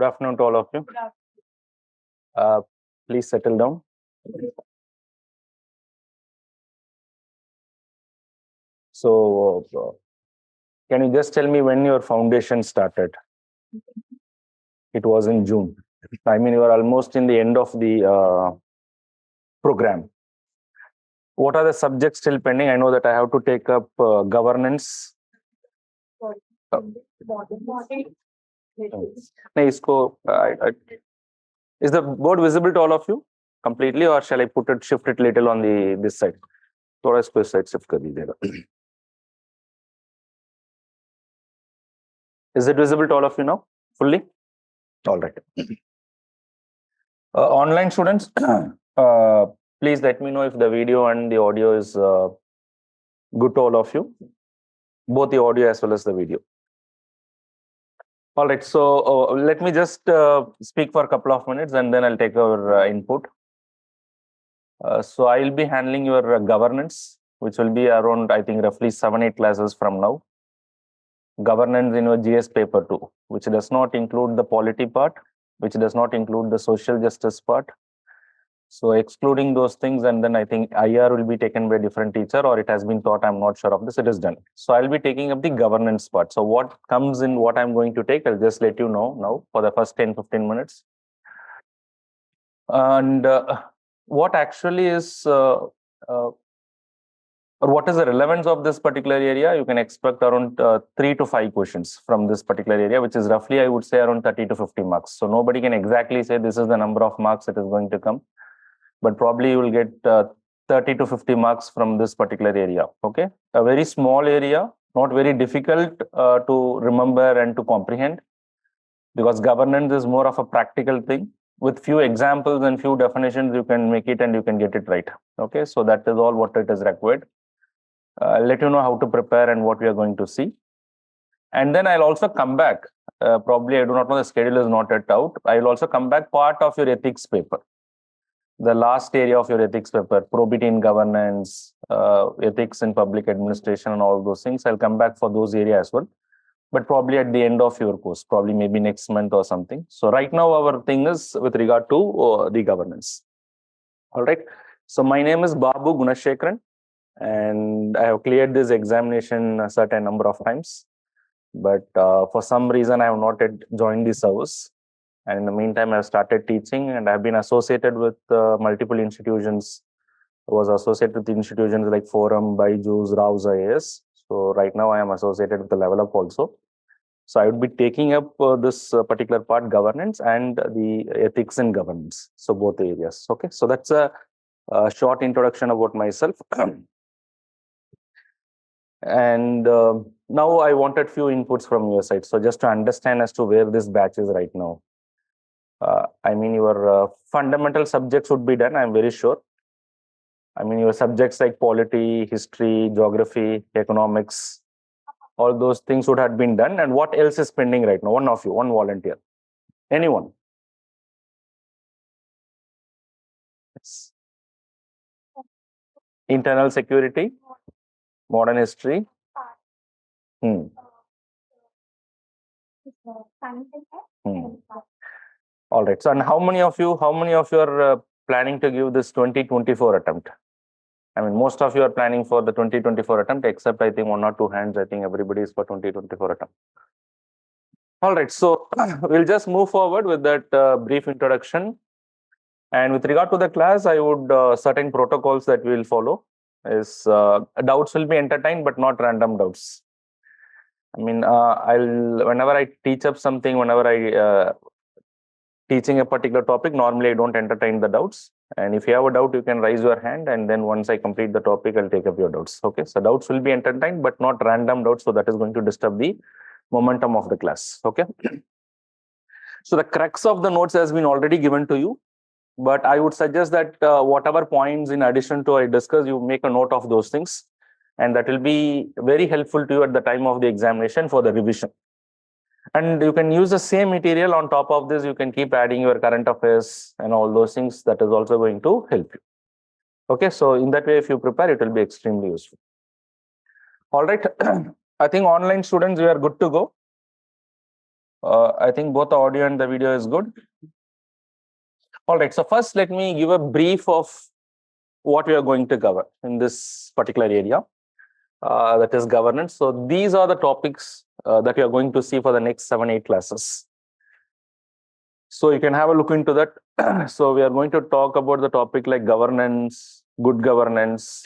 Good afternoon to all of you. Please settle down. So, can you just tell me when your foundation started? It was in June. I mean, you are almost in the end of the program. What are the subjects still pending? I know that I have to take up governance. Is the board visible to all of you completely, or shall I shift it little on this side? थोड़ा इसको इस side shift कर दीजिएगा. Is it visible to all of you now fully? All right. Online students, please let me know if the video and the audio is good to all of you, both the audio as well as the video. All right, so let me just speak for a couple of minutes and then I'll take our input. So I'll be handling your governance, which will be around, I think, roughly 7-8 classes from now. Governance in your GS paper 2, which does not include the polity part, which does not include the social justice part. So excluding those things, and then I think IR will be taken by a different teacher, or it has been taught, I'm not sure of this, it is done. So I'll be taking up the governance part. So what comes in what I'm going to take, I'll just let you know now for the first 10-15 minutes. And what actually is, or what is the relevance of this particular area? You can expect around 3 to 5 questions from this particular area, which is roughly, I would say, around 30 to 50 marks. So nobody can exactly say this is the number of marks that is going to come, but probably you will get 30 to 50 marks from this particular area. Okay, a very small area, not very difficult to remember and to comprehend, because governance is more of a practical thing. With few examples and few definitions, you can make it and you can get it right. Okay, so that is all what it is required. I'll let you know how to prepare and what we are going to see. And then I'll also come back. Probably, I do not know, the schedule is not yet out. I'll also come back part of your ethics paper. The last area of your ethics paper, probity in governance, ethics in public administration, and all those things. I'll come back for those areas as well. But probably at the end of your course, probably maybe next month or something. So right now, our thing is with regard to the governance. All right. So my name is Babu Gunashekharan, and I have cleared this examination a certain number of times. But for some reason, I have not yet joined the service. And in the meantime, I've started teaching, and I've been associated with multiple institutions. I was associated with institutions like Forum, Byju's, Rao's IAS. So right now, I am associated with the LevelUp also. So I would be taking up this particular part, governance, and the ethics in governance. So both areas. Okay, so that's a short introduction about myself. And now I wanted few inputs from your side. So just to understand as to where this batch is right now. I mean, your fundamental subjects would be done, I'm very sure. I mean, your subjects like polity, history, geography, economics, all those things would have been done. And what else is pending right now? One of you, one volunteer. Anyone? Yes. Internal security, modern history. All right. So, and how many of you are planning to give this 2024 attempt? I mean, most of you are planning for the 2024 attempt, except I think 1 or 2 hands. I think everybody is for 2024 attempt. All right. So we'll just move forward with that brief introduction. And with regard to the class, I would certain protocols that we will follow is doubts will be entertained, but not random doubts. I mean, whenever I teach up something, whenever I teaching a particular topic, normally I don't entertain the doubts. And if you have a doubt, you can raise your hand. And then once I complete the topic, I'll take up your doubts. Okay. So doubts will be entertained, but not random doubts. So that is going to disturb the momentum of the class. Okay. So the crux of the notes has been already given to you. But I would suggest that whatever points in addition to I discuss, you make a note of those things. And that will be very helpful to you at the time of the examination for the revision. And you can use the same material on top of this. You can keep adding your current affairs and all those things. That is also going to help you. Okay, so in that way, if you prepare, it will be extremely useful. All right, I think online students, we are good to go. I think both the audio and the video is good. All right, so first let me give a brief of what we are going to cover in this particular area, that is governance. So these are the topics that we are going to see for the next 7-8 classes. So you can have a look into that. So we are going to talk about the topic like governance, good governance,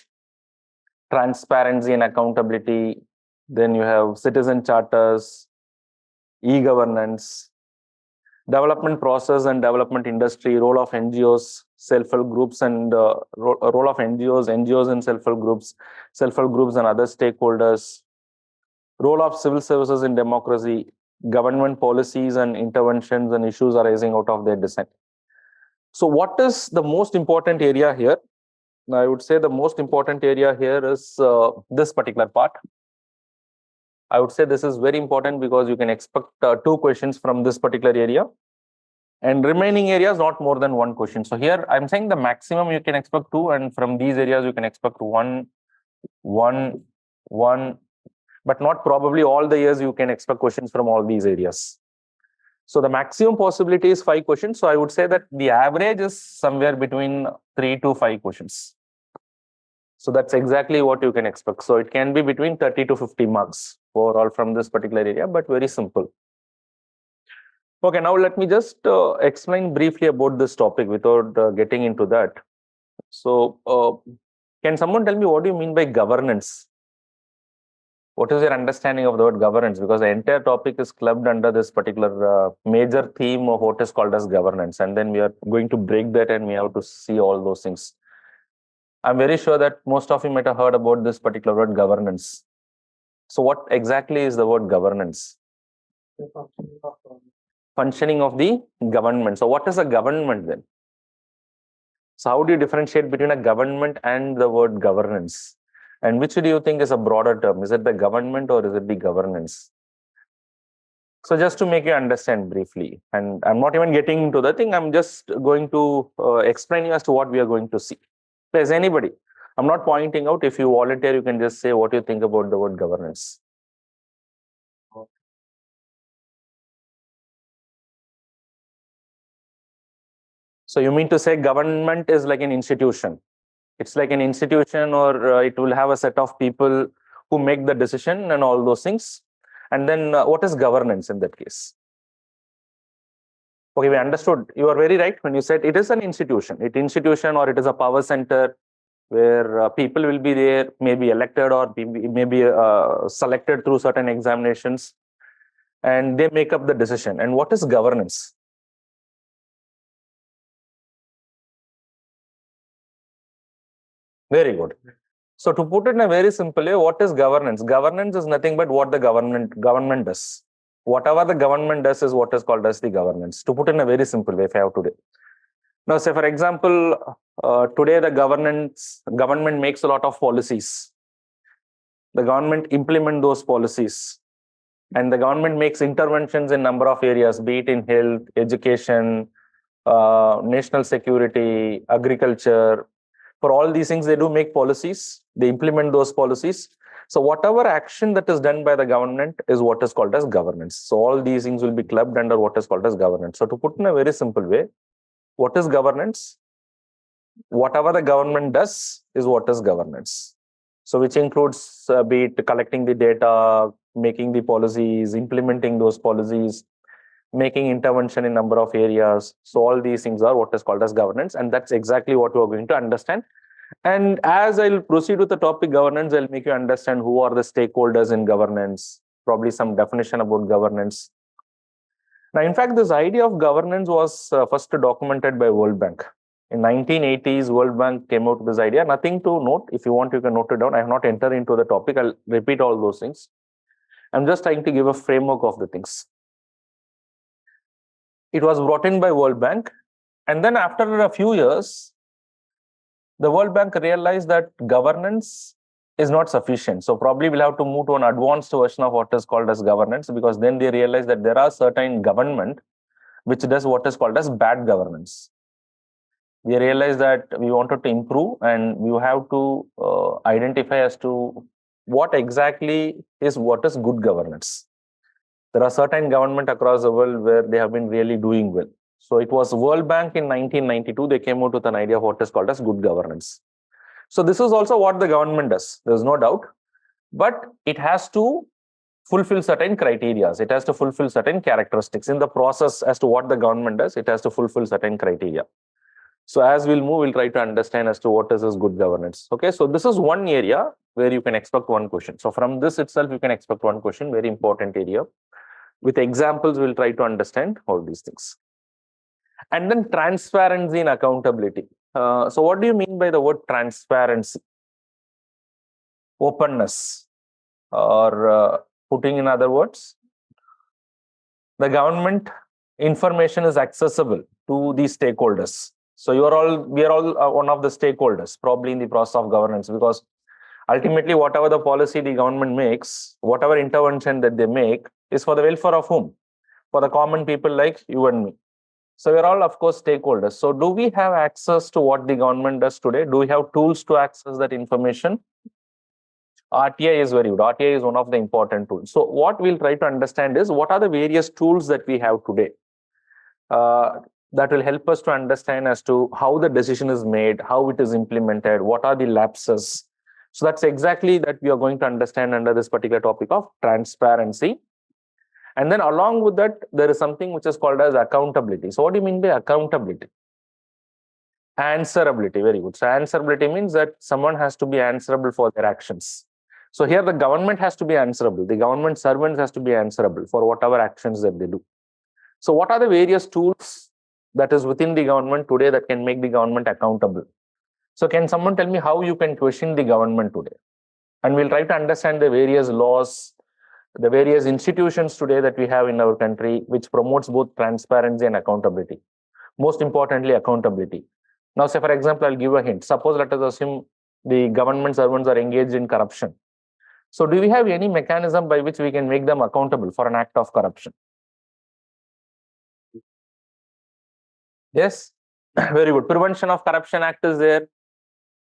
transparency and accountability. Then you have citizen charters, e-governance, development process and development industry, role of NGOs, self-help groups, and role of NGOs and self-help groups and other stakeholders, role of civil services in democracy, government policies and interventions and issues arising out of their design. So what is the most important area here? I would say the most important area here is this particular part. I would say this is very important because you can expect 2 questions from this particular area, and remaining areas not more than 1 question. So here I'm saying the maximum you can expect 2, and from these areas you can expect 1, but not probably all the years you can expect questions from all these areas. So the maximum possibility is 5 questions. So I would say that the average is somewhere between 3 to 5 questions. So that's exactly what you can expect. So it can be between 30 to 50 marks overall from this particular area, but very simple. Okay, now let me just explain briefly about this topic without getting into that. So can someone tell me what do you mean by governance? What is your understanding of the word governance? Because the entire topic is clubbed under this particular major theme of what is called as governance. And then we are going to break that and we have to see all those things. I'm very sure that most of you might have heard about this particular word governance. So what exactly is the word governance? Functioning of the government. So what is a government then? So how do you differentiate between a government and the word governance? And which do you think is a broader term? Is it the government or is it the governance? So just to make you understand briefly, and I'm not even getting into the thing, I'm just going to explain you as to what we are going to see. There's anybody. I'm not pointing out. If you volunteer, you can just say what you think about the word governance. So you mean to say government is like an institution? It's like an institution, or it will have a set of people who make the decision and all those things. And then what is governance in that case? Okay, we understood. You are very right when you said it is an institution. Or it is a power center where people will be there, maybe elected or maybe selected through certain examinations, and they make up the decision. And what is governance? Very good. So to put it in a very simple way, what is governance? Governance is nothing but what the government does. Whatever the government does is what is called as the governance. To put it in a very simple way, if I have today. Now, say for example, today the government makes a lot of policies. The government implement those policies, and the government makes interventions in number of areas, be it in health, education, national security, agriculture. For all these things, they do make policies. They implement those policies. So whatever action that is done by the government is what is called as governance. So all these things will be clubbed under what is called as governance. So to put in a very simple way, what is governance? Whatever the government does is what is governance. So which includes be it collecting the data, making the policies, implementing those policies, making intervention in number of areas. So all these things are what is called as governance, and that's exactly what we are going to understand. And as I'll proceed with the topic governance, I'll make you understand who are the stakeholders in governance, probably some definition about governance. Now, in fact, this idea of governance was first documented by World Bank. In 1980s, World Bank came out with this idea. Nothing to note. If you want, you can note it down. I have not entered into the topic. I'll repeat all those things. I'm just trying to give a framework of the things. It was brought in by World Bank. And then after a few years, the World Bank realized that governance is not sufficient. So probably we'll have to move to an advanced version of what is called as governance, because then they realized that there are certain government which does what is called as bad governance. We realized that we wanted to improve, and we have to identify as to what exactly is what is good governance. There are certain governments across the world where they have been really doing well. So it was World Bank in 1992, they came out with an idea of what is called as good governance. So this is also what the government does, there's no doubt, but it has to fulfill certain criteria. It has to fulfill certain characteristics in the process as to what the government does. It has to fulfill certain criteria. So as we'll move, we'll try to understand as to what is this good governance. Okay, so this is one area where you can expect one question. So from this itself, you can expect one question, very important area. With examples, we'll try to understand all these things. And then transparency and accountability. So what do you mean by the word transparency? Openness, or putting in other words, the government information is accessible to the stakeholders. So we are all one of the stakeholders, probably in the process of governance, because ultimately, whatever the policy the government makes, whatever intervention that they make, is for the welfare of whom? For the common people like you and me. So we're all, of course, stakeholders. So do we have access to what the government does today? Do we have tools to access that information? RTI is very good. RTI is one of the important tools. So what we'll try to understand is what are the various tools that we have today that will help us to understand as to how the decision is made, how it is implemented, what are the lapses. So that's exactly that we are going to understand under this particular topic of transparency. And then along with that, there is something which is called as accountability. So what do you mean by accountability? Answerability, very good. So answerability means that someone has to be answerable for their actions. So here the government has to be answerable. The government servants has to be answerable for whatever actions that they do. So what are the various tools that is within the government today that can make the government accountable? So can someone tell me how you can question the government today? And we'll try to understand the various laws, the various institutions today that we have in our country, which promotes both transparency and accountability. Most importantly, accountability. Now, say, for example, I'll give a hint. Suppose let us assume the government servants are engaged in corruption. So do we have any mechanism by which we can make them accountable for an act of corruption? Yes, very good. Prevention of Corruption Act is there.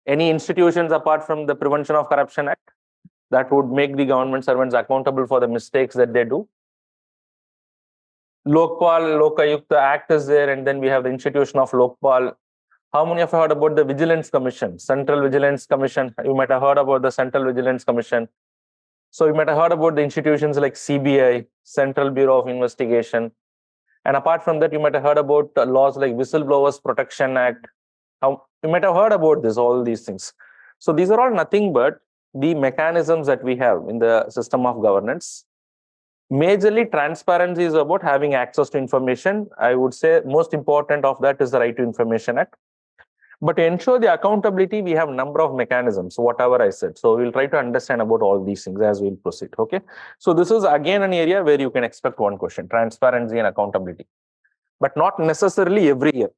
Any institutions apart from the Prevention of Corruption Act that would make the government servants accountable for the mistakes that they do? Lokpal, Lokayukta Act is there, and then we have the institution of Lokpal. How many of you heard about the Vigilance Commission, Central Vigilance Commission? You might have heard about the Central Vigilance Commission. So you might have heard about the institutions like CBI, Central Bureau of Investigation. And apart from that, you might have heard about laws like Whistleblowers Protection Act. You might have heard about this, all these things. So these are all nothing but the mechanisms that we have in the system of governance. Majorly, transparency is about having access to information. I would say most important of that is the Right to Information Act. But to ensure the accountability, we have a number of mechanisms, whatever I said. So we'll try to understand about all these things as we'll proceed. Okay. So this is again an area where you can expect one question, transparency and accountability, but not necessarily every year.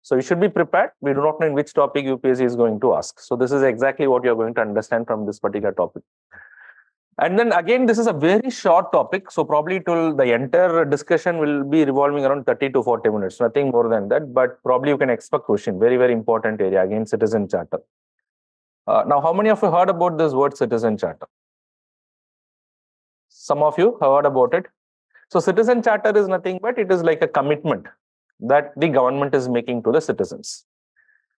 So you should be prepared. We do not know in which topic UPSC is going to ask. So this is exactly what you're going to understand from this particular topic. And then again, this is a very short topic. So probably till the entire discussion will be revolving around 30 to 40 minutes, nothing more than that. But probably you can expect question, very, very important area, again, citizen charter. Now, how many of you heard about this word citizen charter? Some of you have heard about it. So citizen charter is nothing but it is like a commitment that the government is making to the citizens.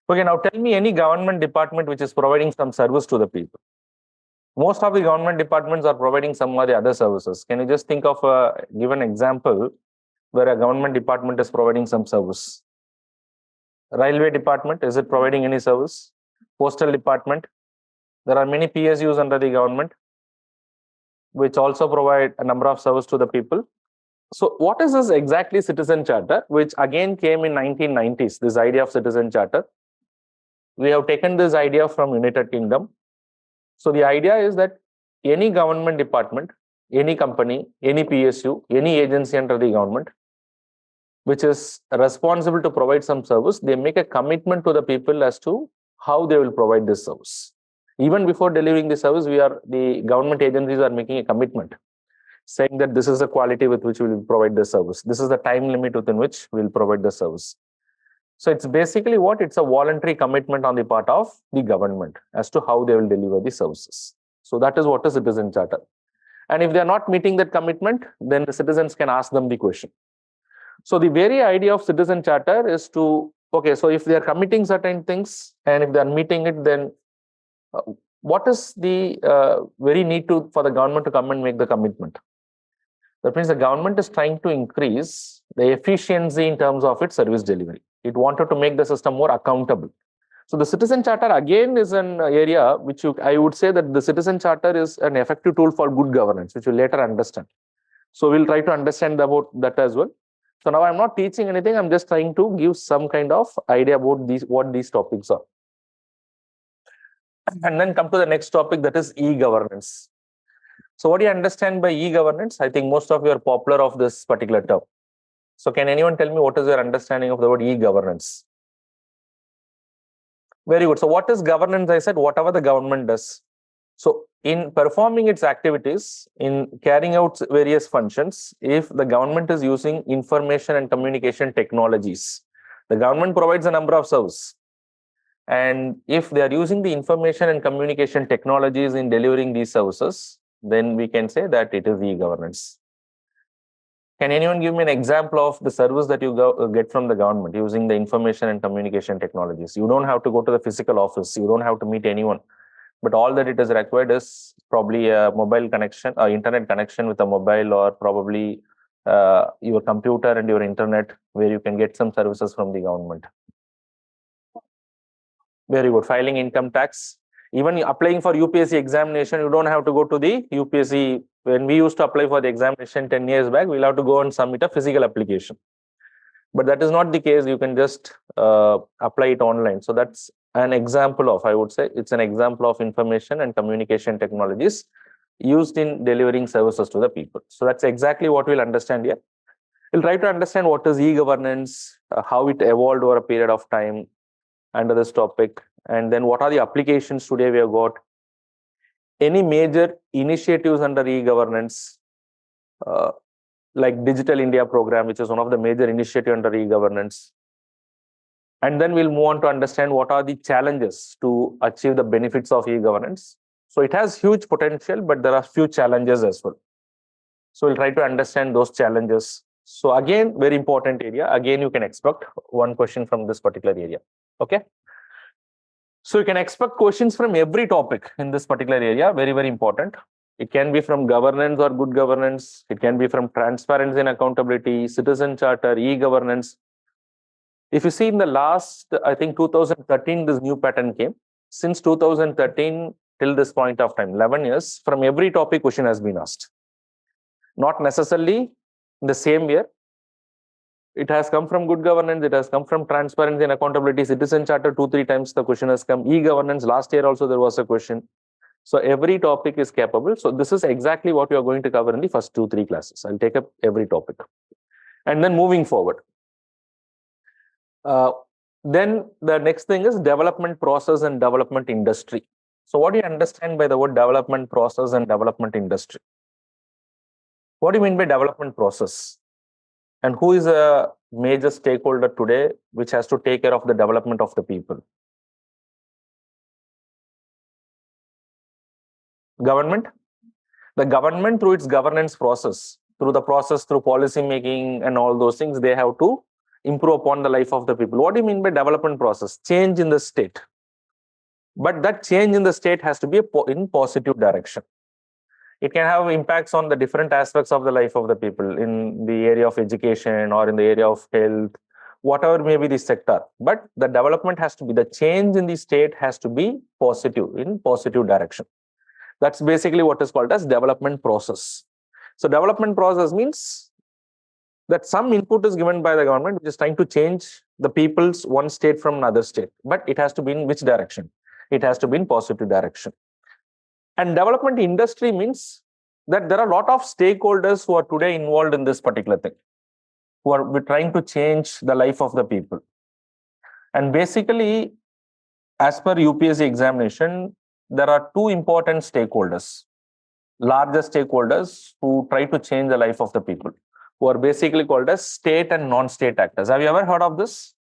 Okay, now tell me any government department which is providing some service to the people. Most of the government departments are providing some of the other services. Can you just think of give an example where a government department is providing some service? Railway department, is it providing any service? Postal department. There are many PSUs under the government which also provide a number of service to the people. So what is this exactly citizen charter, which again came in 1990s, this idea of citizen charter? We have taken this idea from United Kingdom. So the idea is that any government department, any company, any PSU, any agency under the government, which is responsible to provide some service, they make a commitment to the people as to how they will provide this service. Even before delivering the service, the government agencies are making a commitment, saying that this is the quality with which we will provide the service. This is the time limit within which we will provide the service. So it's basically what? It's a voluntary commitment on the part of the government as to how they will deliver the services. So that is what is citizen charter. And if they are not meeting that commitment, then the citizens can ask them the question. So the very idea of citizen charter is to, okay, so if they are committing certain things and if they are meeting it, then what is the very need for the government to come and make the commitment? That means the government is trying to increase the efficiency in terms of its service delivery. It wanted to make the system more accountable. So the citizen charter again is an area which I would say that the citizen charter is an effective tool for good governance, which we'll later understand. So we'll try to understand about that as well. So now I'm not teaching anything. I'm just trying to give some kind of idea about what these topics are. And then come to the next topic, that is e-governance. So what do you understand by e-governance? I think most of you are popular of this particular term. So can anyone tell me what is your understanding of the word e-governance? Very good. So what is governance? I said whatever the government does. So in performing its activities, in carrying out various functions, if the government is using information and communication technologies, the government provides a number of services. And if they are using the information and communication technologies in delivering these services, then we can say that it is e-governance. Can anyone give me an example of the service that you get from the government using the information and communication technologies? You don't have to go to the physical office. You don't have to meet anyone. But all that it is required is probably a mobile connection, or internet connection with a mobile, or probably your computer and your internet, where you can get some services from the government. Very good. Filing income tax. Even applying for UPSC examination, you don't have to go to the UPSC. When we used to apply for the examination 10 years back, we'll have to go and submit a physical application. But that is not the case. You can just apply it online. So that's an example of, I would say, it's an example of information and communication technologies used in delivering services to the people. So that's exactly what we'll understand here. We'll try to understand what is e-governance, how it evolved over a period of time under this topic, and then what are the applications today we have got, any major initiatives under e-governance, like Digital India program, which is one of the major initiatives under e-governance. And then we'll move on to understand what are the challenges to achieve the benefits of e-governance. So it has huge potential, but there are few challenges as well. So we'll try to understand those challenges. So again, very important area. Again, you can expect one question from this particular area. Okay. So you can expect questions from every topic in this particular area. Very, very important. It can be from governance or good governance. It can be from transparency and accountability, citizen charter, e-governance. If you see in the last, I think 2013, this new pattern came. Since 2013 till this point of time, 11 years, from every topic question has been asked. Not necessarily in the same year. It has come from good governance. It has come from transparency and accountability. Citizen charter 2-3 times the question has come. E-governance, last year also there was a question. So every topic is capable. So this is exactly what we are going to cover in the first 2-3 classes. I'll take up every topic. And then moving forward. Then the next thing is development process and development industry. So what do you understand by the word development process and development industry? What do you mean by development process? And who is a major stakeholder today which has to take care of the development of the people? Government. The government, through its governance process, through policy making and all those things, they have to improve upon the life of the people. What do you mean by development process? Change in the state. But that change in the state has to be in positive direction. It can have impacts on the different aspects of the life of the people in the area of education or in the area of health, whatever may be the sector. But the development has to be, the change in the state has to be positive, in positive direction. That's basically what is called as development process. So development process means that some input is given by the government, which is trying to change the people's one state from another state. But it has to be in which direction? It has to be in positive direction. And development industry means that there are a lot of stakeholders who are today involved in this particular thing, who are trying to change the life of the people. And basically, as per UPSC examination, there are two important stakeholders, larger stakeholders who try to change the life of the people, who are basically called as state and non-state actors. Have you ever heard of this?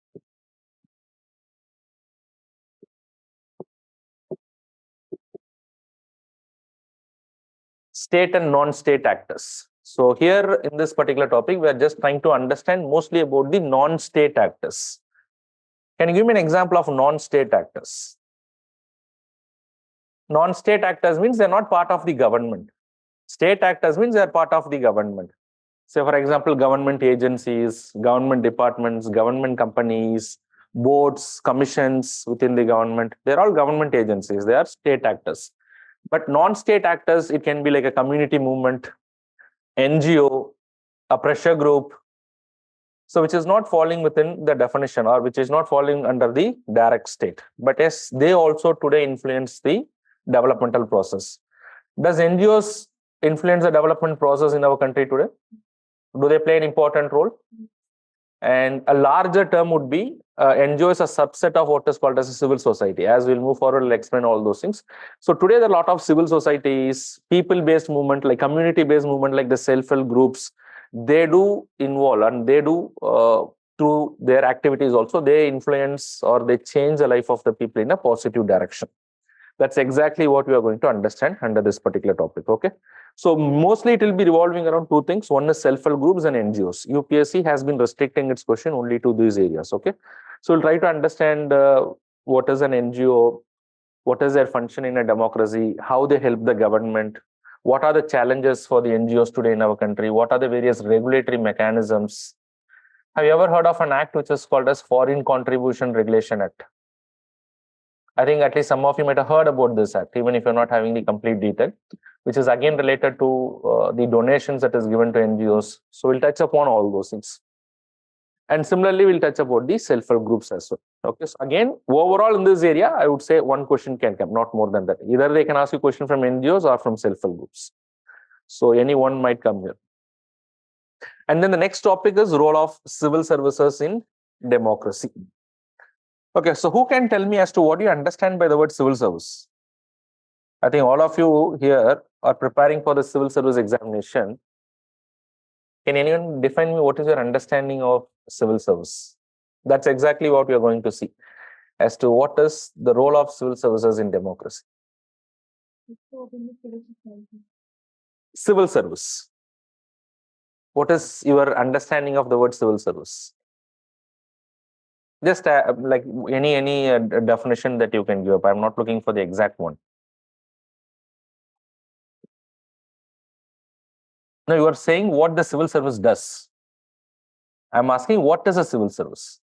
state and non-state actors. So here in this particular topic, we are just trying to understand mostly about the non-state actors. Can you give me an example of non-state actors? Non-state actors means they're not part of the government. State actors means they're part of the government. Say, for example, government agencies, government departments, government companies, boards, commissions within the government. They're all government agencies. They are state actors. But non-state actors, it can be like a community movement, NGO, a pressure group. So which is not falling within the definition or which is not falling under the direct state. But yes, they also today influence the developmental process. Does NGOs influence the development process in our country today? Do they play an important role? And a larger term would be NGO is a subset of what is called as a civil society. As we'll move forward, we'll explain all those things. So today there are a lot of civil societies, people-based movement, like community-based movement, like the self-help groups. They do involve and they do through their activities also, they influence or they change the life of the people in a positive direction. That's exactly what we are going to understand under this particular topic. Okay. So mostly it will be revolving around two things. One is self-help groups and NGOs. UPSC has been restricting its question only to these areas. Okay. So we'll try to understand what is an NGO, what is their function in a democracy, how they help the government, what are the challenges for the NGOs today in our country, what are the various regulatory mechanisms. Have you ever heard of an act which is called as Foreign Contribution Regulation Act? I think at least some of you might have heard about this act, even if you're not having the complete detail, which is again related to the donations that is given to NGOs. So we'll touch upon all those things. And similarly, we'll touch about the self-help groups as well. Okay, so again, overall in this area, I would say one question can come, not more than that. Either they can ask you a question from NGOs or from self-help groups. So any one might come here. And then the next topic is role of civil services in democracy. Okay, so who can tell me as to what you understand by the word civil service? I think all of you here are preparing for the civil service examination. Can anyone define me what is your understanding of civil service? That's exactly what we are going to see as to what is the role of civil services in democracy. Civil service. What is your understanding of the word civil service? Just like any definition that you can give up. I'm not looking for the exact one. No, you are saying what the civil service does. I'm asking what is a civil service?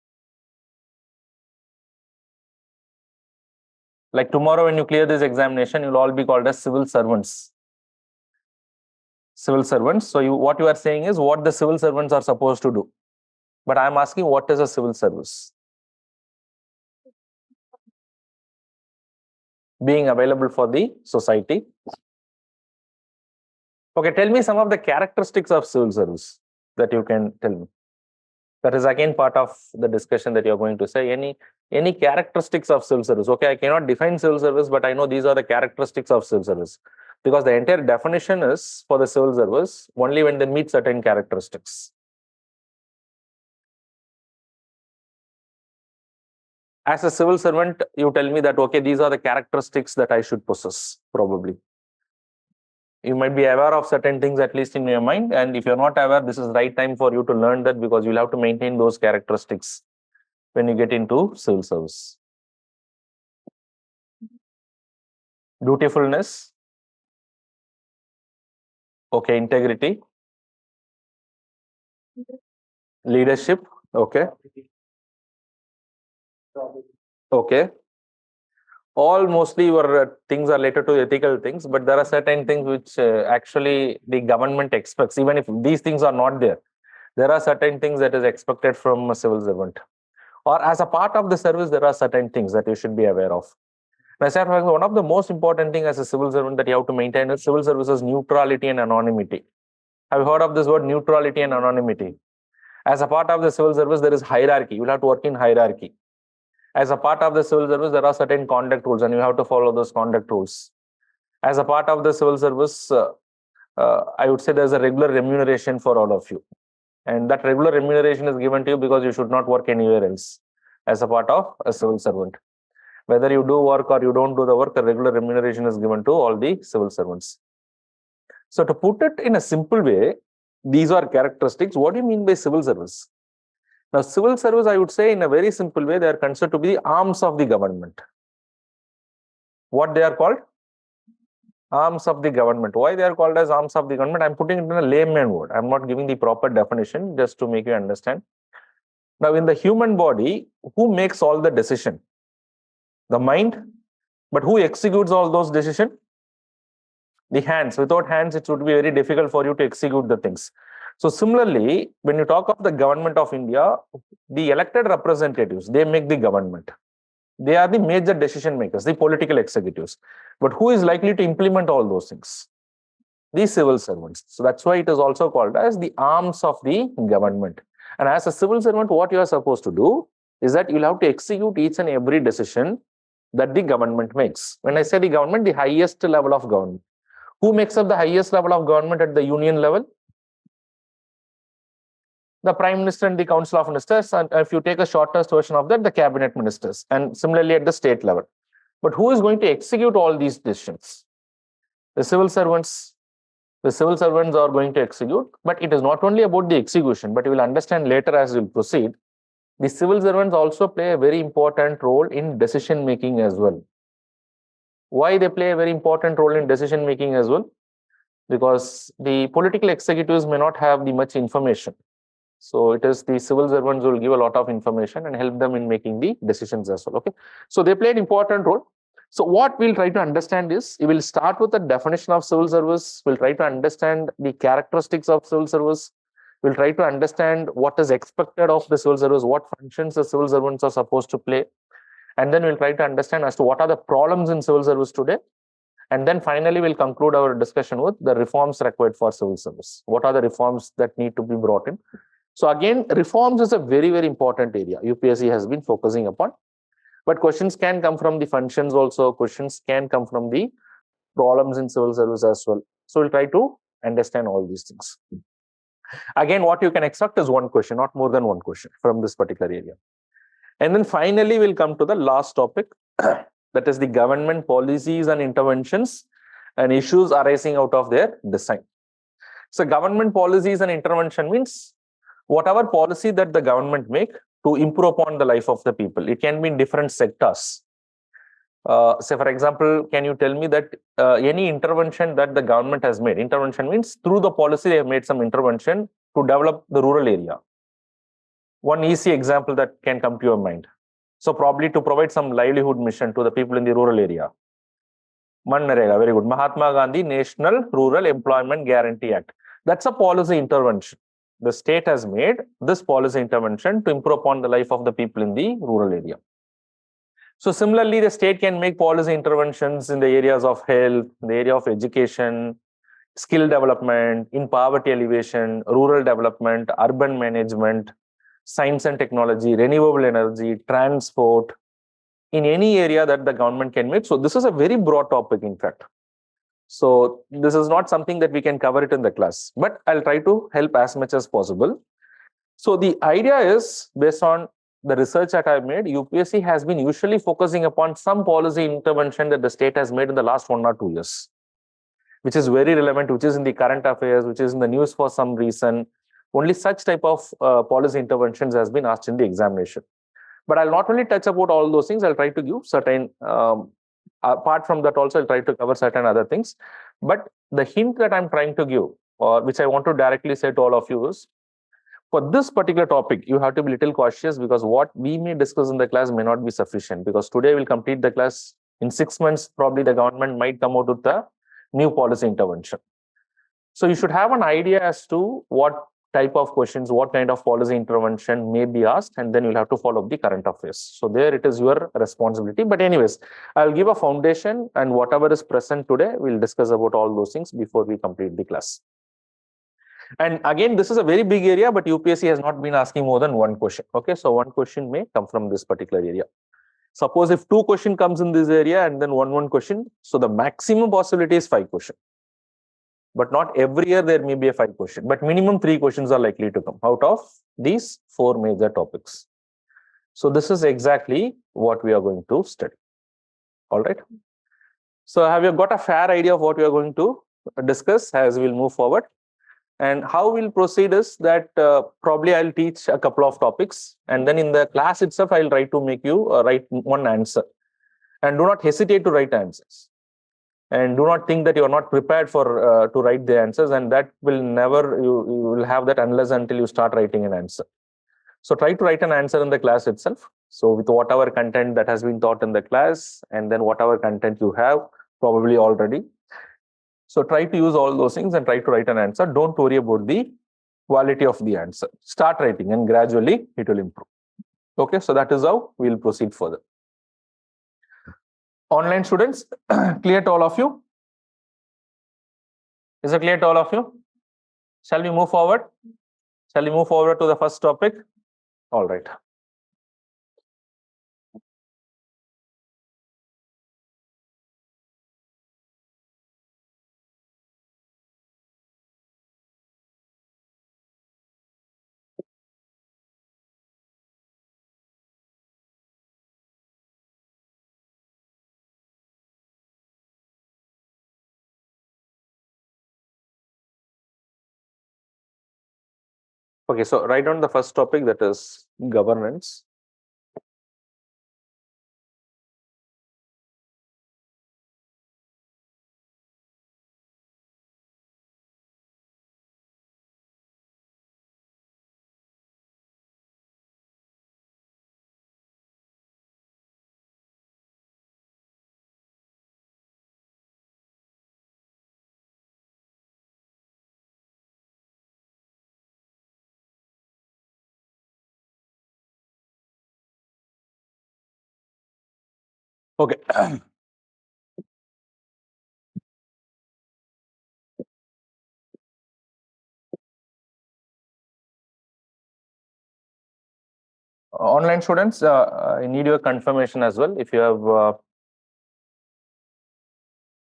Like tomorrow when you clear this examination, you'll all be called as civil servants. Civil servants. So what you are saying is what the civil servants are supposed to do. But I'm asking what is a civil service? Being available for the society. Okay, tell me some of the characteristics of civil service that you can tell me. That is again part of the discussion that you're going to say. Any characteristics of civil service? Okay, I cannot define civil service, but I know these are the characteristics of civil service. Because the entire definition is for the civil service only when they meet certain characteristics. As a civil servant, you tell me that, okay, these are the characteristics that I should possess, probably. You might be aware of certain things, at least in your mind. And if you're not aware, this is the right time for you to learn that, because you'll have to maintain those characteristics when you get into civil service. Dutifulness. Okay, integrity. Leadership. Okay. Okay. All mostly your things are related to ethical things, but there are certain things which actually the government expects. Even if these things are not there, there are certain things that is expected from a civil servant. Or as a part of the service, there are certain things that you should be aware of. Now, sir, one of the most important things as a civil servant that you have to maintain is civil services neutrality and anonymity. Have you heard of this word neutrality and anonymity? As a part of the civil service, there is hierarchy. You will have to work in hierarchy. As a part of the civil service, there are certain conduct rules and you have to follow those conduct rules. As a part of the civil service, I would say there's a regular remuneration for all of you. And that regular remuneration is given to you because you should not work anywhere else as a part of a civil servant. Whether you do work or you don't do the work, a regular remuneration is given to all the civil servants. So to put it in a simple way, these are characteristics. What do you mean by civil service? Now, civil service, I would say in a very simple way, they are considered to be the arms of the government. What they are called? Arms of the government. Why they are called as arms of the government? I'm putting it in a layman word. I'm not giving the proper definition just to make you understand. Now, in the human body, who makes all the decision? The mind. But who executes all those decisions? The hands. Without hands, it would be very difficult for you to execute the things. So similarly, when you talk of the government of India, the elected representatives, they make the government. They are the major decision makers, the political executives. But who is likely to implement all those things? The civil servants. So that's why it is also called as the arms of the government. And as a civil servant, what you are supposed to do is that you'll have to execute each and every decision that the government makes. When I say the government, the highest level of government. Who makes up the highest level of government at the union level? The Prime Minister and the Council of Ministers. And if you take a shortest version of that, the cabinet ministers. And similarly at the state level. But who is going to execute all these decisions? The civil servants. The civil servants are going to execute. But it is not only about the execution, but you will understand later as we proceed. The civil servants also play a very important role in decision making as well. Why they play a very important role in decision making as well? Because the political executives may not have the much information. So it is the civil servants who will give a lot of information and help them in making the decisions as well. Okay. So they play an important role. So what we'll try to understand is, we will start with the definition of civil service. We'll try to understand the characteristics of civil service. We'll try to understand what is expected of the civil service, what functions the civil servants are supposed to play. And then we'll try to understand as to what are the problems in civil service today. And then finally, we'll conclude our discussion with the reforms required for civil service. What are the reforms that need to be brought in? So again, reforms is a very, very important area UPSC has been focusing upon. But questions can come from the functions also. Questions can come from the problems in civil service as well. So we'll try to understand all these things. Again, what you can expect is one question, not more than one question from this particular area. And then finally, we'll come to the last topic, that is the government policies and interventions and issues arising out of their design. So government policies and intervention means whatever policy that the government make to improve upon the life of the people. It can be in different sectors. Say, for example, can you tell me that any intervention that the government has made? Intervention means through the policy, they have made some intervention to develop the rural area. One easy example that can come to your mind. So probably to provide some livelihood mission to the people in the rural area. Manrega, very good. Mahatma Gandhi National Rural Employment Guarantee Act. That's a policy intervention. The state has made this policy intervention to improve upon the life of the people in the rural area. So similarly, the state can make policy interventions in the areas of health, the area of education, skill development, in poverty alleviation, rural development, urban management, science and technology, renewable energy, transport, in any area that the government can make. So this is a very broad topic, in fact. So this is not something that we can cover it in the class, but I'll try to help as much as possible. So the idea is, based on the research that I've made, UPSC has been usually focusing upon some policy intervention that the state has made in the last 1 or 2 years, which is very relevant, which is in the current affairs, which is in the news for some reason. Only such type of policy interventions has been asked in the examination. But I'll not only touch about all those things, I'll try to give certain, apart from that also, I'll try to cover certain other things. But the hint that I'm trying to give, or which I want to directly say to all of you is, for this particular topic, you have to be a little cautious, because what we may discuss in the class may not be sufficient. Because today we'll complete the class. In 6 months, probably the government might come out with a new policy intervention. So you should have an idea as to what type of questions, what kind of policy intervention may be asked, and then you'll have to follow the current affairs. So there it is your responsibility. But anyways, I'll give a foundation, and whatever is present today, we'll discuss about all those things before we complete the class. And again, this is a very big area, but UPSC has not been asking more than one question. Okay, so one question may come from this particular area. Suppose if 2 questions comes in this area and then one question, so the maximum possibility is 5 questions. But not every year there may be a 5 question, but minimum 3 questions are likely to come out of these 4 major topics. So this is exactly what we are going to study. All right. So have you got a fair idea of what we are going to discuss as we'll move forward. And how we'll proceed is that probably I'll teach a couple of topics, and then in the class itself, I'll try to make you write one answer. And do not hesitate to write answers. And do not think that you are not prepared for to write the answers, and that will never, you will have that unless until you start writing an answer. So try to write an answer in the class itself. So with whatever content that has been taught in the class, and then whatever content you have probably already. So try to use all those things and try to write an answer. Don't worry about the quality of the answer. Start writing and gradually it will improve. Okay, so that is how we'll proceed further. Online students, clear to all of you? Is it clear to all of you? Shall we move forward? Shall we move forward to the first topic? All right. Okay, so write down the first topic, that is governance. Okay. Online students, I need your confirmation as well. If you have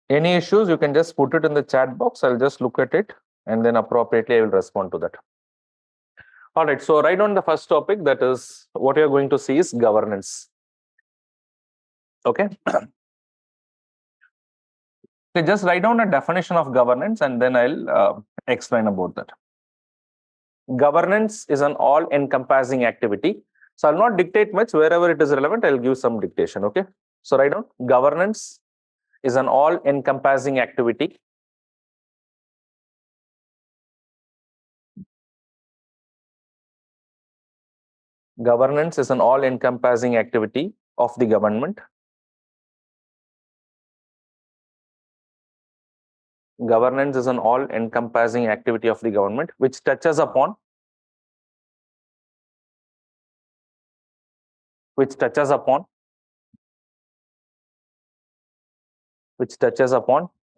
any issues, you can just put it in the chat box. I'll just look at it and then appropriately I will respond to that. All right, so write down the first topic, that is what you're going to see is governance. Okay. So just write down a definition of governance and then I'll explain about that. Governance is an all-encompassing activity. So I'll not dictate much. Wherever it is relevant, I'll give some dictation. Okay. So write down governance is an all-encompassing activity. Governance is an all-encompassing activity of the government. Governance is an all-encompassing activity of the government which touches upon the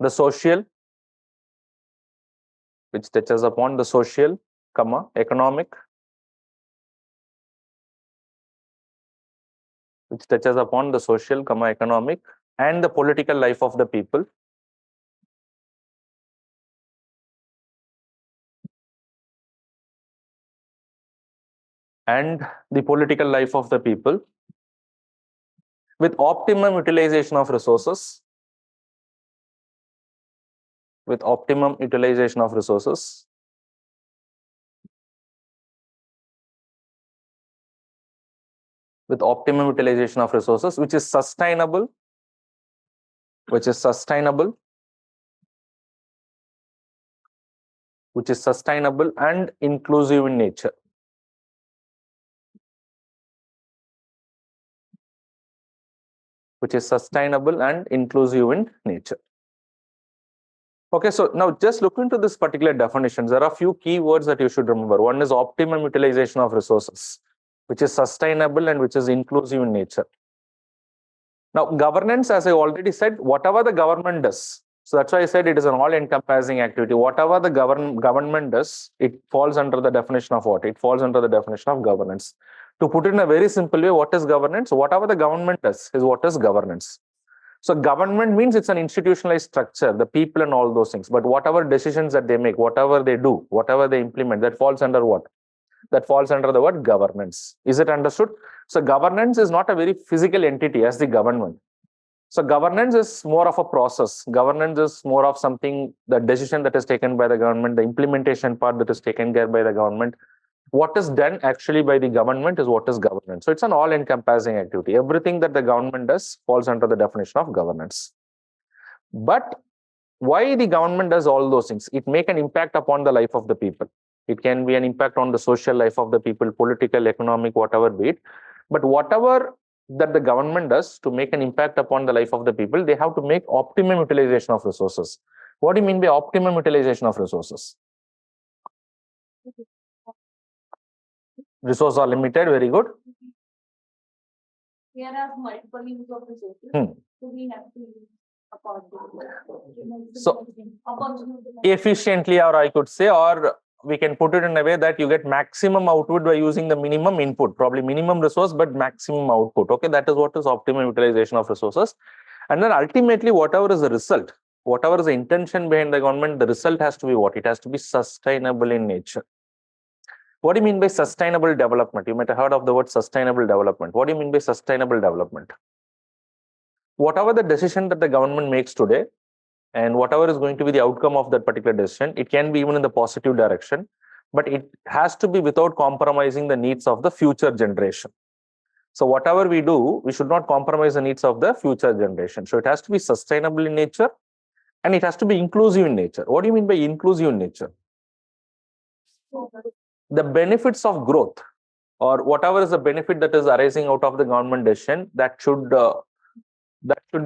social, economic, economic and the political life of the people. And the political life of the people with optimum utilization of resources. With optimum utilization of resources. With optimum utilization of resources, which is sustainable. Which is sustainable and inclusive in nature. Which is sustainable and inclusive in nature. Okay, so now just look into this particular definitions. There are a few key words that you should remember. One is optimum utilization of resources, which is sustainable and which is inclusive in nature. Now, governance, as I already said, whatever the government does, so that's why I said it is an all-encompassing activity. Whatever the government does, it falls under the definition of what? It falls under the definition of governance. To put it in a very simple way, what is governance? Whatever the government does is what is governance. So government means it's an institutionalized structure, the people and all those things. But whatever decisions that they make, whatever they do, whatever they implement, that falls under what? That falls under the word governance. Is it understood? So governance is not a very physical entity as the government. So governance is more of a process. Governance is more of something, the decision that is taken by the government, the implementation part that is taken care by the government. What is done actually by the government is what is governance. So it's an all-encompassing activity. Everything that the government does falls under the definition of governance. But why the government does all those things? It make an impact upon the life of the people. It can be an impact on the social life of the people, political, economic, whatever be it. But whatever that the government does to make an impact upon the life of the people, they have to make optimum utilization of resources. What do you mean by optimum utilization of resources? Resources are limited, very good. There are multiple use of resources, so we have to use so efficiently, or I could say, or we can put it in a way that you get maximum output by using the minimum input, probably minimum resource, but maximum output. Okay, that is what is optimum utilization of resources. And then ultimately, whatever is the result, whatever is the intention behind the government, the result has to be what? It has to be sustainable in nature. What do you mean by sustainable development? You might have heard of the word sustainable development. What do you mean by sustainable development? Whatever the decision that the government makes today, and whatever is going to be the outcome of that particular decision, it can be even in the positive direction, but it has to be without compromising the needs of the future generation. So whatever we do, we should not compromise the needs of the future generation. So it has to be sustainable in nature, and it has to be inclusive in nature. What do you mean by inclusive in nature? The benefits of growth, or whatever is the benefit that is arising out of the government decision, that should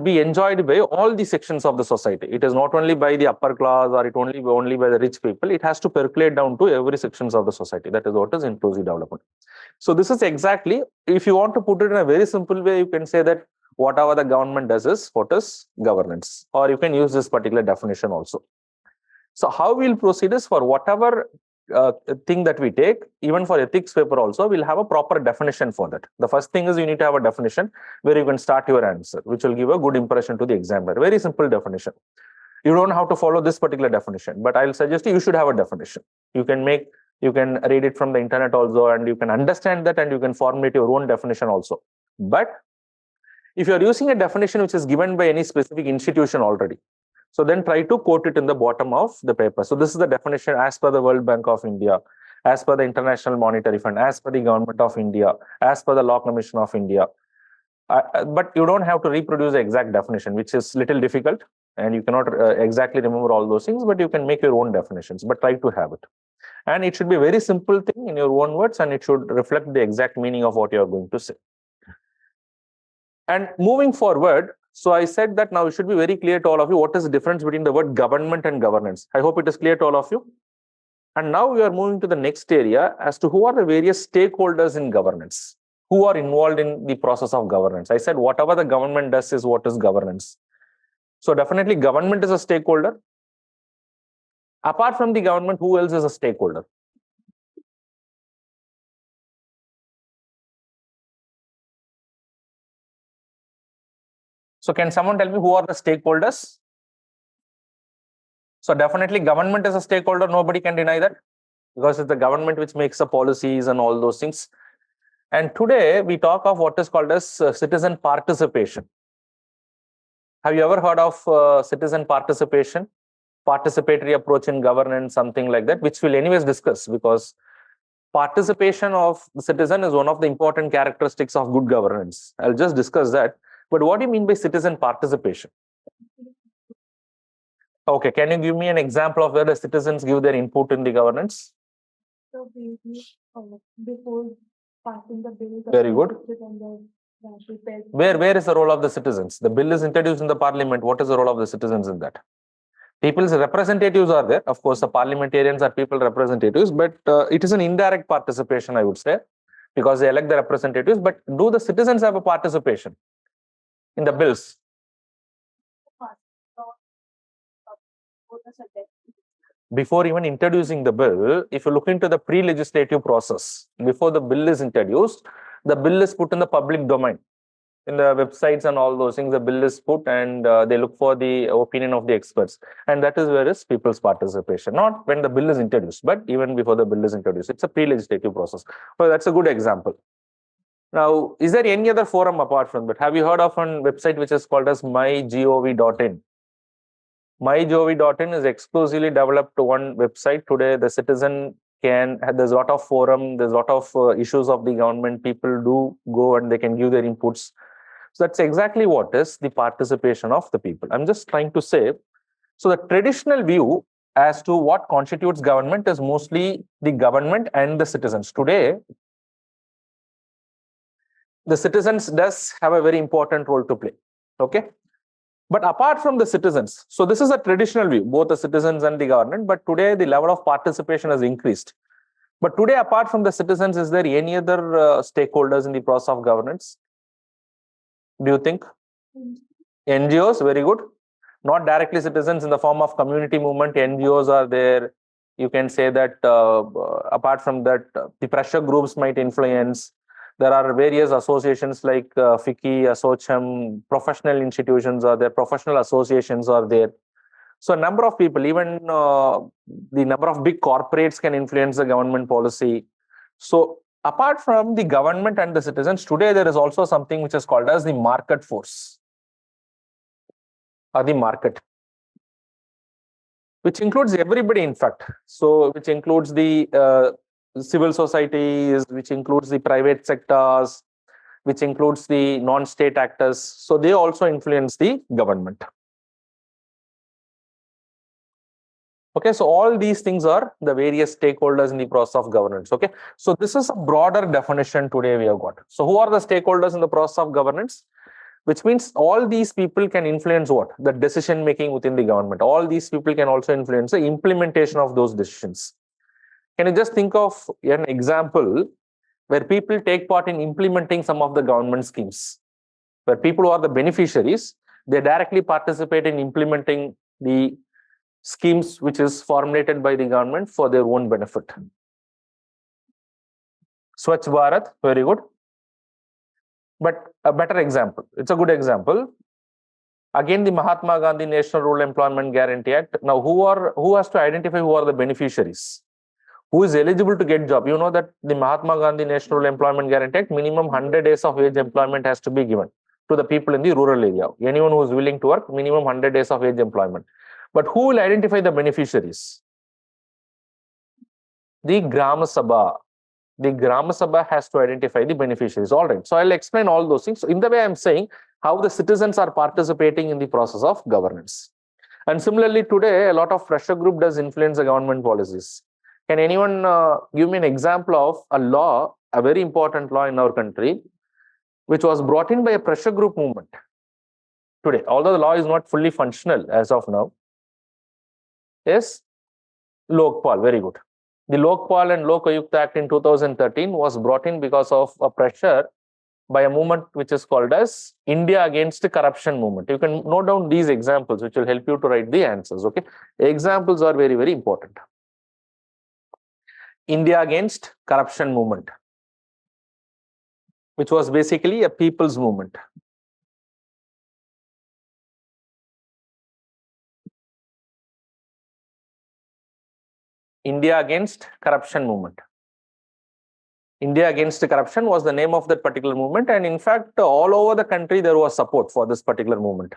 be enjoyed by all the sections of the society. It is not only by the upper class, or it only by the rich people. It has to percolate down to every sections of the society. That is what is inclusive development. So this is exactly, if you want to put it in a very simple way, you can say that whatever the government does is what is governance, or you can use this particular definition also. So how we'll proceed is, for whatever thing that we take, even for ethics paper also, we'll have a proper definition for that. The first thing is you need to have a definition where you can start your answer, which will give a good impression to the examiner. Very simple definition. You don't have to follow this particular definition, but I'll suggest you should have a definition. You can read it from the internet also, and you can understand that, and you can formulate your own definition also. But if you're using a definition which is given by any specific institution already, so then try to quote it in the bottom of the paper. So this is the definition as per the World Bank of India, as per the International Monetary Fund, as per the Government of India, as per the Law Commission of India. But you don't have to reproduce the exact definition, which is little difficult, and you cannot exactly remember all those things, but you can make your own definitions, but try to have it. And it should be a very simple thing in your own words, and it should reflect the exact meaning of what you are going to say. And moving forward, so I said that now it should be very clear to all of you what is the difference between the word government and governance. I hope it is clear to all of you. And now we are moving to the next area as to who are the various stakeholders in governance, who are involved in the process of governance. I said whatever the government does is what is governance. So definitely government is a stakeholder. Apart from the government, who else is a stakeholder? So can someone tell me who are the stakeholders? So definitely government is a stakeholder. Nobody can deny that, because it's the government which makes the policies and all those things. And today we talk of what is called as citizen participation. Have you ever heard of citizen participation? Participatory approach in governance, something like that, which we'll anyways discuss, because participation of the citizen is one of the important characteristics of good governance. I'll just discuss that. But what do you mean by citizen participation? Okay, can you give me an example of where the citizens give their input in the governance? So before passing the bill, very good. Where is the role of the citizens? The bill is introduced in the parliament. What is the role of the citizens in that? People's representatives are there. Of course, the parliamentarians are people representatives, but it is an indirect participation, I would say, because they elect the representatives. But do the citizens have a participation in the bills? Before even introducing the bill, if you look into the pre-legislative process, before the bill is introduced, the bill is put in the public domain. In the websites and all those things, the bill is put, and they look for the opinion of the experts. And that is where is people's participation. Not when the bill is introduced, but even before the bill is introduced. It's a pre-legislative process. So that's a good example. Now, is there any other forum apart from that? Have you heard of a website which is called as mygov.in? Mygov.in is exclusively developed to one website. Today, the citizen there's a lot of forum, there's a lot of issues of the government. People do go and they can give their inputs. So that's exactly what is the participation of the people. I'm just trying to say, so the traditional view as to what constitutes government is mostly the government and the citizens. Today, the citizens does have a very important role to play. Okay. But apart from the citizens, so this is a traditional view, both the citizens and the government, but today the level of participation has increased. But today, apart from the citizens, is there any other stakeholders in the process of governance? Do you think? NGOs, very good. Not directly citizens in the form of community movement, NGOs are there. You can say that apart from that, the pressure groups might influence. There are various associations like FICCI, ASSOCHAM, professional institutions are there, professional associations are there. So a number of people, even the number of big corporates can influence the government policy. So apart from the government and the citizens, today there is also something which is called as the market force, or the market, which includes everybody, in fact. So which includes the civil societies, which includes the private sectors, which includes the non-state actors. So they also influence the government. Okay, so all these things are the various stakeholders in the process of governance. Okay, so this is a broader definition today we have got. So who are the stakeholders in the process of governance? Which means all these people can influence what? The decision making within the government. All these people can also influence the implementation of those decisions. Can you just think of an example where people take part in implementing some of the government schemes, where people who are the beneficiaries, they directly participate in implementing the schemes which is formulated by the government for their own benefit. Swachh Bharat, very good. But a better example, it's a good example. Again, the Mahatma Gandhi National Rural Employment Guarantee Act. Now, who has to identify who are the beneficiaries? Who is eligible to get job? You know that the Mahatma Gandhi National Rural Employment Guarantee Act, minimum 100 days of wage employment has to be given to the people in the rural area. Anyone who is willing to work, minimum 100 days of wage employment. But who will identify the beneficiaries? The Grama Sabha. The Grama Sabha has to identify the beneficiaries. All right. So I'll explain all those things. So in the way I'm saying how the citizens are participating in the process of governance. And similarly, today, a lot of pressure group does influence the government policies. Can anyone give me an example of a law, a very important law in our country, which was brought in by a pressure group movement today, although the law is not fully functional as of now? Yes, Lokpal, very good. The Lokpal and 𝐂𝐭 Act in 2013 was brought in because of a pressure by a movement which is called as India Against Corruption movement. You can note down these examples, which will help you to write the answers. Okay, examples are very, very important. India Against Corruption movement, which was basically a people's movement. India Against Corruption movement. India Against Corruption was the name of that particular movement. And in fact, all over the country, there was support for this particular movement.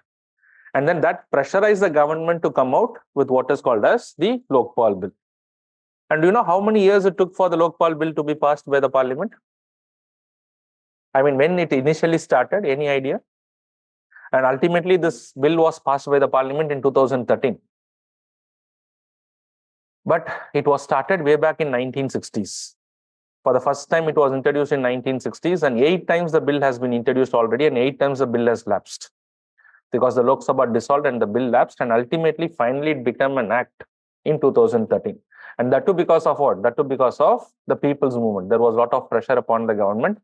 And then that pressurized the government to come out with what is called as the Lokpal bill. And do you know how many years it took for the Lokpal bill to be passed by the parliament? I mean, when it initially started, any idea? And ultimately, this bill was passed by the parliament in 2013. But it was started way back in 1960s. For the first time, it was introduced in 1960s, and 8 times the bill has been introduced already, and 8 times the bill has lapsed. Because the Lok Sabha dissolved and the bill lapsed, and ultimately, finally, it became an act in 2013. And that too because of what? That too because of the people's movement. There was a lot of pressure upon the government,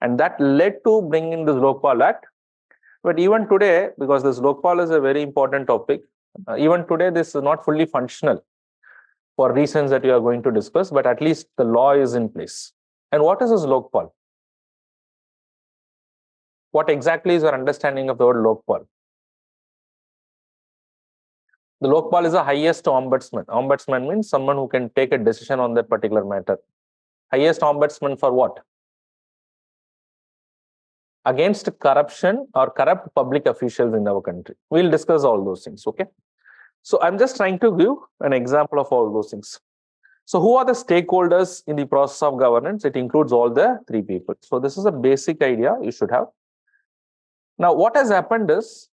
and that led to bringing this Lokpal Act. But even today, because this Lokpal is a very important topic, even today, this is not fully functional for reasons that we are going to discuss, but at least the law is in place. And what is this Lokpal? What exactly is your understanding of the word Lokpal? The Lokpal is the highest ombudsman. Ombudsman means someone who can take a decision on that particular matter. Highest ombudsman for what? against corruption or corrupt public officials in our country. We'll discuss all those things, okay? So I'm just trying to give an example of all those things. So who are the stakeholders in the process of governance? It includes all the three people. So this is a basic idea you should have. Now, what has happened is,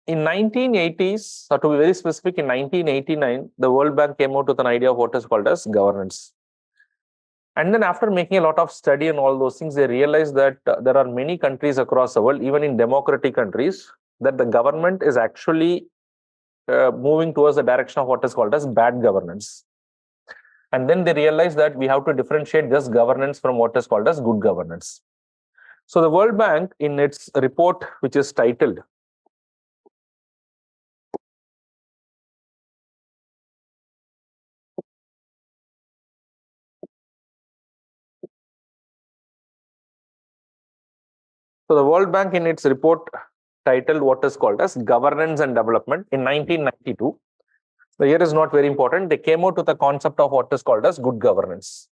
in 1980s, or to be very specific, in 1989, the World Bank came out with an idea of what is called as governance. And then after making a lot of study and all those things, they realized that there are many countries across the world, even in democratic countries, that the government is actually moving towards the direction of what is called as bad governance. And then they realized that we have to differentiate just governance from what is called as good governance. So the World Bank, in its report, which is titled So the World Bank, in its report titled what is called as Governance and Development in 1992, the year is not very important. They came out with the concept of what is called as good governance.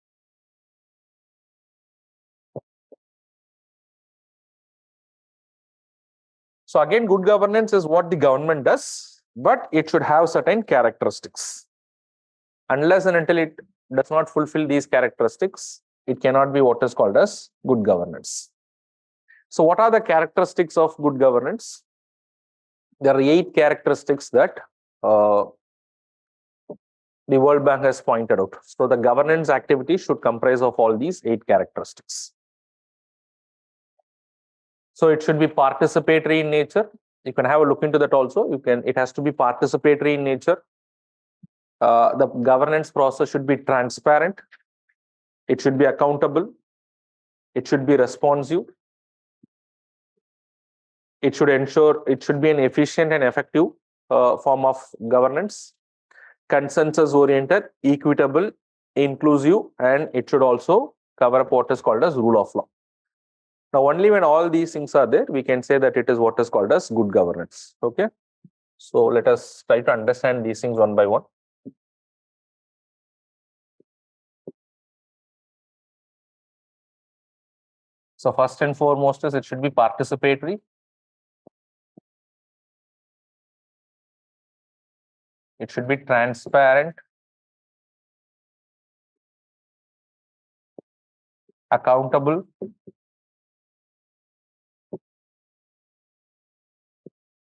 So again, good governance is what the government does, but it should have certain characteristics. Unless and until it does not fulfill these characteristics, it cannot be what is called as good governance. So what are the characteristics of good governance? There are 8 characteristics that the World Bank has pointed out. So the governance activity should comprise of all these 8 characteristics. So it should be participatory in nature. You can have a look into that also. It has to be participatory in nature. The governance process should be transparent. It should be accountable. It should be responsive. It should be an efficient and effective form of governance, consensus oriented, equitable, inclusive, and it should also cover up what is called as rule of law. Now, only when all these things are there, we can say that it is what is called as good governance. Okay. So let us try to understand these things one by one. So first and foremost is it should be participatory. It should be transparent, accountable,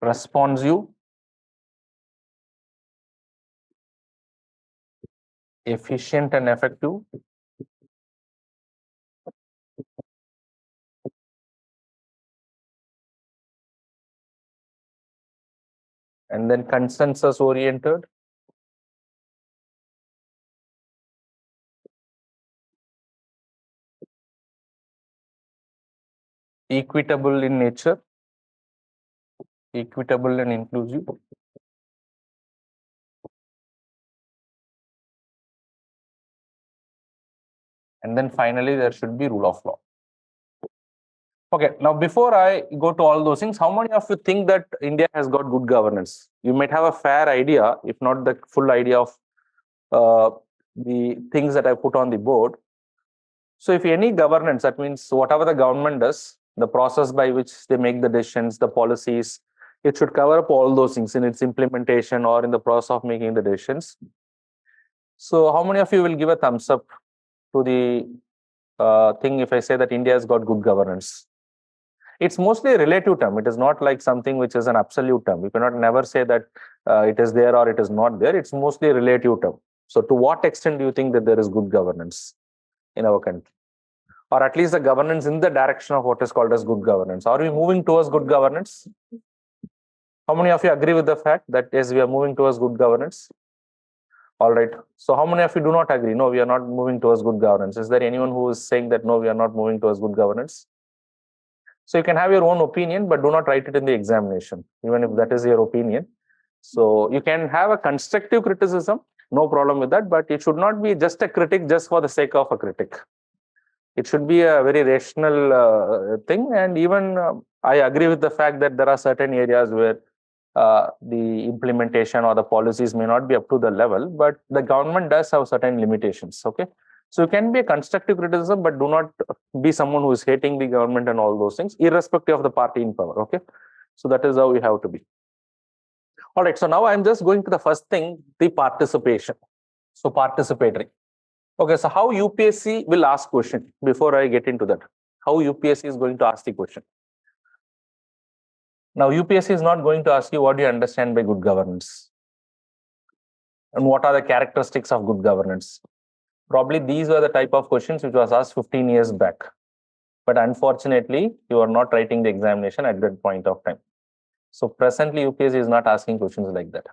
responsive, efficient and effective, and then consensus oriented, equitable in nature, equitable and inclusive, and then finally there should be rule of law. Okay, now before I go to all those things, how many of you think that India has got good governance? You might have a fair idea, if not the full idea of the things that I put on the board. So if any governance, that means whatever the government does, the process by which they make the decisions, the policies, it should cover up all those things in its implementation or in the process of making the decisions. So how many of you will give a thumbs up to the thing if I say that India has got good governance? It's mostly a relative term. It is not like something which is an absolute term. You cannot never say that it is there or it is not there. It's mostly a relative term. So to what extent do you think that there is good governance in our country? Or at least the governance in the direction of what is called as good governance? Are we moving towards good governance? How many of you agree with the fact that yes, we are moving towards good governance? All right. So how many of you do not agree? No, we are not moving towards good governance. Is there anyone who is saying that no, we are not moving towards good governance? So you can have your own opinion, but do not write it in the examination, even if that is your opinion. So you can have a constructive criticism, no problem with that, but it should not be just a critic just for the sake of a critic. It should be a very rational thing. And even I agree with the fact that there are certain areas where the implementation or the policies may not be up to the level, but the government does have certain limitations. Okay. So you can be a constructive criticism, but do not be someone who is hating the government and all those things, irrespective of the party in power. Okay, so that is how we have to be. All right, so now I'm just going to the first thing, the participation. So participatory. Okay, so how UPSC will ask question before I get into that? How UPSC is going to ask the question? Now, UPSC is not going to ask you what do you understand by good governance and what are the characteristics of good governance. Probably these were the type of questions which was asked 15 years back. But unfortunately, you are not writing the examination at that point of time. So presently, UPSC is not asking questions like that.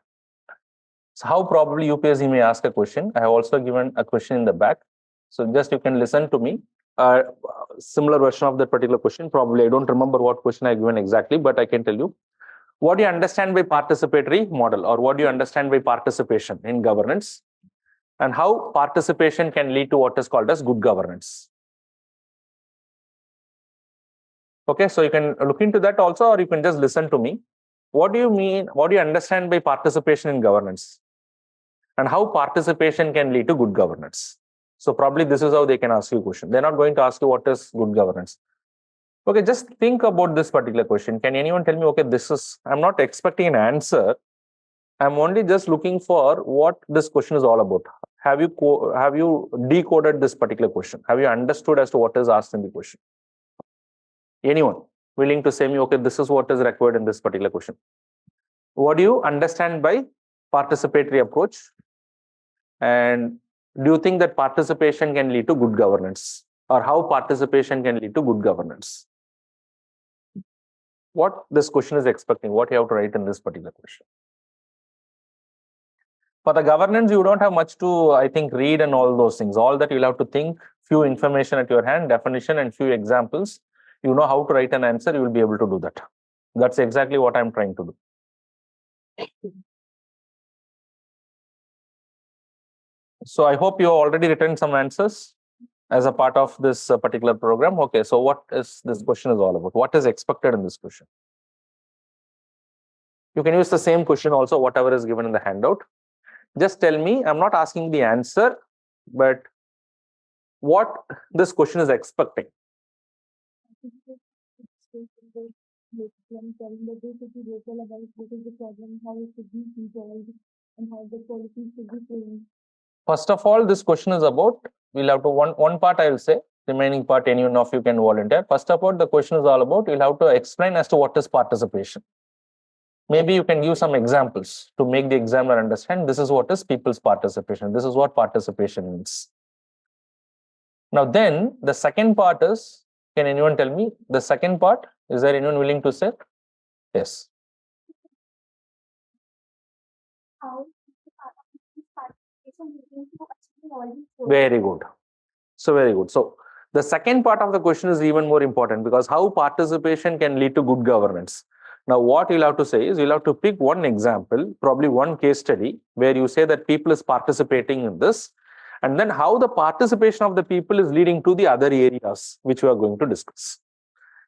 So how probably UPSC may ask a question? I have also given a question in the back. So just you can listen to me. Similar version of that particular question. Probably I don't remember what question I given exactly, but I can tell you. What do you understand by participatory model, or what do you understand by participation in governance? And how participation can lead to what is called as good governance. Okay, so you can look into that also, or you can just listen to me. What do you mean? What do you understand by participation in governance? And how participation can lead to good governance? So probably this is how they can ask you a question. They're not going to ask you what is good governance. Okay, just think about this particular question. Can anyone tell me, okay, this is, I'm not expecting an answer. I'm only just looking for what this question is all about. Have you decoded this particular question? Have you understood as to what is asked in the question? Anyone willing to say me, okay, this is what is required in this particular question? What do you understand by participatory approach? And do you think that participation can lead to good governance? Or how participation can lead to good governance? What this question is expecting, what you have to write in this particular question. For the governance, you don't have much to, I think, read and all those things. All that you'll have to think, few information at your hand, definition and few examples. You know how to write an answer, you will be able to do that. That's exactly what I'm trying to do. So I hope you have already written some answers as a part of this particular program. Okay, so what is this question is all about? What is expected in this question? You can use the same question also, whatever is given in the handout. Just tell me, I'm not asking the answer, but what this question is expecting. First of all, this question is about, we'll have to, one part I will say, remaining part anyone of you can volunteer. First of all, the question is all about, you'll have to explain as to what is participation. Maybe you can give some examples to make the examiner understand this is what is people's participation. This is what participation means. Now then, the second part is, can anyone tell me the second part? Is there anyone willing to say? Yes. Very good. So very good. So the second part of the question is even more important, because how participation can lead to good governance. Now, what you'll have to say is, you'll have to pick one example, probably one case study, where you say that people is participating in this, and then how the participation of the people is leading to the other areas which we are going to discuss.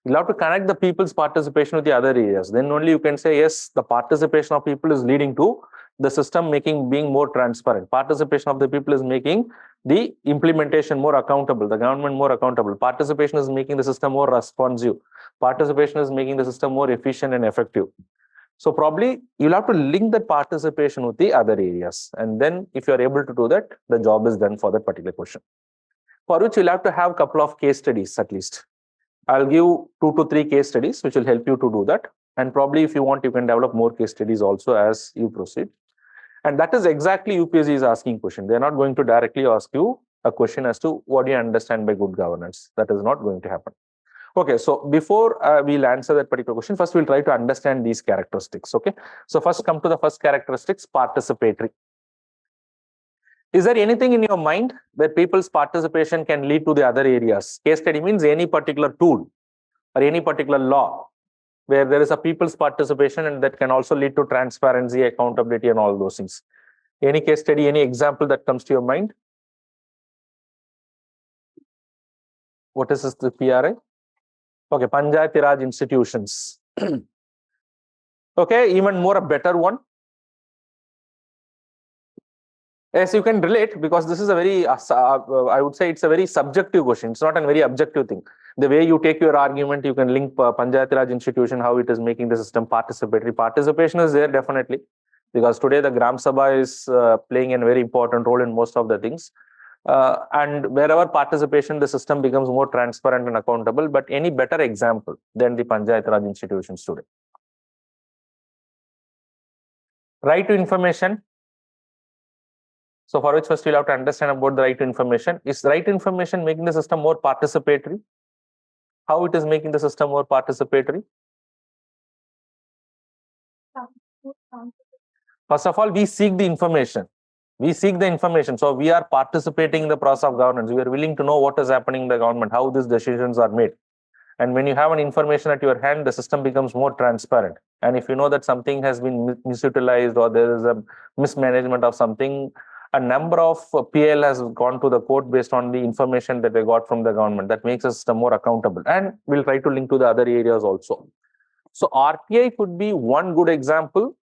You'll have to connect the people's participation with the other areas. Then only you can say, yes, the participation of people is leading to the system being more transparent. Participation of the people is making the implementation more accountable, the government more accountable. Participation is making the system more responsive. Participation is making the system more efficient and effective. So probably you'll have to link that participation with the other areas. And then if you're able to do that, the job is done for that particular question. For which you'll have to have a couple of case studies at least. I'll give 2 to 3 case studies, which will help you to do that. And probably if you want, you can develop more case studies also as you proceed. And that is exactly UPSC is asking question. They're not going to directly ask you a question as to what do you understand by good governance. That is not going to happen. Okay, so before we'll answer that particular question, first we'll try to understand these characteristics. Okay, so first come to the first characteristics, participatory. Is there anything in your mind where people's participation can lead to the other areas? Case study means any particular tool or any particular law where there is a people's participation, and that can also lead to transparency, accountability, and all those things. Any case study, any example that comes to your mind? What is this, the PRI? Okay, Panchayati Raj institutions. Okay, even more a better one. Yes, you can relate because this is a very, I would say it's a very subjective question. It's not a very objective thing. The way you take your argument, you can link Panchayati Raj institution, how it is making the system participatory. Participation is there definitely because today the Gram Sabha is playing a very important role in most of the things. And wherever participation, the system becomes more transparent and accountable. But any better example than the Panchayati Raj institutions today? Right to information. So for which first we'll have to understand about the right to information. Is right to information making the system more participatory? How it is making the system more participatory? First of all, we seek the information. We seek the information. So we are participating in the process of governance. We are willing to know what is happening in the government, how these decisions are made. And when you have an information at your hand, the system becomes more transparent. And if you know that something has been misutilized or there is a mismanagement of something, a number of PL has gone to the court based on the information that they got from the government. That makes the system more accountable. And we'll try to link to the other areas also. So RTI could be one good example.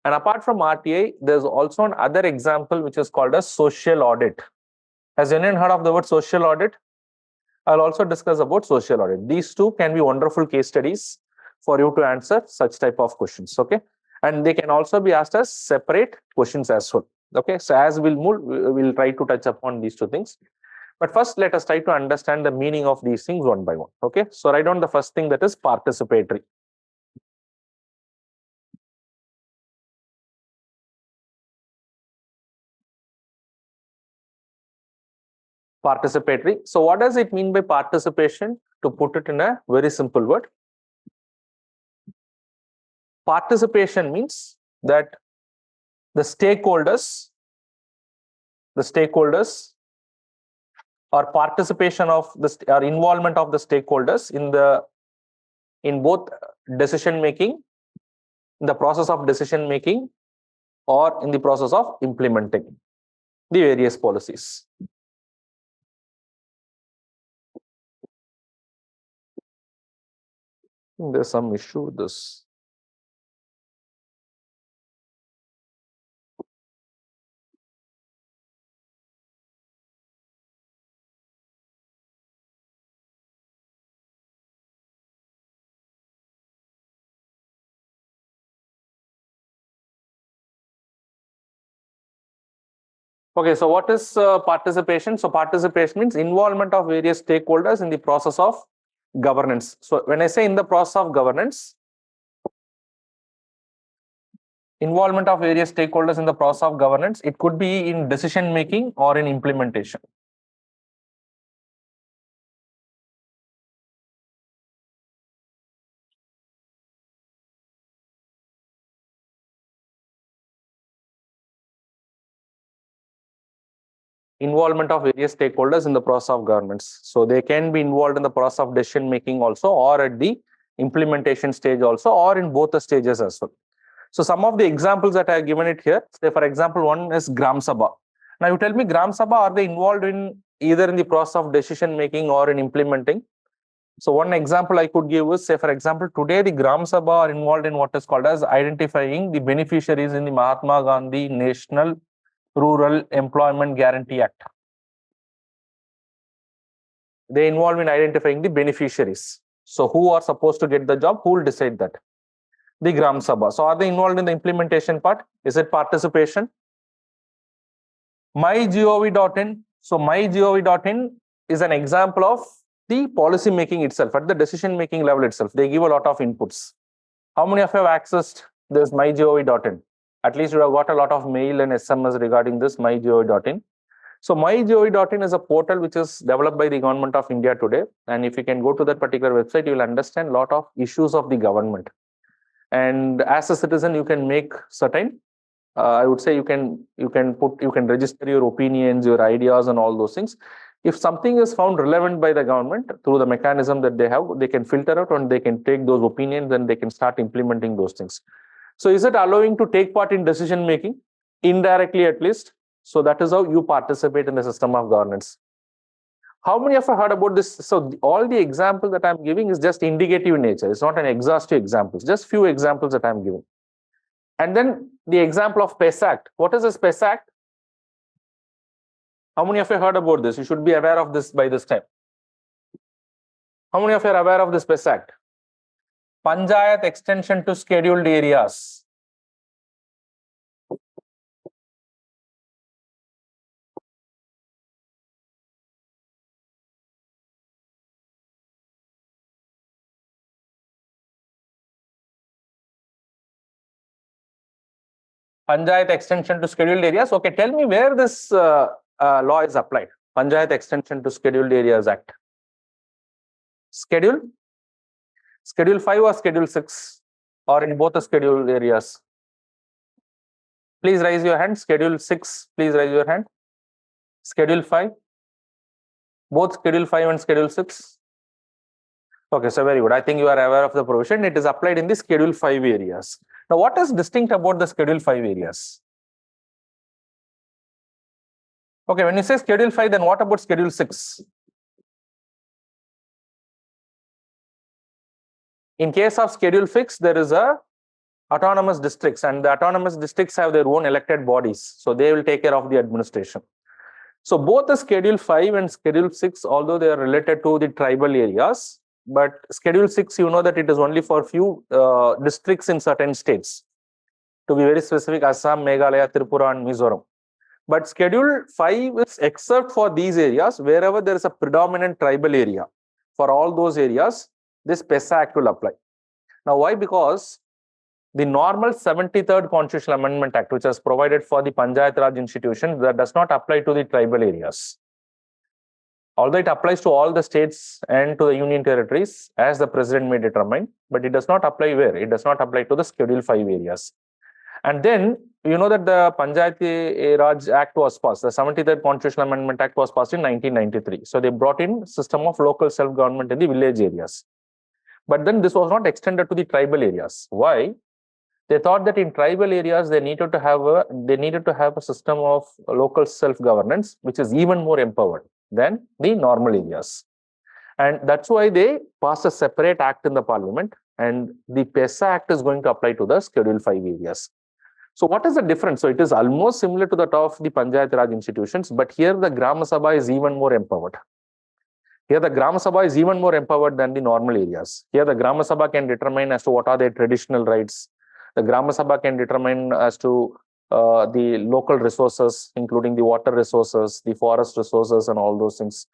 And apart from RTI, there's also another example which is called a social audit. Has anyone heard of the word social audit? I'll also discuss about social audit. These two can be wonderful case studies for you to answer such type of questions. Okay, and they can also be asked as separate questions as well. Okay, so as we'll move, we'll try to touch upon these two things. But first, let us try to understand the meaning of these things one by one. Okay, so write down the first thing, that is participatory. Participatory. So what does it mean by participation? To put it in a very simple word, participation means that the stakeholders or participation of the or involvement of the stakeholders in both decision making, in the process of decision making, or in the process of implementing the various policies. There's some issue with this. Okay, so what is participation? So participation means involvement of various stakeholders in the process of governance. So when I say in the process of governance, involvement of various stakeholders in the process of governance, it could be in decision making or in implementation. Involvement of various stakeholders in the process of governance. So they can be involved in the process of decision making also, or at the implementation stage also, or in both the stages as well. So some of the examples that I have given it here, say for example, one is Gram Sabha. Now you tell me, Gram Sabha, are they involved in either in the process of decision making or in implementing? So one example I could give is, say for example, today the Gram Sabha are involved in what is called as identifying the beneficiaries in the Mahatma Gandhi National Rural Employment Guarantee Act. They involve in identifying the beneficiaries. So who are supposed to get the job? Who will decide that? The Gram Sabha. So are they involved in the implementation part? Is it participation? MyGov.in. So MyGov.in is an example of the policy making itself, at the decision making level itself. They give a lot of inputs. How many of you have accessed this MyGov.in? At least you have got a lot of mail and SMS regarding this MyGov.in. So MyGov.in is a portal which is developed by the government of India today. And if you can go to that particular website, you will understand a lot of issues of the government. And as a citizen, you can make certain, I would say you can register your opinions, your ideas and all those things. If something is found relevant by the government through the mechanism that they have, they can filter out and they can take those opinions and they can start implementing those things. So is it allowing to take part in decision making? Indirectly at least. So that is how you participate in the system of governance. How many of you heard about this? So all the examples that I'm giving is just indicative in nature. It's not an exhaustive example. Just few examples that I'm giving. And then the example of PES Act. What is this PES Act? How many of you heard about this? You should be aware of this by this time. How many of you are aware of this PES Act? Panchayat extension to scheduled areas. Panchayat extension to scheduled areas. Okay, tell me where this law is applied. Panchayat extension to scheduled areas act. Schedule 5 or schedule 6, or in both the scheduled areas? Please raise your hand. Schedule 6, please raise your hand. Schedule 5, both schedule 5 and schedule 6. Okay, so very good. I think you are aware of the provision. It is applied in the schedule 5 areas. Now, what is distinct about the schedule 5 areas? Okay, when you say schedule 5, then what about schedule 6? In case of schedule 6, there is a autonomous districts, and the autonomous districts have their own elected bodies. So they will take care of the administration. So both the schedule 5 and schedule 6, although they are related to the tribal areas, but schedule 6, you know that it is only for few districts in certain states. To be very specific, Assam, Meghalaya, Tripura, and Mizoram. But schedule 5 is except for these areas, wherever there is a predominant tribal area. For all those areas, this PES Act will apply. Now, why? Because the normal 73rd Constitutional Amendment Act, which has provided for the Panchayat Raj institutions, that does not apply to the tribal areas. Although it applies to all the states and to the union territories, as the president may determine, but it does not apply where? It does not apply to the schedule 5 areas. And then, you know that the Panchayat Raj Act was passed. The 73rd Constitutional Amendment Act was passed in 1993. So they brought in system of local self-government in the village areas. But then this was not extended to the tribal areas. Why? They thought that in tribal areas, they needed to have a system of local self-governance, which is even more empowered than the normal areas. And that's why they passed a separate act in the parliament, and the PES Act is going to apply to the schedule 5 areas. So what is the difference? So it is almost similar to that of the Panchayat Raj institutions, but here the Gram Sabha is even more empowered. Here the Gram Sabha is even more empowered than the normal areas. Here the Gram Sabha can determine as to what are their traditional rights. The Gram Sabha can determine as to the local resources, including the water resources, the forest resources, and all those things.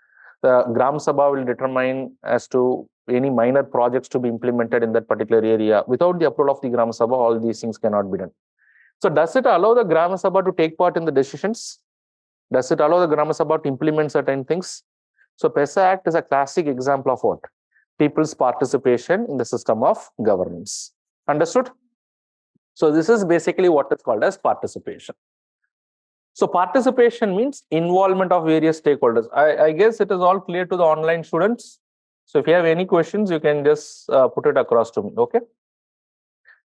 The Gram Sabha will determine as to any minor projects to be implemented in that particular area. Without the approval of the Gram Sabha, all these things cannot be done. So does it allow the Gram Sabha to take part in the decisions? Does it allow the Gram Sabha to implement certain things? So PES Act is a classic example of what? People's participation in the system of governance. Understood? So this is basically what is called as participation. So participation means involvement of various stakeholders. I guess it is all clear to the online students. So if you have any questions, you can just put it across to me, okay?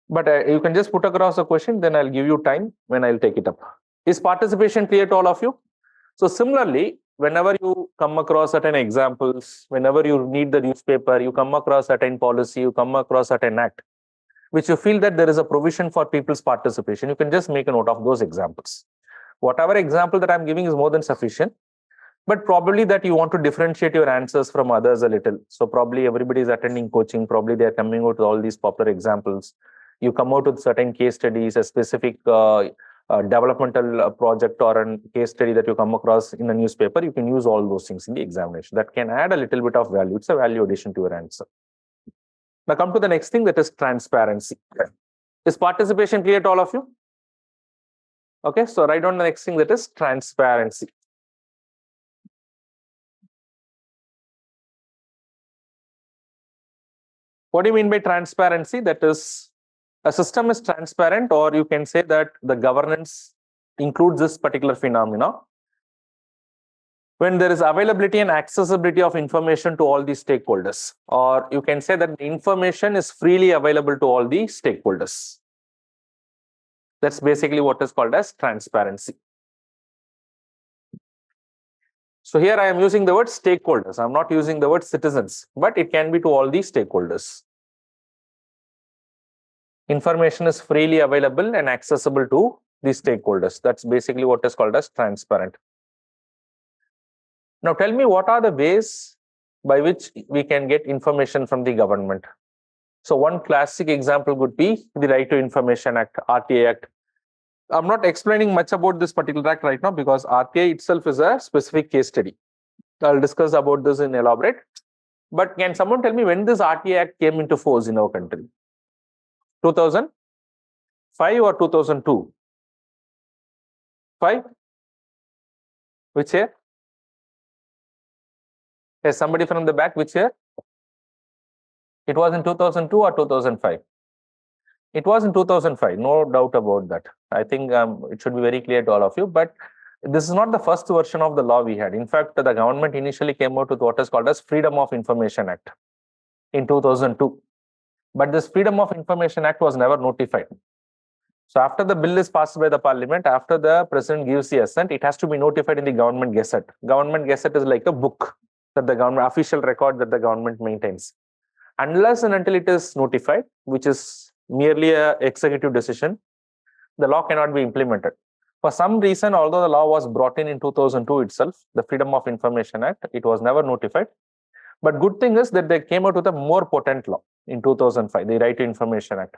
But you can just put across a question, then I'll give you time when I'll take it up. Is participation clear to all of you? So similarly, whenever you come across certain examples, whenever you read the newspaper, you come across certain policy, you come across certain act, which you feel that there is a provision for people's participation, you can just make a note of those examples. Whatever example that I'm giving is more than sufficient, but probably that you want to differentiate your answers from others a little. So probably everybody is attending coaching, probably they're coming out with all these popular examples. You come out with certain case studies, a specific developmental project or a case study that you come across in a newspaper, you can use all those things in the examination. That can add a little bit of value. It's a value addition to your answer. Now come to the next thing, that is transparency. Is participation clear to all of you? Okay, so write down the next thing, that is transparency. What do you mean by transparency? That is, a system is transparent, or you can say that the governance includes this particular phenomena when there is availability and accessibility of information to all the stakeholders, or you can say that the information is freely available to all the stakeholders. That's basically what is called as transparency. So here I am using the word stakeholders. I'm not using the word citizens, but it can be to all the stakeholders. Information is freely available and accessible to the stakeholders. That's basically what is called as transparent. Now tell me, what are the ways by which we can get information from the government? So one classic example would be the Right to Information Act, RTA Act. I'm not explaining much about this particular act right now because RTA itself is a specific case study. I'll discuss about this in elaborate. But can someone tell me when this RTA Act came into force in our country? 2005 or 2002? 5? Which year? Yes, somebody from the back, which year? It was in 2002 or 2005? It was in 2005, no doubt about that. I think it should be very clear to all of you. But this is not the first version of the law we had. In fact, the government initially came out with what is called as Freedom of Information Act in 2002. But this Freedom of Information Act was never notified. So after the bill is passed by the parliament, after the president gives the assent, it has to be notified in the government gazette. Government gazette is like a book that the government, official record that the government maintains. Unless and until it is notified, which is merely an executive decision, the law cannot be implemented. For some reason, although the law was brought in 2002 itself, the Freedom of Information Act, it was never notified. But good thing is that they came out with a more potent law in 2005, the Right to Information Act.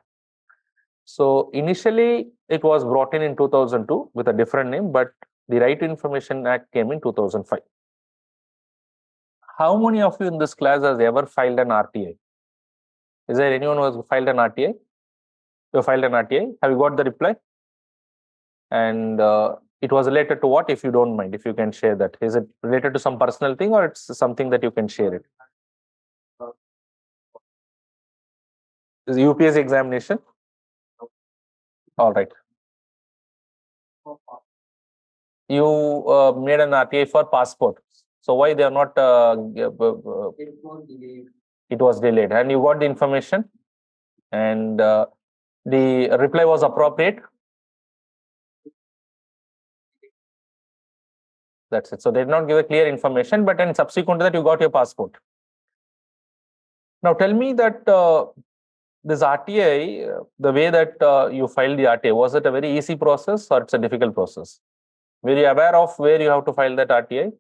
So initially, it was brought in 2002 with a different name, but the Right to Information Act came in 2005. How many of you in this class has ever filed an RTA? Is there anyone who has filed an RTA? You filed an RTA? Have you got the reply? And it was related to what, if you don't mind, if you can share that? Is it related to some personal thing or it's something that you can share it? Is it UPSC examination? All right. You made an RTA for passport. So why they are not? It was delayed, and you got the information, and the reply was appropriate. That's it. So they did not give a clear information, but then subsequent to that, you got your passport. Now tell me that this RTA, the way that you filed the RTA, was it a very easy process or it's a difficult process? Were you aware of where you have to file that RTA?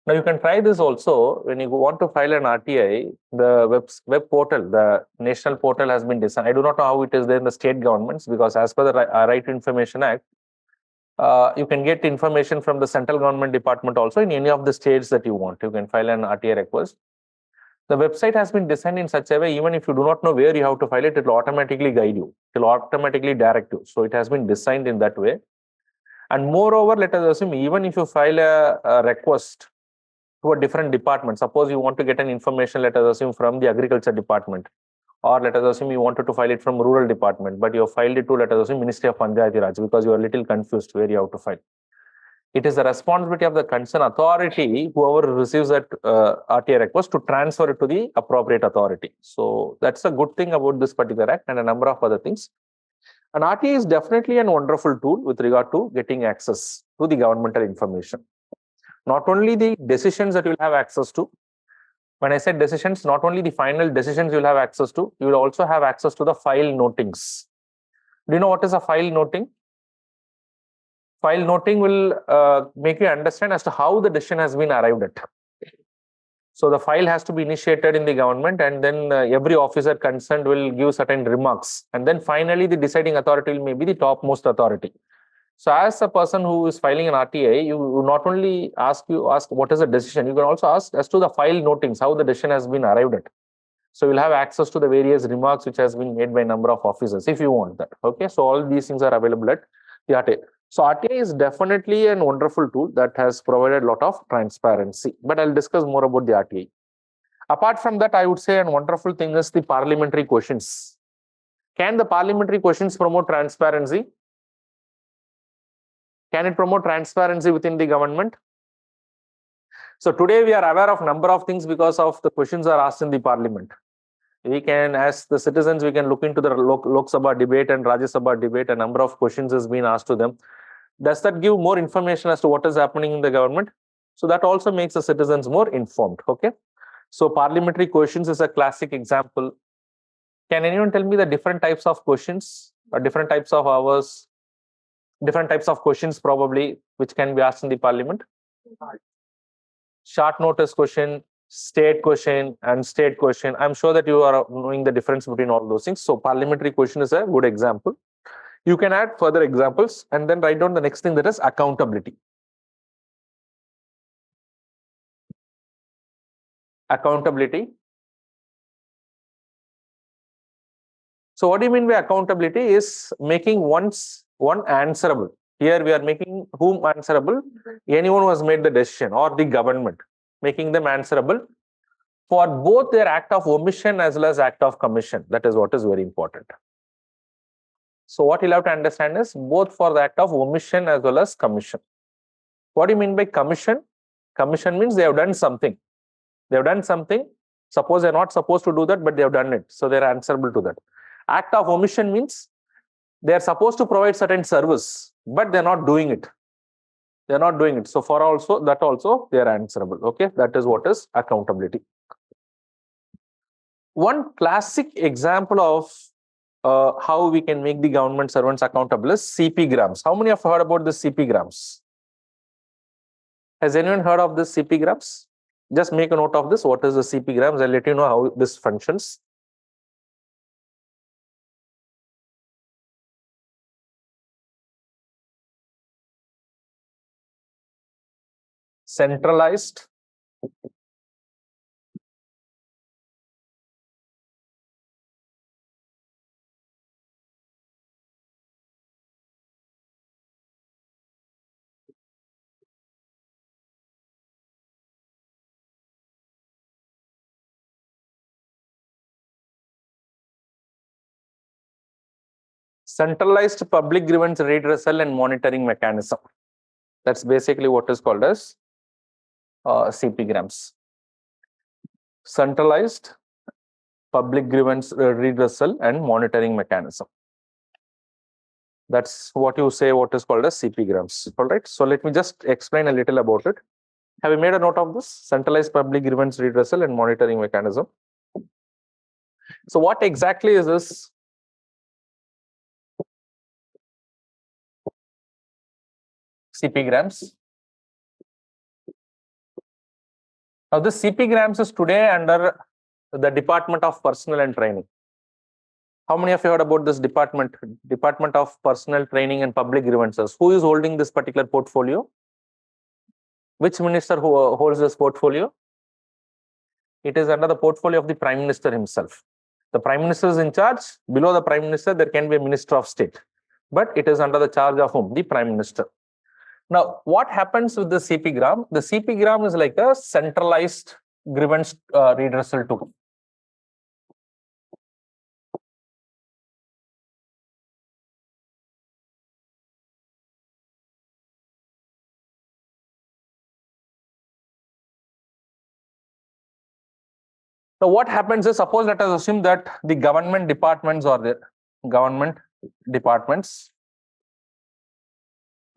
Now you can try this also. When you want to file an RTA, the web portal, the national portal has been designed. I do not know how it is there in the state governments, because as per the Right to Information Act, you can get information from the central government department also in any of the states that you want. You can file an RTA request. The website has been designed in such a way, even if you do not know where you have to file it, it will automatically guide you. It will automatically direct you. So it has been designed in that way. And moreover, let us assume, even if you file a request to a different department, suppose you want to get an information, let us assume from the agriculture department, or let us assume you wanted to file it from rural department, but you have filed it to, let us assume, Ministry of Panchayati Raj, because you are a little confused where you have to file. It is the responsibility of the concerned authority, whoever receives that RTA request, to transfer it to the appropriate authority. So that's a good thing about this particular act, and a number of other things. An RTA is definitely a wonderful tool with regard to getting access to the governmental information. Not only the decisions that you will have access to. When I said decisions, not only the final decisions you will have access to, you will also have access to the file notings. Do you know what is a file noting? File noting will make you understand as to how the decision has been arrived at. So the file has to be initiated in the government, and then every officer concerned will give certain remarks. And then finally, the deciding authority will be the topmost authority. So as a person who is filing an RTA, you not only ask what is the decision, you can also ask as to the file notings, how the decision has been arrived at. So you'll have access to the various remarks which has been made by a number of officers if you want that. Okay, so all these things are available at the RTA. So RTA is definitely a wonderful tool that has provided a lot of transparency, but I'll discuss more about the RTA. Apart from that, I would say a wonderful thing is the parliamentary questions. Can the parliamentary questions promote transparency? Can it promote transparency within the government? So today we are aware of number of things because of the questions are asked in the parliament. We can, as the citizens, we can look into the Lok Sabha debate and Rajya Sabha debate. A number of questions has been asked to them. Does that give more information as to what is happening in the government? So that also makes the citizens more informed. Okay. So parliamentary questions is a classic example. Can anyone tell me the different types of questions or different types of hours, different types of questions probably which can be asked in the parliament? short notice question, state question, and state question. I'm sure that you are knowing the difference between all those things. So parliamentary question is a good example. You can add further examples and then write down the next thing, that is accountability. Accountability. So what do you mean by accountability? Is making one answerable. Here we are making whom answerable? Anyone who has made the decision or the government, making them answerable for both their act of omission as well as act of commission. That is what is very important. So what you'll have to understand is both for the act of omission as well as commission. What do you mean by commission? Commission means they have done something. They have done something. Suppose they're not supposed to do that, but they have done it. So they're answerable to that. Act of omission means they are supposed to provide certain service, but they're not doing it. They're not doing it. So for also that also they are answerable. Okay, that is what is accountability. One classic example of how we can make the government servants accountable is CP grams. How many have heard about the CP grams? Has anyone heard of this CP grams? Just make a note of this. What is the CP grams? I'll let you know how this functions. Centralized public grievance redressal and monitoring mechanism. That's basically what is called as CP grams. Centralized public grievance redressal and monitoring mechanism. That's what you say what is called as CP grams. All right. So let me just explain a little about it. Have you made a note of this? Centralized public grievance redressal and monitoring mechanism. So what exactly is this? CP grams. Now this CP grams is today under the Department of Personnel and Training. How many of you heard about this department? Department of Personnel Training and Public Grievances. Who is holding this particular portfolio? Which minister who holds this portfolio? It is under the portfolio of the Prime Minister himself. The Prime Minister is in charge. Below the Prime Minister, there can be a Minister of State. But it is under the charge of whom? The Prime Minister. Now, what happens with the CP gram? The CP gram is like a centralized grievance redressal tool. So what happens is, suppose let us assume that the government departments are there. Government departments.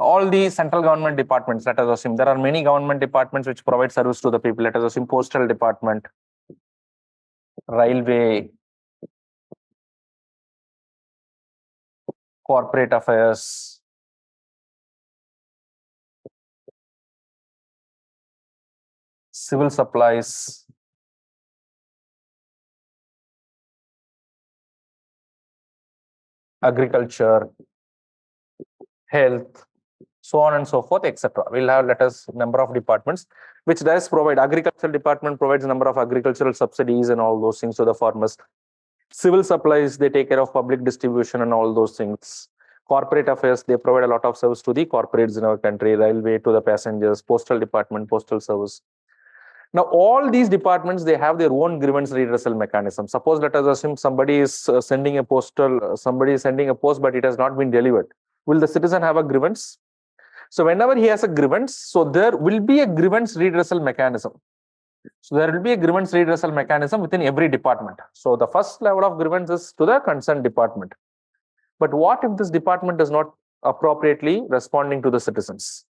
All the central government departments, let us assume there are many government departments which provide service to the people. Let us assume postal department, railway, corporate affairs, civil supplies, agriculture, health, so on and so forth, etc. We'll have number of departments which does provide. Agricultural department provides a number of agricultural subsidies and all those things to the farmers. Civil supplies, they take care of public distribution and all those things. Corporate affairs, they provide a lot of service to the corporates in our country. Railway to the passengers, postal department, postal service. Now, all these departments, they have their own grievance redressal mechanism. Suppose let us assume somebody is sending a post, but it has not been delivered. Will the citizen have a grievance? So whenever he has a grievance, so there will be a grievance redressal mechanism. So there will be a grievance redressal mechanism within every department. So the first level of grievance is to the concerned department. But what if this department is not appropriately responding to the citizens?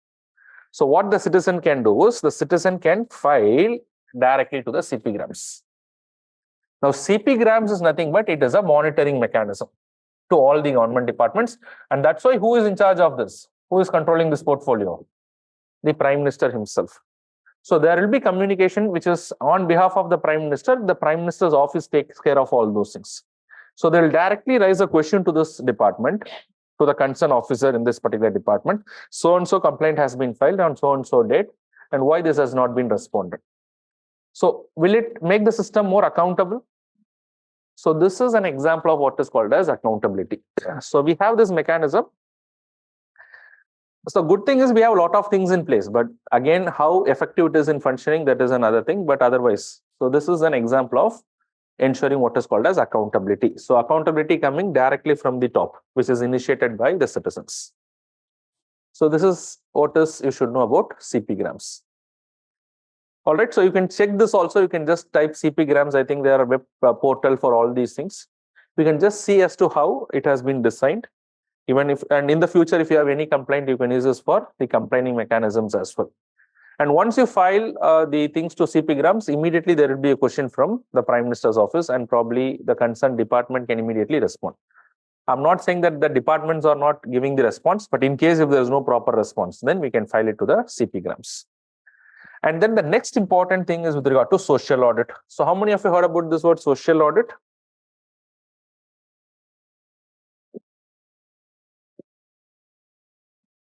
So what the citizen can do is the citizen can file directly to the CP grams. Now CP grams is nothing but it is a monitoring mechanism to all the government departments. And that's why who is in charge of this? Who is controlling this portfolio? The Prime Minister himself. So there will be communication which is on behalf of the Prime Minister. The Prime Minister's office takes care of all those things. So they will directly raise a question to this department, to the concerned officer in this particular department. So and so complaint has been filed on so and so date, and why this has not been responded. So will it make the system more accountable? So this is an example of what is called as accountability. So we have this mechanism. So good thing is we have a lot of things in place, but again, how effective it is in functioning, that is another thing. But otherwise, so this is an example of ensuring what is called as accountability. So accountability coming directly from the top, which is initiated by the citizens. So this is what is you should know about CP-grams. All right, so you can check this also. You can just type CP-grams. I think there are a web portal for all these things. We can just see as to how it has been designed. Even if, and in the future, if you have any complaint, you can use this for the complaining mechanisms as well. And once you file the things to CP-grams, immediately there will be a question from the Prime Minister's office, and probably the concerned department can immediately respond. I'm not saying that the departments are not giving the response, but in case if there is no proper response, then we can file it to the CP-grams. And then the next important thing is with regard to social audit. So how many of you heard about this word social audit?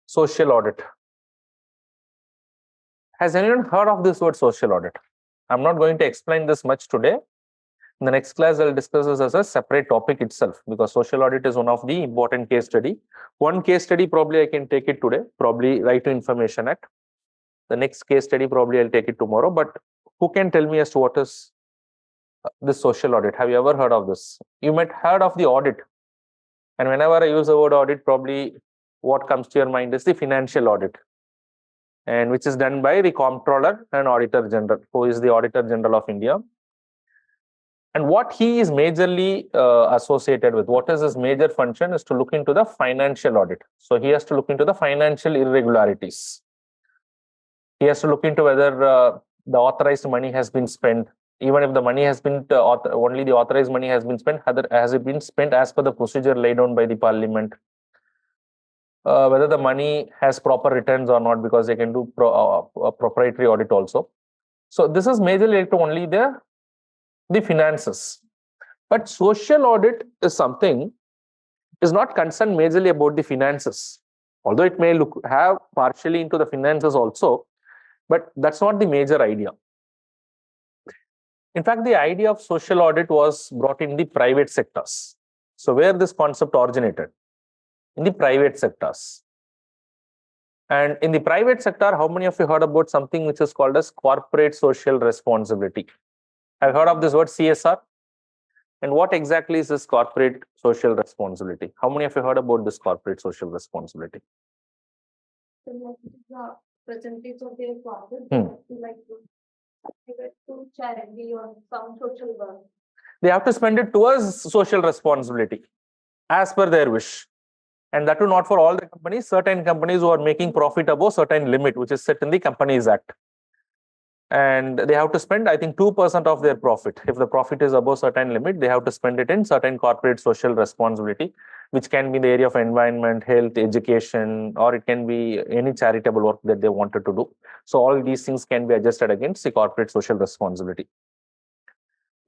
Social audit. Has anyone heard of this word social audit? I'm not going to explain this much today. In the next class, I'll discuss this as a separate topic itself, because social audit is one of the important case study. One case study probably I can take it today, probably Right to Information Act. The next case study probably I'll take it tomorrow. But who can tell me as to what is this social audit? Have you ever heard of this? You might have heard of the audit. And whenever I use the word audit, probably what comes to your mind is the financial audit, and which is done by the Comptroller and Auditor General, who is the Auditor General of India. And what he is majorly associated with, what is his major function, is to look into the financial audit. So he has to look into the financial irregularities. He has to look into whether the authorized money has been spent. Even if the money has been, only the authorized money has been spent, has it been spent as per the procedure laid down by the Parliament? Whether the money has proper returns or not, because they can do proprietary audit also. So this is majorly related to only the finances. But social audit is something, is not concerned majorly about the finances, although it may have partially into the finances also, but that's not the major idea. In fact, the idea of social audit was brought in the private sectors. So where this concept originated? In the private sectors. And in the private sector, how many of you heard about something which is called as corporate social responsibility? I've heard of this word CSR. And what exactly is this corporate social responsibility? How many of you heard about this corporate social responsibility? So the percentage of their profit, like give it to charity or some social work. They have to spend it towards social responsibility as per their wish. And that too not for all the companies. Certain companies who are making profit above certain limit, which is set in the Companies Act. And they have to spend, I think, 2% of their profit. If the profit is above certain limit, they have to spend it in certain corporate social responsibility, which can be in the area of environment, health, education, or it can be any charitable work that they wanted to do. So all these things can be adjusted against the corporate social responsibility.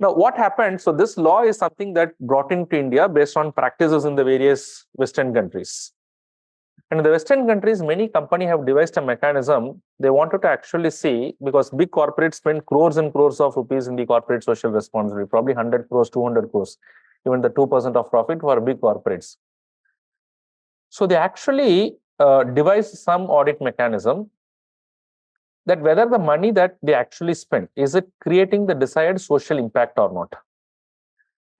Now, what happened? So this law is something that brought into India based on practices in the various Western countries. And in the Western countries, many companies have devised a mechanism. They wanted to actually see, because big corporates spend crores and crores of rupees in the corporate social responsibility, probably 100 crores, 200 crores, even the 2% of profit for big corporates. So they actually devised some audit mechanism that whether the money that they actually spend, is it creating the desired social impact or not?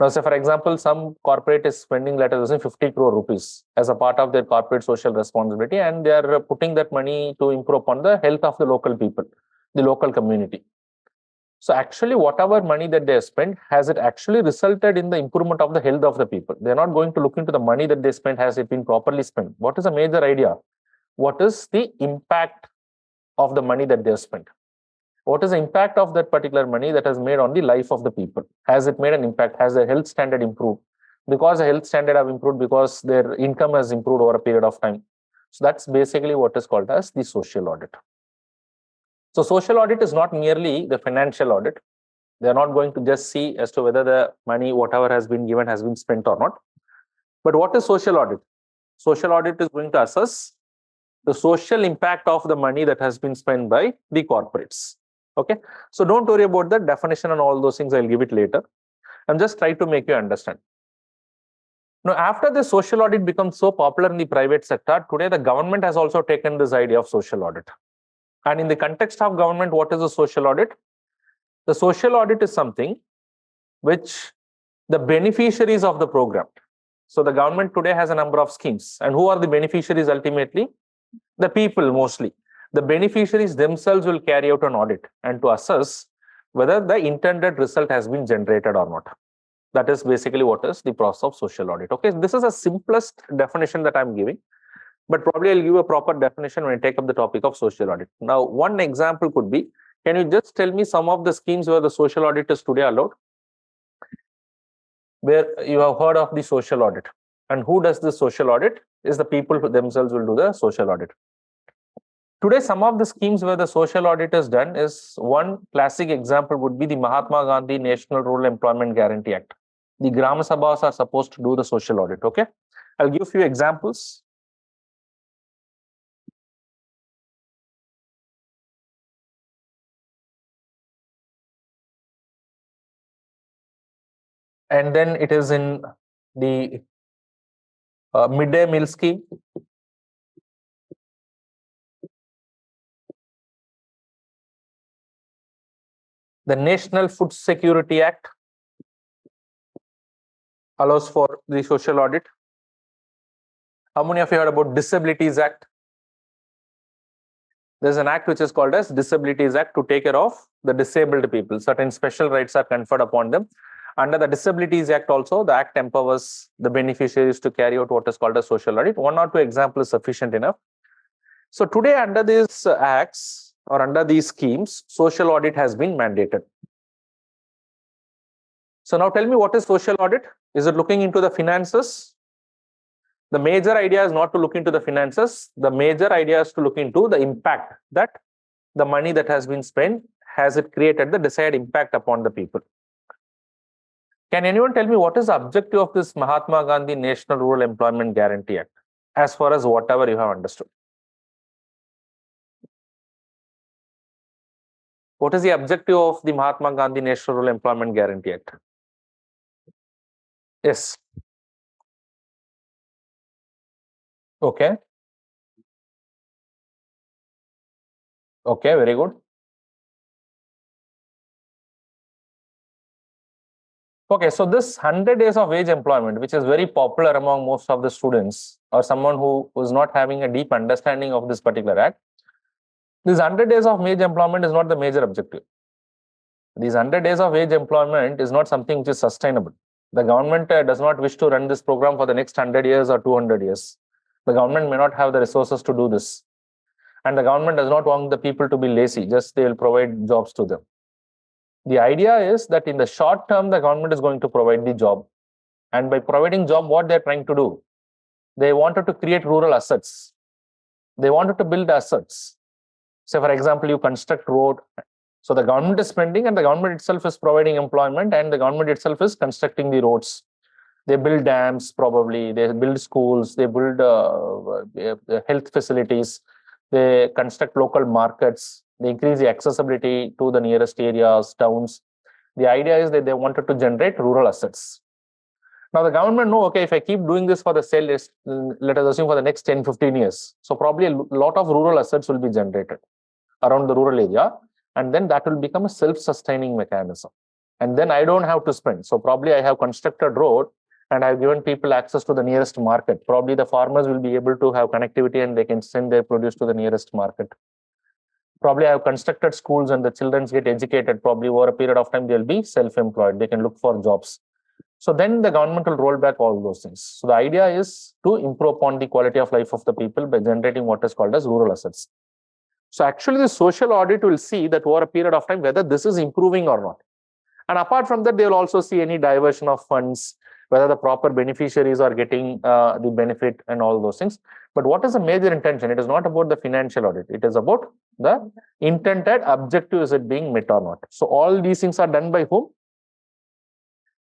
Now, say for example, some corporate is spending, let us say, 50 crore rupees as a part of their corporate social responsibility, and they are putting that money to improve upon the health of the local people, the local community. So actually, whatever money that they spend, has it actually resulted in the improvement of the health of the people? They're not going to look into the money that they spent, has it been properly spent? What is the major idea? What is the impact of the money that they have spent? What is the impact of that particular money that has made on the life of the people? Has it made an impact? Has their health standard improved? Because the health standard have improved, because their income has improved over a period of time. So that's basically what is called as the social audit. So social audit is not merely the financial audit. They are not going to just see as to whether the money, whatever has been given, has been spent or not. But what is social audit? Social audit is going to assess the social impact of the money that has been spent by the corporates. Okay, so don't worry about the definition and all those things. I'll give it later. I'm just trying to make you understand. Now, after the social audit becomes so popular in the private sector, today the government has also taken this idea of social audit. And in the context of government, what is a social audit? The social audit is something which the beneficiaries of the program. So the government today has a number of schemes. And who are the beneficiaries ultimately? The people mostly. The beneficiaries themselves will carry out an audit and to assess whether the intended result has been generated or not. That is basically what is the process of social audit. Okay, this is the simplest definition that I'm giving, but probably I'll give a proper definition when I take up the topic of social audit. Now, one example could be, can you just tell me some of the schemes where the social audit is today allowed? Where you have heard of the social audit. And who does the social audit? Is the people who themselves will do the social audit. Today, some of the schemes where the social audit is done is, one classic example would be the Mahatma Gandhi National Rural Employment Guarantee Act. The Gram Sabhas are supposed to do the social audit. Okay, I'll give a few examples. And then it is in the midday meal scheme. The National Food Security Act allows for the social audit. How many of you heard about Disabilities Act? There's an act which is called as Disabilities Act to take care of the disabled people. Certain special rights are conferred upon them. Under the Disabilities Act also, the act empowers the beneficiaries to carry out what is called a social audit. One or two examples is sufficient enough. So today, under these acts or under these schemes, social audit has been mandated. So now tell me, what is social audit? Is it looking into the finances? The major idea is not to look into the finances. The major idea is to look into the impact that the money that has been spent, has it created the desired impact upon the people? Can anyone tell me what is the objective of this Mahatma Gandhi National Rural Employment Guarantee Act, as far as whatever you have understood? What is the objective of the Mahatma Gandhi National Rural Employment Guarantee Act? Yes. Okay. Okay, very good. Okay, so this 100 days of wage employment, which is very popular among most of the students or someone who is not having a deep understanding of this particular act, this 100 days of wage employment is not the major objective. These 100 days of wage employment is not something which is sustainable. The government does not wish to run this program for the next 100 years or 200 years. The government may not have the resources to do this. And the government does not want the people to be lazy, just they will provide jobs to them. The idea is that in the short term, the government is going to provide the job. And by providing job, what they're trying to do? They wanted to create rural assets. They wanted to build assets. Say, for example, you construct road. So the government is spending and the government itself is providing employment and the government itself is constructing the roads. They build dams probably, they build schools, they build health facilities, they construct local markets, they increase the accessibility to the nearest areas, towns. The idea is that they wanted to generate rural assets. Now the government know, okay, if I keep doing this for the sale, let us assume for the next 10, 15 years. So probably a lot of rural assets will be generated around the rural area. And then that will become a self-sustaining mechanism. And then I don't have to spend. So probably I have constructed road and I've given people access to the nearest market. Probably the farmers will be able to have connectivity and they can send their produce to the nearest market. Probably I have constructed schools and the children get educated. Probably over a period of time, they'll be self-employed. They can look for jobs. So then the government will roll back all those things. So the idea is to improve upon the quality of life of the people by generating what is called as rural assets. So actually the social audit will see that over a period of time, whether this is improving or not. And apart from that, they will also see any diversion of funds, whether the proper beneficiaries are getting the benefit and all those things. But what is the major intention? It is not about the financial audit. It is about the intended objective, is it being met or not. So all these things are done by whom?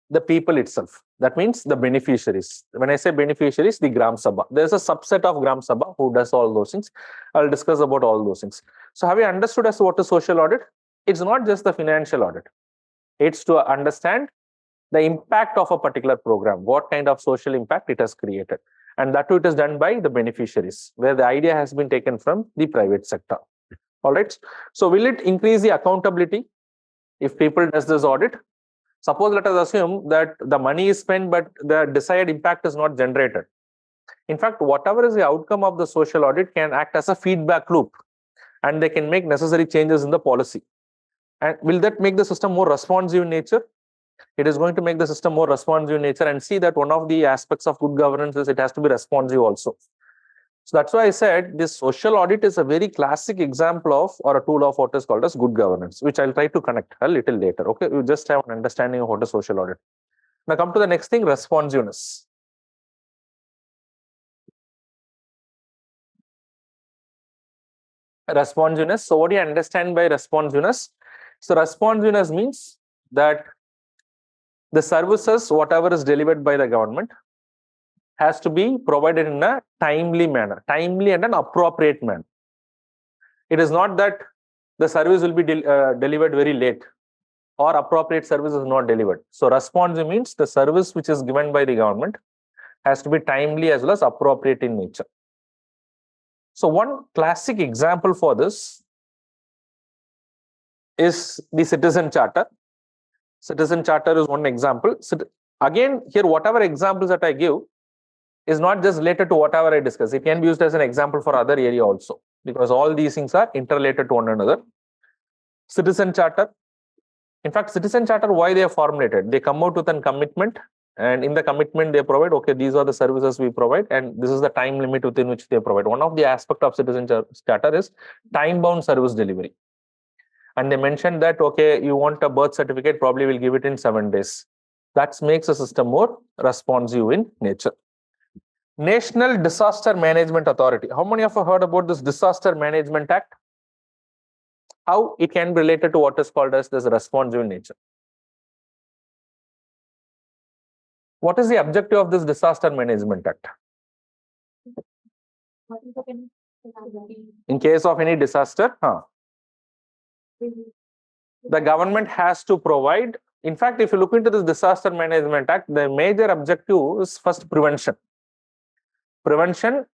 The people itself. That means the beneficiaries. When I say beneficiaries, the Gram Sabha. There's a subset of Gram Sabha who does all those things. I'll discuss about all those things. So have you understood as to what is social audit? It's not just the financial audit. It's to understand the impact of a particular program, what kind of social impact it has created. And that too, it is done by the beneficiaries, where the idea has been taken from the private sector. All right. So will it increase the accountability if people does this audit? Suppose let us assume that the money is spent, but the desired impact is not generated. In fact, whatever is the outcome of the social audit can act as a feedback loop, and they can make necessary changes in the policy. And will that make the system more responsive in nature? It is going to make the system more responsive in nature, and see that one of the aspects of good governance is it has to be responsive also. So that's why I said this social audit is a very classic example of, or a tool of what is called as good governance, which I'll try to connect a little later. Okay, you just have an understanding of what is social audit. Now come to the next thing, responsiveness. Responsiveness. So what do you understand by responsiveness? So responsiveness means that the services, whatever is delivered by the government, has to be provided in a timely manner, timely and an appropriate manner. It is not that the service will be delivered very late or appropriate service is not delivered. So responsive means the service which is given by the government has to be timely as well as appropriate in nature. So one classic example for this is the Citizen Charter. Citizen Charter is one example. So again, here whatever examples that I give is not just related to whatever I discuss. It can be used as an example for other area also, because all these things are interrelated to one another. Citizen Charter. In fact, Citizen Charter, why they are formulated? They come out with a commitment, and in the commitment they provide, okay, these are the services we provide, and this is the time limit within which they provide. One of the aspects of Citizen Charter is time-bound service delivery. And they mentioned that, okay, you want a birth certificate, probably we'll give it in 7 days. That makes a system more responsive in nature. National Disaster Management Authority. How many of you heard about this Disaster Management Act? How it can be related to what is called as this responsive nature. What is the objective of this Disaster Management Act? In case of any disaster, the government has to provide. In fact, if you look into this Disaster Management Act, the major objective is first prevention. Prevention,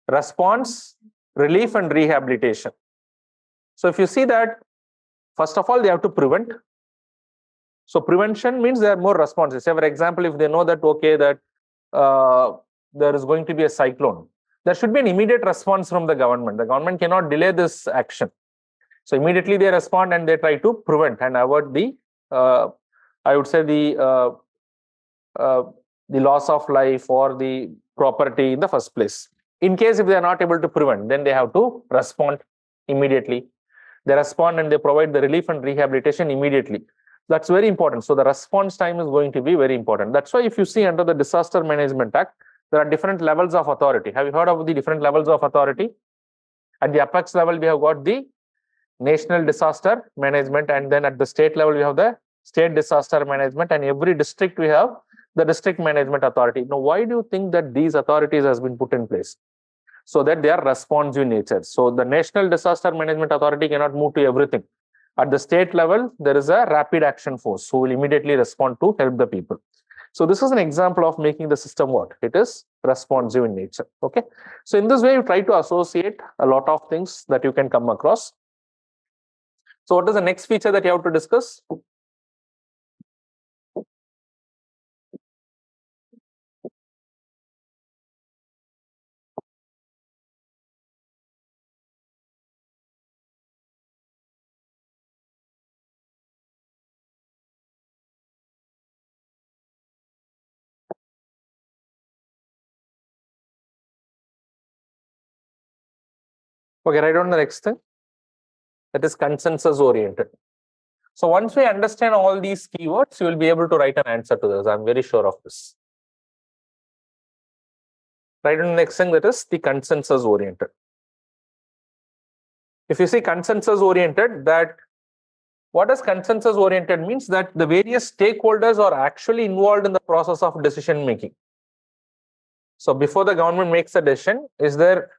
response, relief, and rehabilitation. So if you see that, first of all, they have to prevent. So prevention means they are more responsive. Say, for example, if they know that, okay, that there is going to be a cyclone, there should be an immediate response from the government. The government cannot delay this action. So immediately they respond and they try to prevent and avoid the, I would say, the loss of life or the property in the first place. In case if they are not able to prevent, then they have to respond immediately. They respond and they provide the relief and rehabilitation immediately. That's very important. So the response time is going to be very important. That's why if you see under the Disaster Management Act, there are different levels of authority. Have you heard of the different levels of authority? At the apex level, we have got the National Disaster Management, and then at the state level, we have the State Disaster Management, and every district we have the District Management Authority. Now, why do you think that these authorities has been put in place? So that they are responsive in nature. So the National Disaster Management Authority cannot move to everything. At the state level, there is a rapid action force who will immediately respond to help the people. So this is an example of making the system what? It is responsive in nature. Okay. So in this way, you try to associate a lot of things that you can come across. So what is the next feature that you have to discuss? Okay, write down the next thing. That is consensus oriented. So once we understand all these keywords, you will be able to write an answer to this. I'm very sure of this. Write down the next thing, that is the consensus oriented. If you see consensus oriented, that what does consensus oriented means? That the various stakeholders are actually involved in the process of decision making. So before the government makes a decision, is there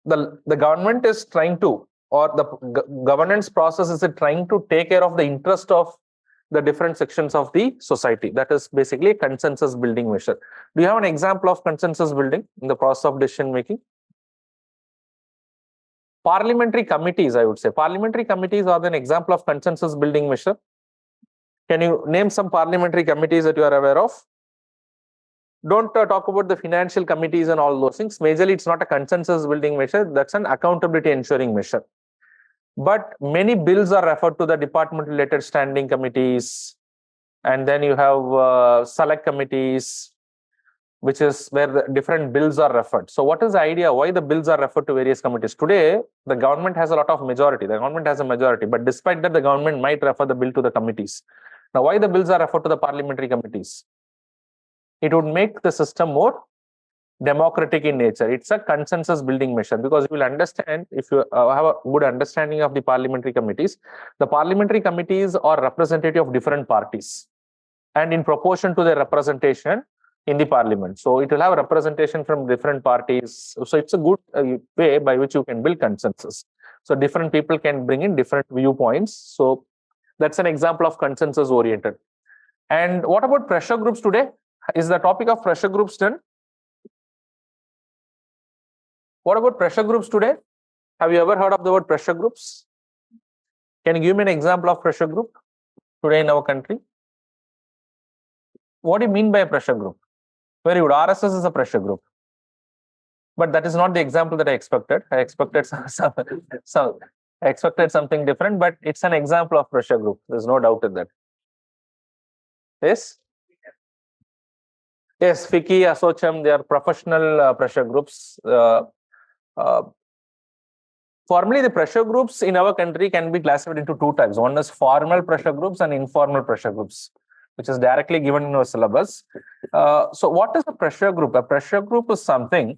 the government is trying to, or the governance process is it trying to take care of the interest of the different sections of the society? That is basically a consensus building measure. Do you have an example of consensus building in the process of decision making? Parliamentary committees, I would say. Parliamentary committees are an example of consensus building measure. Can you name some parliamentary committees that you are aware of? Don't talk about the financial committees and all those things. Majorly, it's not a consensus building measure. That's an accountability ensuring measure. But many bills are referred to the department related standing committees. And then you have select committees, which is where the different bills are referred. So what is the idea? Why the bills are referred to various committees? Today, the government has a lot of majority. The government has a majority. But despite that, the government might refer the bill to the committees. Now, why the bills are referred to the parliamentary committees? It would make the system more democratic in nature. It's a consensus building measure, because you will understand, if you have a good understanding of the parliamentary committees, the parliamentary committees are representative of different parties and in proportion to their representation in the parliament. So it will have representation from different parties. So it's a good way by which you can build consensus. So different people can bring in different viewpoints. So that's an example of consensus oriented. And what about pressure groups today? Is the topic of pressure groups done? What about pressure groups today? Have you ever heard of the word pressure groups? Can you give me an example of pressure group today in our country? What do you mean by a pressure group? Very good. RSS is a pressure group. But that is not the example that I expected. I expected I expected something different, but it's an example of pressure group. There's no doubt in that. Yes? Yes, FICCI, ASSOCHAM, they are professional pressure groups. Formally, the pressure groups in our country can be classified into two types. One is formal pressure groups and informal pressure groups, which is directly given in our syllabus. So what is a pressure group? A pressure group is something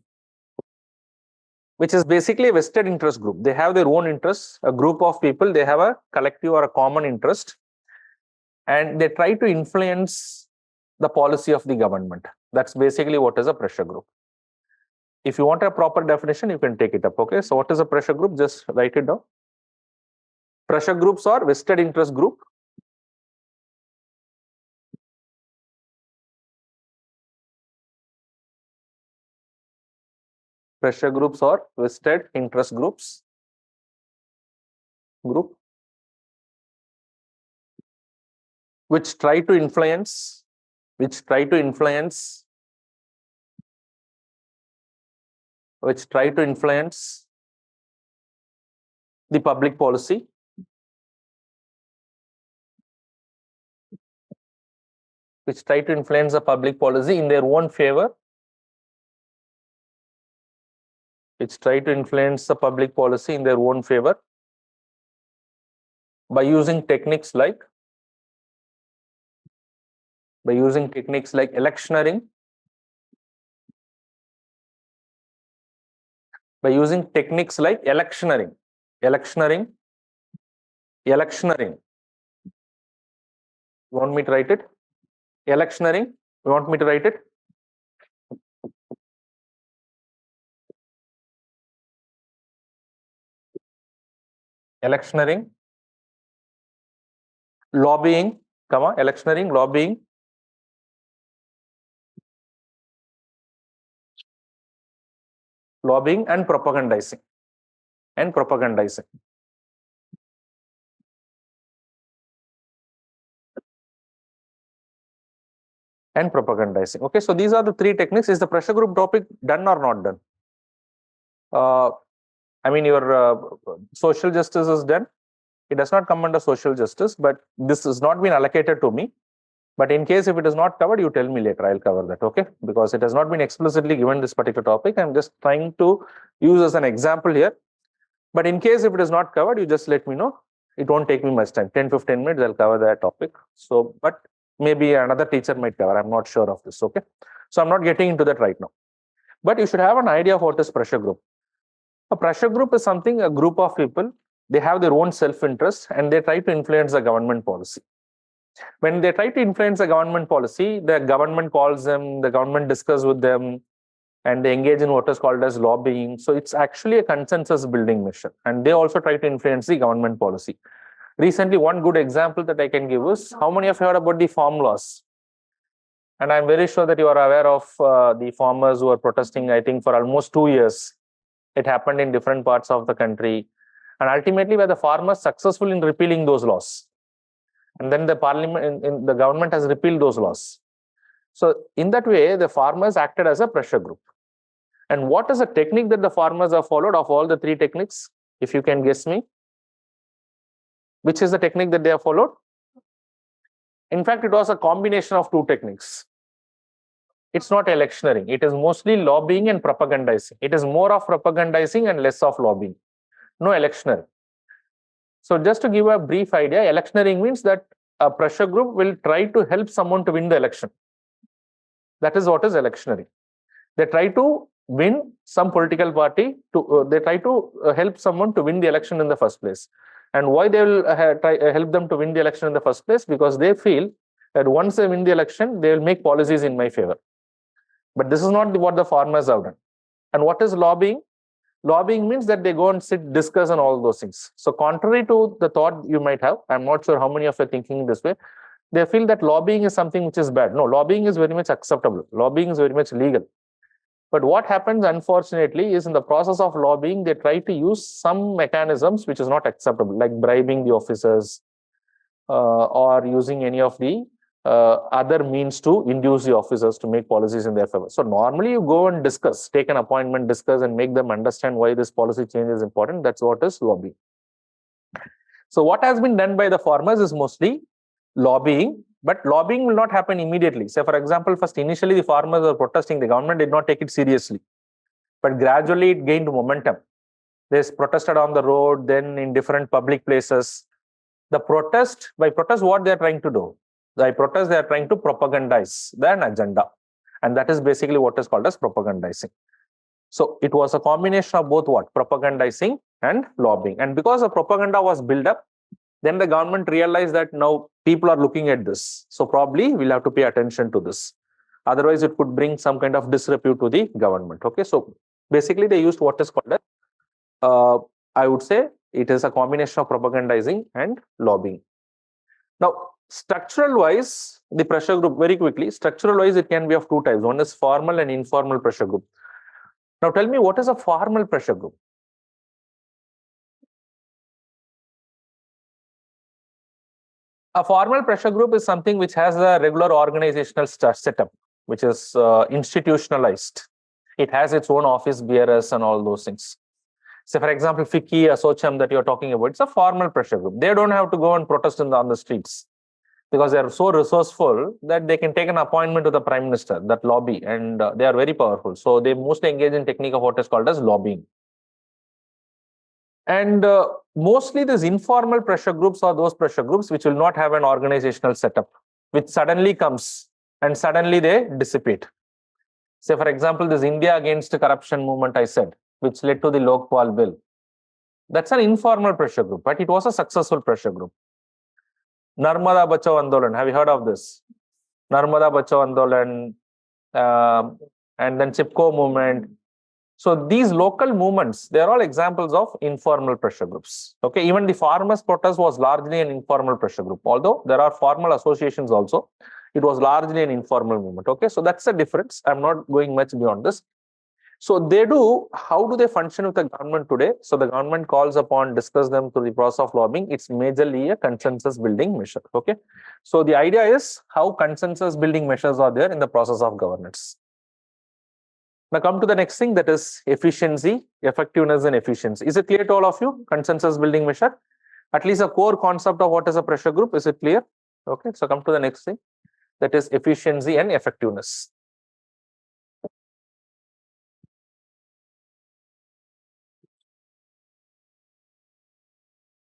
which is basically a vested interest group. They have their own interests. A group of people, they have a collective or a common interest, and they try to influence the policy of the government. That's basically what is a pressure group. If you want a proper definition, you can take it up. Okay, so what is a pressure group? Just write it down. Pressure groups are vested interest group. Pressure groups are vested interest groups. Which try to influence the public policy. Which try to influence the public policy in their own favor. Which try to influence the public policy in their own favor by using techniques like electioneering. By using techniques like electioneering. You want me to write it? Electioneering. You want me to write it? Electioneering. Lobbying, electioneering, lobbying. Lobbying and propagandizing. And propagandizing. Okay, so these are the three techniques. Is the pressure group topic done or not done? I mean, your social justice is done. It does not come under social justice, but this has not been allocated to me. But in case if it is not covered, you tell me later, I'll cover that, okay? Because it has not been explicitly given this particular topic. I'm just trying to use as an example here. But in case if it is not covered, you just let me know. It won't take me much time, 10-15 minutes, I'll cover that topic. So, but maybe another teacher might cover, I'm not sure of this, okay? So I'm not getting into that right now. But you should have an idea of what is pressure group. A pressure group is something, a group of people, they have their own self-interest and they try to influence the government policy. When they try to influence the government policy, the government calls them, the government discusses with them, and they engage in what is called as lobbying. So it's actually a consensus building mission. And they also try to influence the government policy. Recently, one good example that I can give is, how many of you heard about the farm laws? And I'm very sure that you are aware of the farmers who are protesting, I think, for almost 2 years. It happened in different parts of the country. And ultimately, were the farmers successful in repealing those laws? And then the parliament, the government has repealed those laws. So in that way, the farmers acted as a pressure group. And what is the technique that the farmers have followed of all the 3 techniques? If you can guess me, which is the technique that they have followed? In fact, it was a combination of 2 techniques. It's not electioneering. It is mostly lobbying and propagandizing. It is more of propagandizing and less of lobbying. No electioneering. So just to give a brief idea, electioneering means that a pressure group will try to help someone to win the election. That is what is electioneering. They try to win some political party, they try to help someone to win the election in the first place. And why they will help them to win the election in the first place? Because they feel that once they win the election, they will make policies in my favor. But this is not what the farmers have done. And what is lobbying? Lobbying means that they go and sit, discuss and all those things. So contrary to the thought you might have, I'm not sure how many of you are thinking this way, they feel that lobbying is something which is bad. No, lobbying is very much acceptable. Lobbying is very much legal. But what happens, unfortunately, is in the process of lobbying, they try to use some mechanisms which is not acceptable, like bribing the officers or using any of the other means to induce the officers to make policies in their favor. So normally you go and discuss, take an appointment, discuss and make them understand why this policy change is important. That's what is lobbying. So what has been done by the farmers is mostly lobbying, but lobbying will not happen immediately. Say, for example, first initially the farmers were protesting, the government did not take it seriously, but gradually it gained momentum. They protested on the road, then in different public places. By protest, what they are trying to do? By protest, they are trying to propagandize their agenda. And that is basically what is called as propagandizing. So it was a combination of both what? Propagandizing and lobbying. And because the propaganda was built up, then the government realized that now people are looking at this. So probably we'll have to pay attention to this. Otherwise, it could bring some kind of disrepute to the government. Okay, so basically they used what is called as, I would say, it is a combination of propagandizing and lobbying. Now, structural wise, the pressure group, very quickly, structural wise, it can be of 2 types. One is formal and informal pressure group. Now, tell me, what is a formal pressure group? A formal pressure group is something which has a regular organizational setup, which is institutionalized. It has its own office bearers and all those things. So, for example, FICCI, ASSOCHAM that you're talking about, it's a formal pressure group. They don't have to go and protest on the streets because they are so resourceful that they can take an appointment to the Prime Minister, that lobby, and they are very powerful. So they mostly engage in technique of what is called as lobbying. And mostly these informal pressure groups are those pressure groups which will not have an organizational setup, which suddenly comes and suddenly they dissipate. Say, for example, this India Against Corruption movement, I said, which led to the Lokpal bill. That's an informal pressure group, but it was a successful pressure group. Narmada Bachao Andolan, have you heard of this? Narmada Bachao Andolan, and then Chipko movement. So these local movements, they are all examples of informal pressure groups. Okay, even the farmers' protest was largely an informal pressure group. Although there are formal associations also, it was largely an informal movement. Okay, so that's the difference. I'm not going much beyond this. So they do, how do they function with the government today? So the government calls upon, discuss them through the process of lobbying. It's majorly a consensus building measure. Okay, so the idea is how consensus building measures are there in the process of governance. Now come to the next thing, that is efficiency, effectiveness and efficiency. Is it clear to all of you? Consensus building measure, at least a core concept of what is a pressure group. Is it clear? Okay, so come to the next thing, that is efficiency and effectiveness.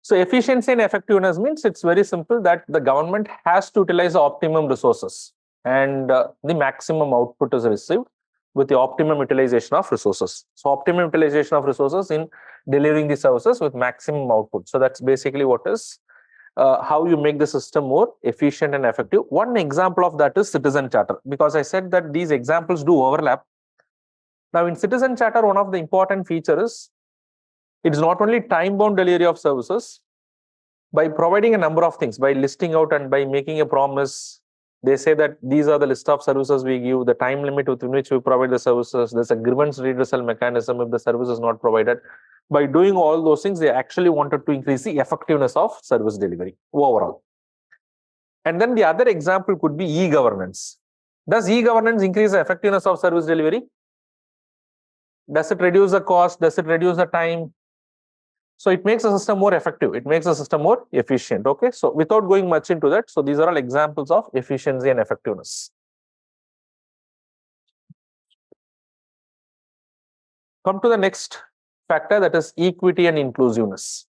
So efficiency and effectiveness means it's very simple that the government has to utilize the optimum resources and the maximum output is received with the optimum utilization of resources. So optimum utilization of resources in delivering the services with maximum output. So that's basically what is how you make the system more efficient and effective. One example of that is citizen charter, because I said that these examples do overlap. Now in citizen charter, one of the important features is it's not only time-bound delivery of services. By providing a number of things, by listing out and by making a promise, they say that these are the list of services we give, the time limit within which we provide the services, there's a grievance redressal mechanism if the service is not provided. By doing all those things, they actually wanted to increase the effectiveness of service delivery overall. And then the other example could be e-governance. Does e-governance increase the effectiveness of service delivery? Does it reduce the cost? Does it reduce the time? So it makes the system more effective. It makes the system more efficient. Okay. So without going much into that, so these are all examples of efficiency and effectiveness. Come to the next factor, that is equity and inclusiveness.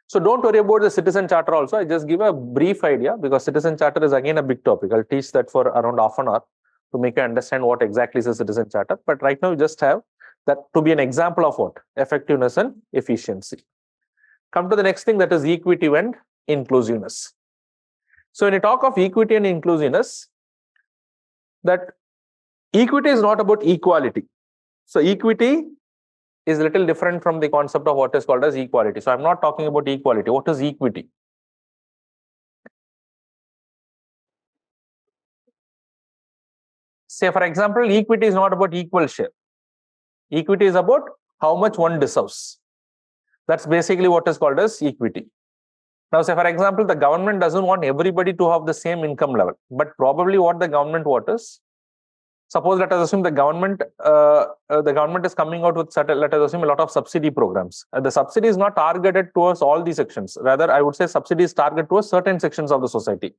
So don't worry about the citizen charter also. I just give a brief idea because citizen charter is again a big topic. I'll teach that for around half an hour to make you understand what exactly is a citizen charter. But right now you just have that to be an example of what? Effectiveness and efficiency. Come to the next thing, that is equity and inclusiveness. So when you talk of equity and inclusiveness, that equity is not about equality. So equity is a little different from the concept of what is called as equality. So I'm not talking about equality. What is equity? Say, for example, equity is not about equal share. Equity is about how much one deserves. That's basically what is called as equity. Now, say, for example, the government doesn't want everybody to have the same income level, but probably what the government wants is, suppose let us assume the government is coming out with certain, let us assume a lot of subsidy programs. The subsidy is not targeted towards all the sections. Rather, I would say subsidy is targeted towards certain sections of the society.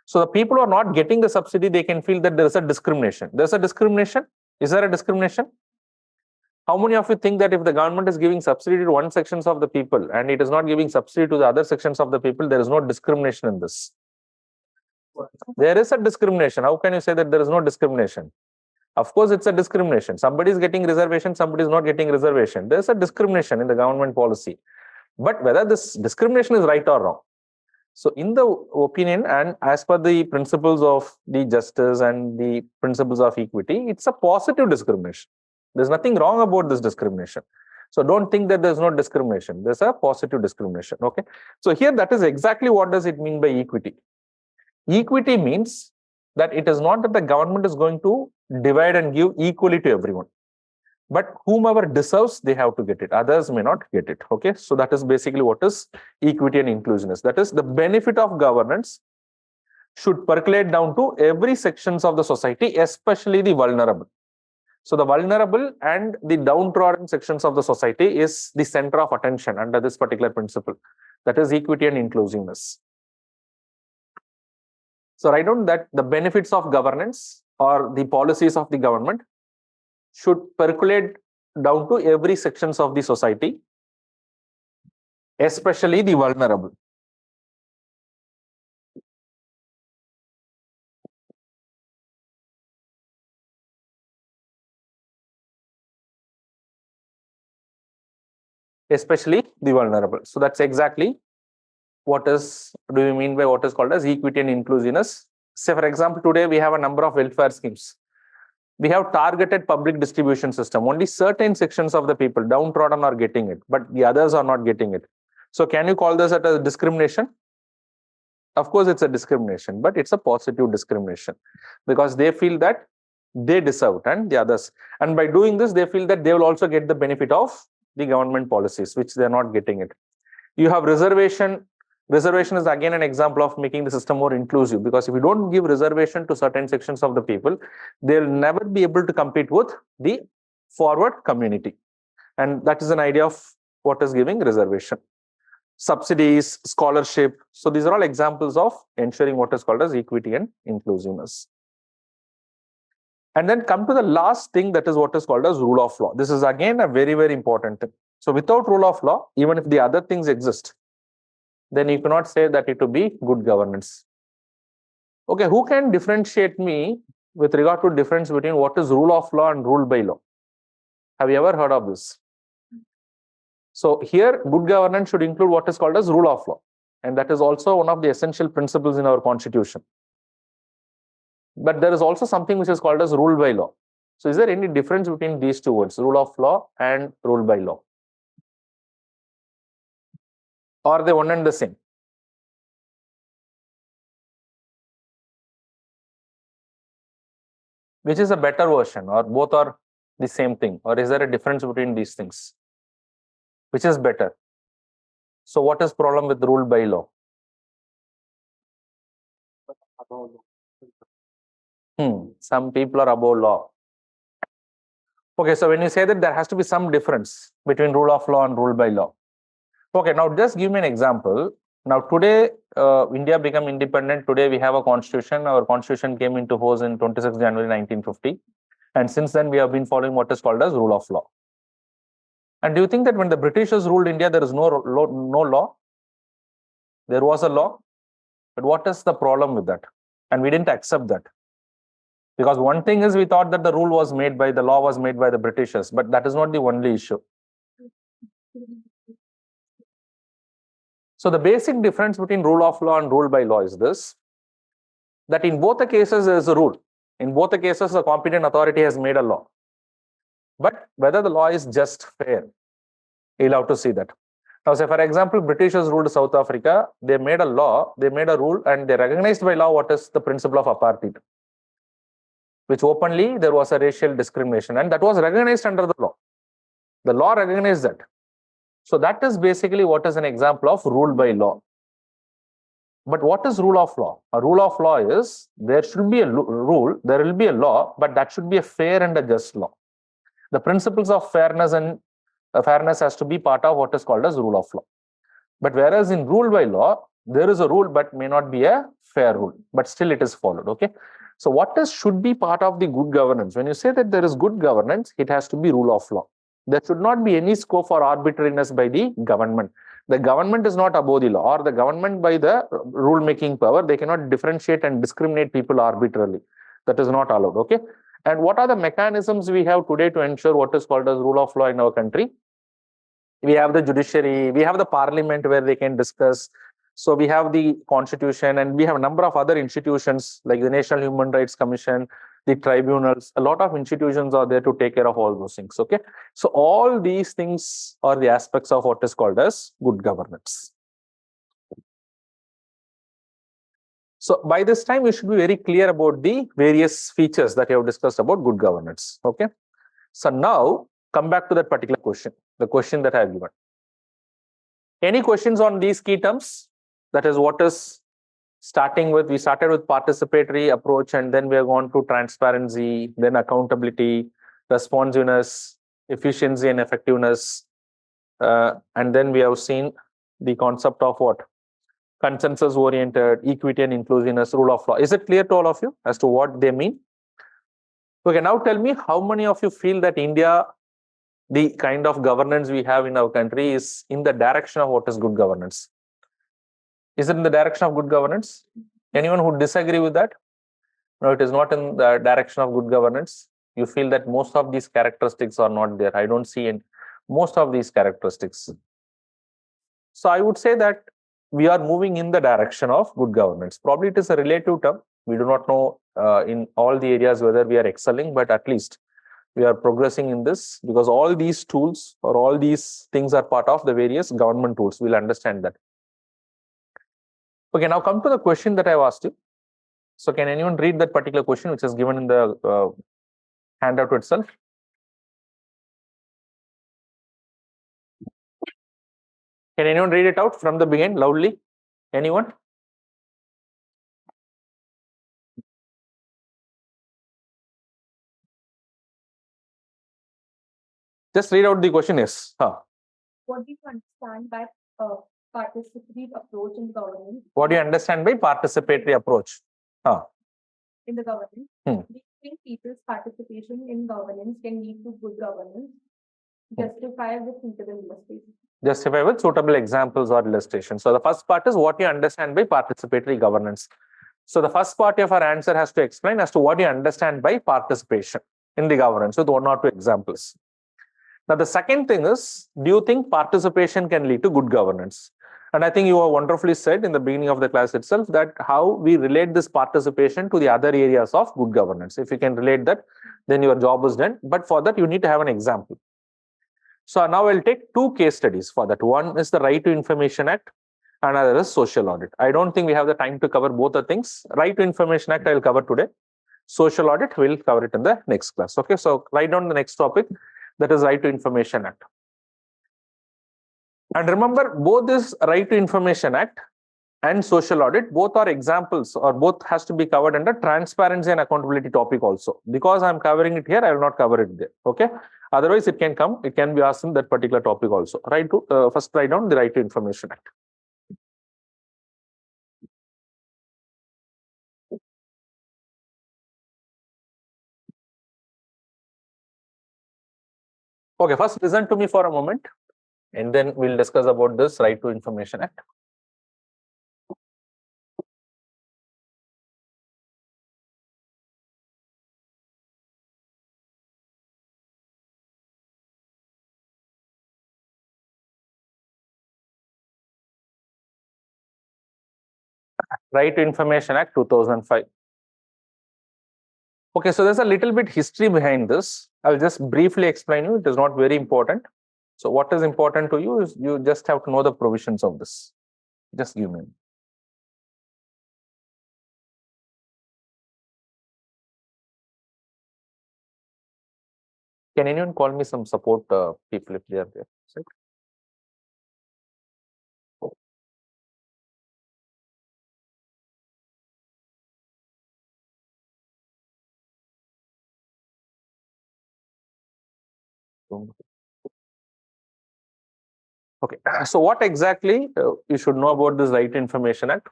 So the people who are not getting the subsidy, they can feel that there is a discrimination. There's a discrimination. Is there a discrimination? How many of you think that if the government is giving subsidy to one section of the people and it is not giving subsidy to the other sections of the people, there is no discrimination in this? There is a discrimination. How can you say that there is no discrimination? Of course, it's a discrimination. Somebody is getting reservation, somebody is not getting reservation. There is a discrimination in the government policy. But whether this discrimination is right or wrong. So in the opinion and as per the principles of the justice and the principles of equity, it's a positive discrimination. There's nothing wrong about this discrimination. So don't think that there's no discrimination. There's a positive discrimination. Okay. So here that is exactly what does it mean by equity. Equity means that it is not that the government is going to divide and give equally to everyone. But whomever deserves, they have to get it. Others may not get it. Okay. So that is basically what is equity and inclusiveness. That is the benefit of governance should percolate down to every sections of the society, especially the vulnerable. So the vulnerable and the downtrodden sections of the society is the center of attention under this particular principle. That is equity and inclusiveness. So write down that the benefits of governance or the policies of the government should percolate down to every sections of the society, especially the vulnerable. Especially the vulnerable. So that's exactly what is do you mean by what is called as equity and inclusiveness. Say, for example, today we have a number of welfare schemes. We have targeted public distribution system. Only certain sections of the people, downtrodden, are getting it, but the others are not getting it. So can you call this as a discrimination? Of course, it's a discrimination, but it's a positive discrimination because they feel that they deserve and the others. And by doing this, they feel that they will also get the benefit of the government policies, which they're not getting it. You have reservation. Reservation is again an example of making the system more inclusive, because if you don't give reservation to certain sections of the people, they'll never be able to compete with the forward community. And that is an idea of what is giving reservation. Subsidies, scholarship. So these are all examples of ensuring what is called as equity and inclusiveness. And then come to the last thing, that is what is called as rule of law. This is again a very, very important thing. So without rule of law, even if the other things exist, then you cannot say that it will be good governance. Okay, who can differentiate me with regard to difference between what is rule of law and rule by law. Have you ever heard of this? So here, good governance should include what is called as rule of law. And that is also one of the essential principles in our constitution. But there is also something which is called as rule by law. So is there any difference between these two words, rule of law and rule by law? Or are they one and the same? Which is a better version, or both are the same thing? Or is there a difference between these things? Which is better? So what is problem with rule by law? Some people are above law. Okay, so when you say that there has to be some difference between rule of law and rule by law. Okay, now just give me an example. Now today, India became independent. Today we have a constitution. Our constitution came into force in 26 January 1950. And since then we have been following what is called as rule of law. And do you think that when the Britishers ruled India, there is no law? There was a law. But what is the problem with that? And we didn't accept that. Because one thing is we thought that the law was made by the Britishers, but that is not the only issue. So the basic difference between rule of law and rule by law is this, that in both the cases there is a rule. In both the cases, the competent authority has made a law. But whether the law is just fair, you'll have to see that. Now, say for example, Britishers ruled South Africa, they made a law, they made a rule, and they recognized by law what is the principle of apartheid, which openly there was a racial discrimination, and that was recognized under the law. The law recognized that. So that is basically what is an example of rule by law. But what is rule of law? A rule of law is there should be a rule, there will be a law, but that should be a fair and a just law. The principles of fairness and fairness has to be part of what is called as rule of law. But whereas in rule by law, there is a rule but may not be a fair rule, but still it is followed. Okay. So what should be part of the good governance? When you say that there is good governance, it has to be rule of law. There should not be any scope for arbitrariness by the government. The government is not above the law, or the government by the rule-making power, they cannot differentiate and discriminate people arbitrarily. That is not allowed. Okay. And what are the mechanisms we have today to ensure what is called as rule of law in our country? We have the judiciary, we have the parliament where they can discuss. So we have the constitution, and we have a number of other institutions like the National Human Rights Commission, the tribunals. A lot of institutions are there to take care of all those things. Okay. So all these things are the aspects of what is called as good governance. So by this time, we should be very clear about the various features that you have discussed about good governance. Okay. So now come back to that particular question, the question that I have given. Any questions on these key terms? That is what is starting with, we started with participatory approach, and then we have gone to transparency, then accountability, responsiveness, efficiency and effectiveness. And then we have seen the concept of what? Consensus oriented, equity and inclusiveness, rule of law. Is it clear to all of you as to what they mean? Okay, now tell me how many of you feel that India, the kind of governance we have in our country, is in the direction of what is good governance? Is it in the direction of good governance? Anyone who disagree with that? No, it is not in the direction of good governance. You feel that most of these characteristics are not there. I don't see most of these characteristics. So I would say that we are moving in the direction of good governance. Probably it is a relative term. We do not know in all the areas whether we are excelling, but at least we are progressing in this, because all these tools or all these things are part of the various government tools. We'll understand that. Okay, now come to the question that I've asked you. So can anyone read that particular question which is given in the handout itself? Can anyone read it out from the beginning loudly? Anyone? Just read out the question. Yes. What do you understand by participatory approach in governance? What do you understand by participatory approach? In the governance, do you think people's participation in governance can lead to good governance? Justify with suitable illustrations. Justify with suitable examples or illustrations. So the first part is what you understand by participatory governance. So the first part of our answer has to explain as to what you understand by participation in the governance with 1 or 2 examples. Now, the second thing is, do you think participation can lead to good governance? And I think you have wonderfully said in the beginning of the class itself that how we relate this participation to the other areas of good governance. If you can relate that, then your job is done. But for that, you need to have an example. So now I'll take 2 case studies for that. One is the Right to Information Act. Another is social audit. I don't think we have the time to cover both the things. Right to Information Act, I'll cover today. Social audit, we'll cover it in the next class. Okay, so write down the next topic, that is Right to Information Act. And remember, both this Right to Information Act and social audit, both are examples or both has to be covered under transparency and accountability topic also. Because I'm covering it here, I will not cover it there. Okay. Otherwise, it can come, it can be asked in that particular topic also. First write down the Right to Information Act. Okay, first listen to me for a moment, and then we'll discuss about this Right to Information Act. Right to Information Act 2005. Okay, so there's a little bit history behind this. I'll just briefly explain you. It is not very important. So what is important to you is you just have to know the provisions of this. Just give me. Can anyone call me some support people if they are there? Right? Okay, so what exactly you should know about this Right to Information Act?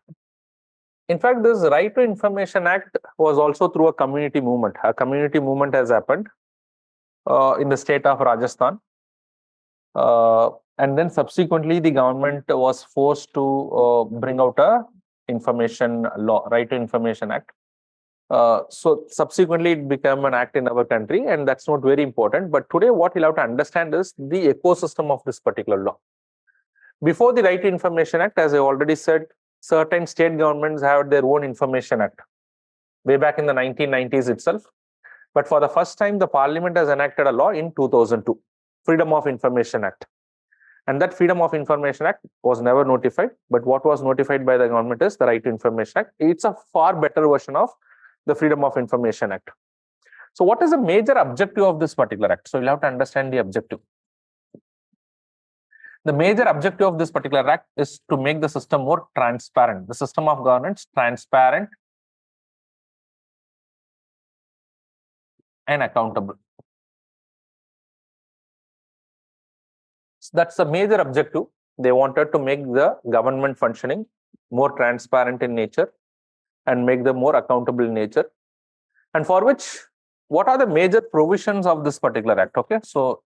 In fact, this Right to Information Act was also through a community movement. A community movement has happened in the state of Rajasthan. And then subsequently, the government was forced to bring out a information law, Right to Information Act. So subsequently, it became an act in our country, and that's not very important. But today, what you'll have to understand is the ecosystem of this particular law. Before the Right to Information Act, as I already said, certain state governments have their own Information Act way back in the 1990s itself. But for the first time, the Parliament has enacted a law in 2002, Freedom of Information Act. And that Freedom of Information Act was never notified. But what was notified by the government is the Right to Information Act. It's a far better version of the Freedom of Information Act. So what is the major objective of this particular act? So you'll have to understand the objective. The major objective of this particular act is to make the system more transparent, the system of governance transparent and accountable. So that's the major objective. They wanted to make the government functioning more transparent in nature and make them more accountable in nature. And for which, what are the major provisions of this particular act? Okay, so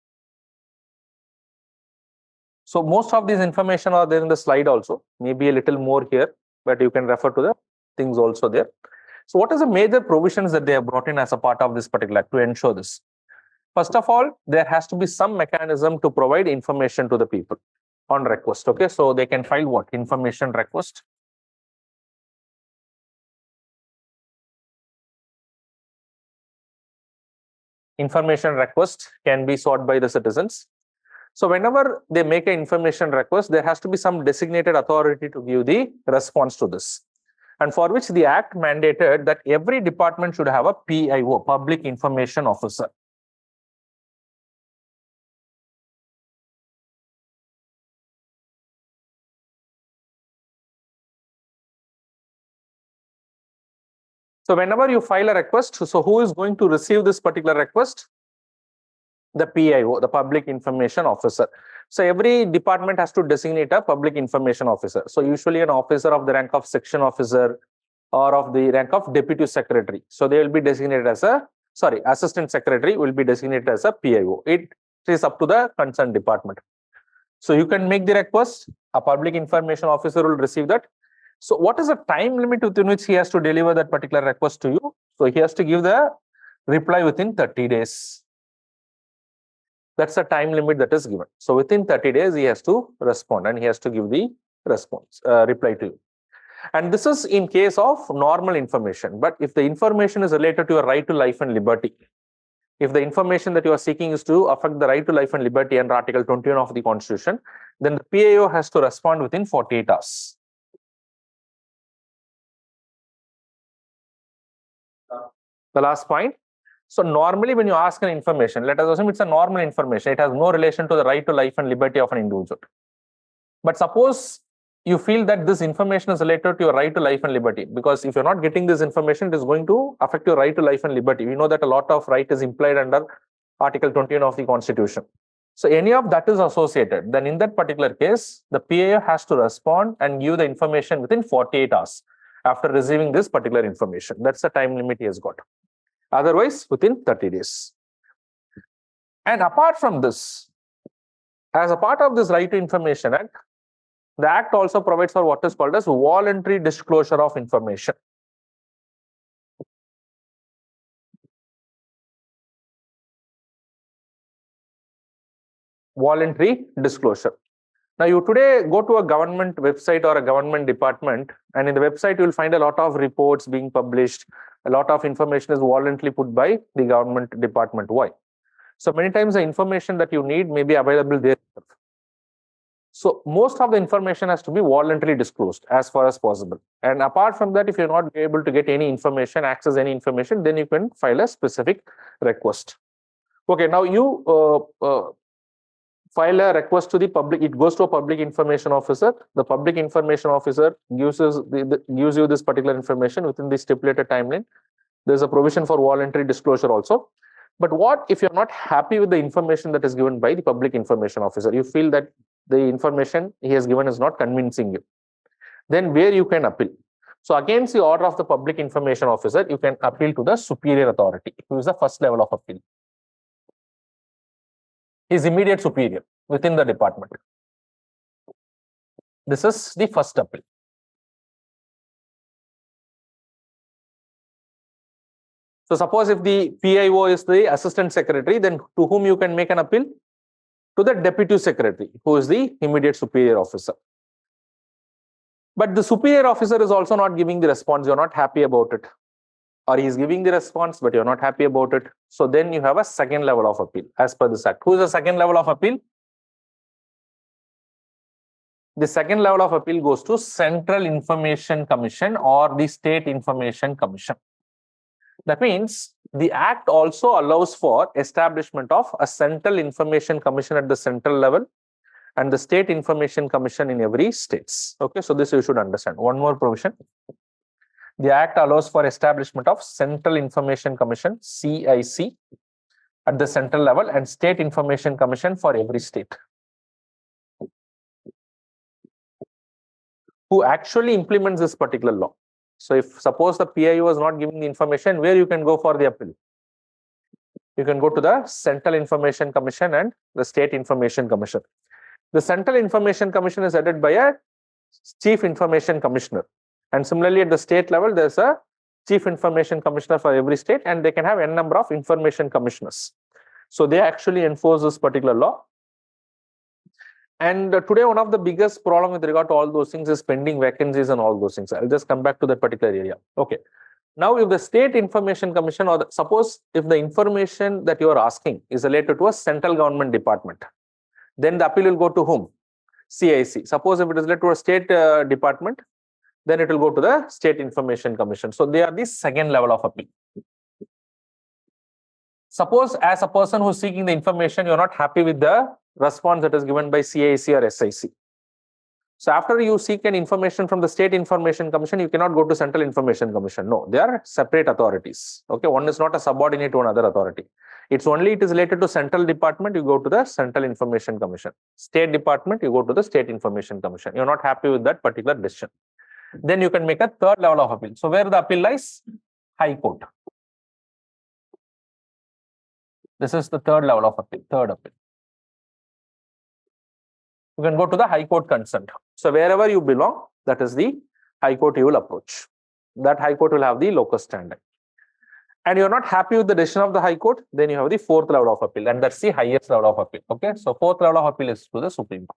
most of these information are there in the slide also, maybe a little more here, but you can refer to the things also there. So what is the major provisions that they have brought in as a part of this particular act to ensure this? First of all, there has to be some mechanism to provide information to the people on request. Okay, so they can file what? Information request. Information request can be sought by the citizens. So whenever they make an information request, there has to be some designated authority to give the response to this. And for which the act mandated that every department should have a PIO, Public Information Officer. So whenever you file a request, so who is going to receive this particular request? The PIO, the Public Information Officer. So every department has to designate a Public Information Officer. So usually an officer of the rank of section officer or of the rank of deputy secretary. So they will be designated as a, assistant secretary will be designated as a PIO. It is up to the concerned department. So you can make the request, a Public Information Officer will receive that. So what is the time limit within which he has to deliver that particular request to you? So he has to give the reply within 30 days. That's the time limit that is given. So within 30 days, he has to respond and he has to give the response, reply to you. And this is in case of normal information. But if the information is related to your right to life and liberty, if the information that you are seeking is to affect the right to life and liberty under Article 21 of the Constitution, then the PIO has to respond within 48 hours. The last point. So normally when you ask an information, let us assume it's a normal information. It has no relation to the right to life and liberty of an individual. But suppose you feel that this information is related to your right to life and liberty, because if you're not getting this information, it is going to affect your right to life and liberty. We know that a lot of right is implied under Article 21 of the Constitution. So any of that is associated, then in that particular case, the PIO has to respond and give the information within 48 hours after receiving this particular information. That's the time limit he has got. Otherwise, within 30 days. And apart from this, as a part of this Right to Information Act, the Act also provides for what is called as voluntary disclosure of information. Voluntary disclosure. Now, you today go to a government website or a government department, and in the website, you will find a lot of reports being published. A lot of information is voluntarily put by the government department. Why? So many times the information that you need may be available there. So most of the information has to be voluntarily disclosed as far as possible. And apart from that, if you're not able to get any information, access any information, then you can file a specific request. Okay, now you file a request to the public. It goes to a public information officer. The public information officer gives you this particular information within the stipulated timeline. There's a provision for voluntary disclosure also. But what if you're not happy with the information that is given by the public information officer? You feel that the information he has given is not convincing you. Then where you can appeal? So against the order of the public information officer, you can appeal to the superior authority, who is the first level of appeal. His immediate superior within the department. This is the first appeal. So suppose if the PIO is the assistant secretary, then to whom you can make an appeal? To the deputy secretary, who is the immediate superior officer. But the superior officer is also not giving the response. You're not happy about it. Or he is giving the response, but you're not happy about it. So then you have a second level of appeal as per this act. Who is the second level of appeal? The second level of appeal goes to Central Information Commission or the State Information Commission. That means the Act also allows for establishment of a Central Information Commission at the central level and the State Information Commission in every state. Okay, so this you should understand. One more provision. The Act allows for establishment of Central Information Commission, CIC, at the central level and State Information Commission for every state. Who actually implements this particular law. So if suppose the PIO is not giving the information, where you can go for the appeal? You can go to the Central Information Commission and the State Information Commission. The Central Information Commission is headed by a Chief Information Commissioner. And similarly, at the state level, there's a Chief Information Commissioner for every state, and they can have n number of information commissioners. So they actually enforce this particular law. And today, one of the biggest problem with regard to all those things is pending vacancies and all those things. I'll just come back to that particular area. Okay. Now, if the State Information Commission, or suppose if the information that you are asking is related to a central government department, then the appeal will go to whom? CIC. Suppose if it is related to a state department, then it will go to the State Information Commission. So they are the second level of appeal. Suppose as a person who is seeking the information, you're not happy with the response that is given by CIC or SIC. So after you seek an information from the State Information Commission, you cannot go to Central Information Commission. No, they are separate authorities. Okay, one is not a subordinate to another authority. It is related to central department, you go to the Central Information Commission. State department, you go to the State Information Commission. You're not happy with that particular decision. Then you can make a third level of appeal. So where the appeal lies? High Court. This is the third level of appeal, third appeal. You can go to the High Court consent. So wherever you belong, that is the High Court you will approach. That High Court will have the locus standi. And you're not happy with the decision of the High Court, then you have the fourth level of appeal, and that's the highest level of appeal. Okay, so fourth level of appeal is to the Supreme Court.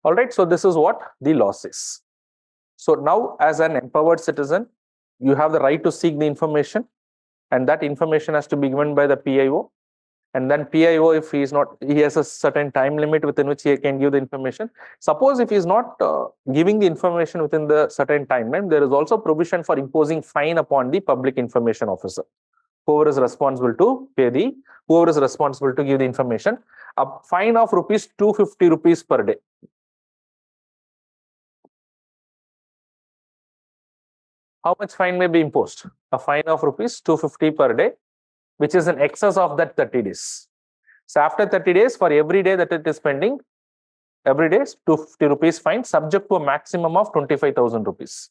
All right, so this is what the law says. So now, as an empowered citizen, you have the right to seek the information, and that information has to be given by the PIO. And then PIO, if he has a certain time limit within which he can give the information. Suppose if he is not giving the information within the certain timeline, there is also provision for imposing fine upon the public information officer, whoever is responsible to give the information, a fine of rupees 250 rupees per day. How much fine may be imposed? A fine of rupees 250 per day, which is in excess of that 30 days. So after 30 days, for every day that it is pending, every day is 250 rupees fine, subject to a maximum of 25,000 rupees.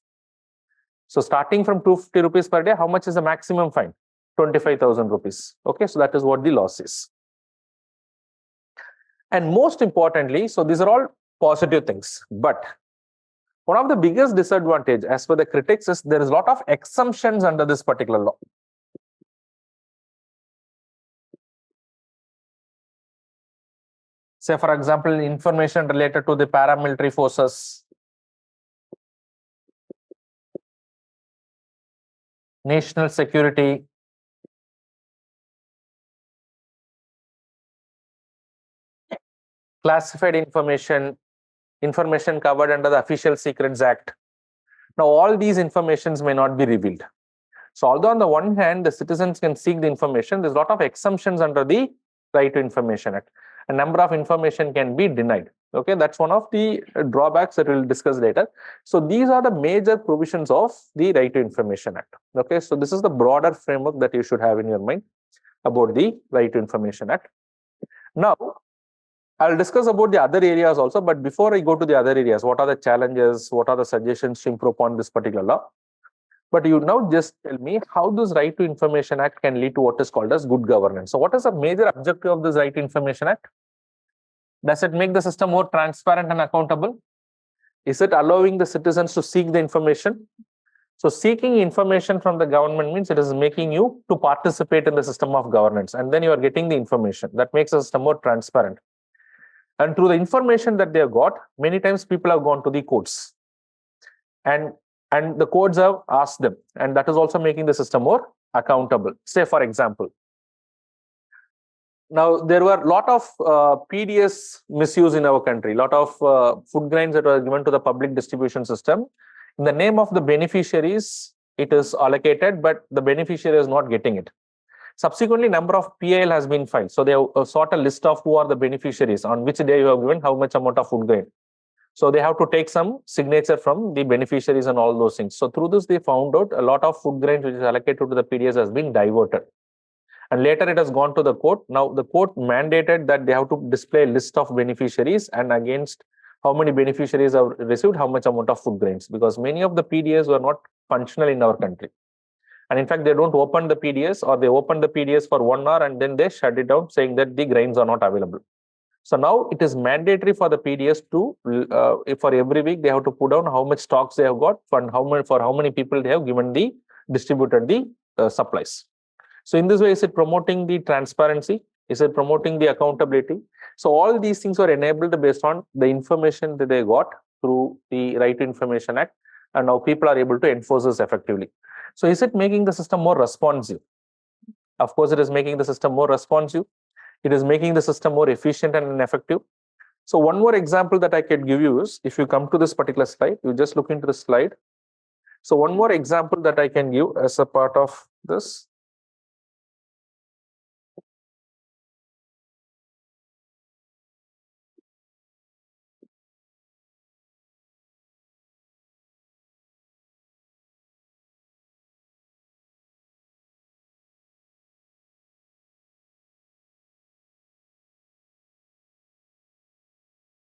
So starting from 250 rupees per day, how much is the maximum fine? 25,000 rupees. Okay, so that is what the law says. And most importantly, so these are all positive things, but one of the biggest disadvantage as per the critics is there is a lot of exemptions under this particular law. Say, for example, information related to the paramilitary forces, national security, classified information, information covered under the Official Secrets Act. Now, all these informations may not be revealed. So, although on the one hand, the citizens can seek the information, there's a lot of exemptions under the Right to Information Act. A number of information can be denied. Okay, that's one of the drawbacks that we'll discuss later. So, these are the major provisions of the Right to Information Act. Okay, so this is the broader framework that you should have in your mind about the Right to Information Act. Now, I'll discuss about the other areas also, but before I go to the other areas, what are the challenges, what are the suggestions to improve upon this particular law? But you now just tell me how this Right to Information Act can lead to what is called as good governance. So what is the major objective of this Right to Information Act? Does it make the system more transparent and accountable? Is it allowing the citizens to seek the information? So seeking information from the government means it is making you to participate in the system of governance, and then you are getting the information. That makes the system more transparent. And through the information that they have got, many times people have gone to the courts. And the courts have asked them, and that is also making the system more accountable. Say, for example, now there were a lot of PDS misuse in our country, a lot of food grains that were given to the public distribution system. In the name of the beneficiaries, it is allocated, but the beneficiary is not getting it. Subsequently, number of PIL has been filed. So they have sought a list of who are the beneficiaries, on which day you have given how much amount of food grain. So they have to take some signature from the beneficiaries and all those things. So through this, they found out a lot of food grain which is allocated to the PDS has been diverted. And later it has gone to the court. Now the court mandated that they have to display a list of beneficiaries and against how many beneficiaries have received how much amount of food grains, because many of the PDS were not functional in our country. And in fact, they don't open the PDS, or they open the PDS for 1 hour and then they shut it down saying that the grains are not available. So now it is mandatory for the PDS to, for every week, they have to put down how much stocks they have got and for how many people they have distributed the supplies. So in this way, is it promoting the transparency? Is it promoting the accountability? So all these things were enabled based on the information that they got through the Right to Information Act, and now people are able to enforce this effectively. So is it making the system more responsive? Of course, it is making the system more responsive. It is making the system more efficient and effective. So one more example that I can give you is, if you come to this particular slide, you just look into the slide. So one more example that I can give as a part of this.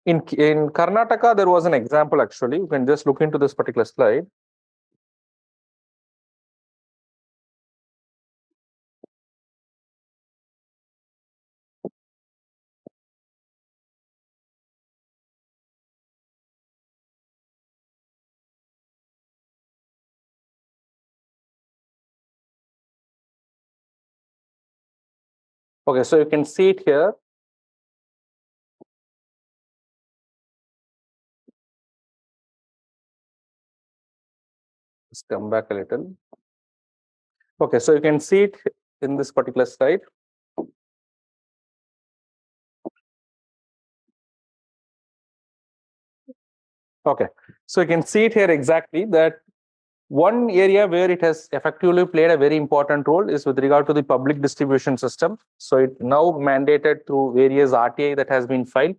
In Karnataka, there was an example actually. You can just look into this particular slide. Okay, so you can see it here. Let's come back a little. Okay, so you can see it in this particular slide. Okay, so you can see it here exactly that one area where it has effectively played a very important role is with regard to the public distribution system. So it now mandated through various RTI that has been filed.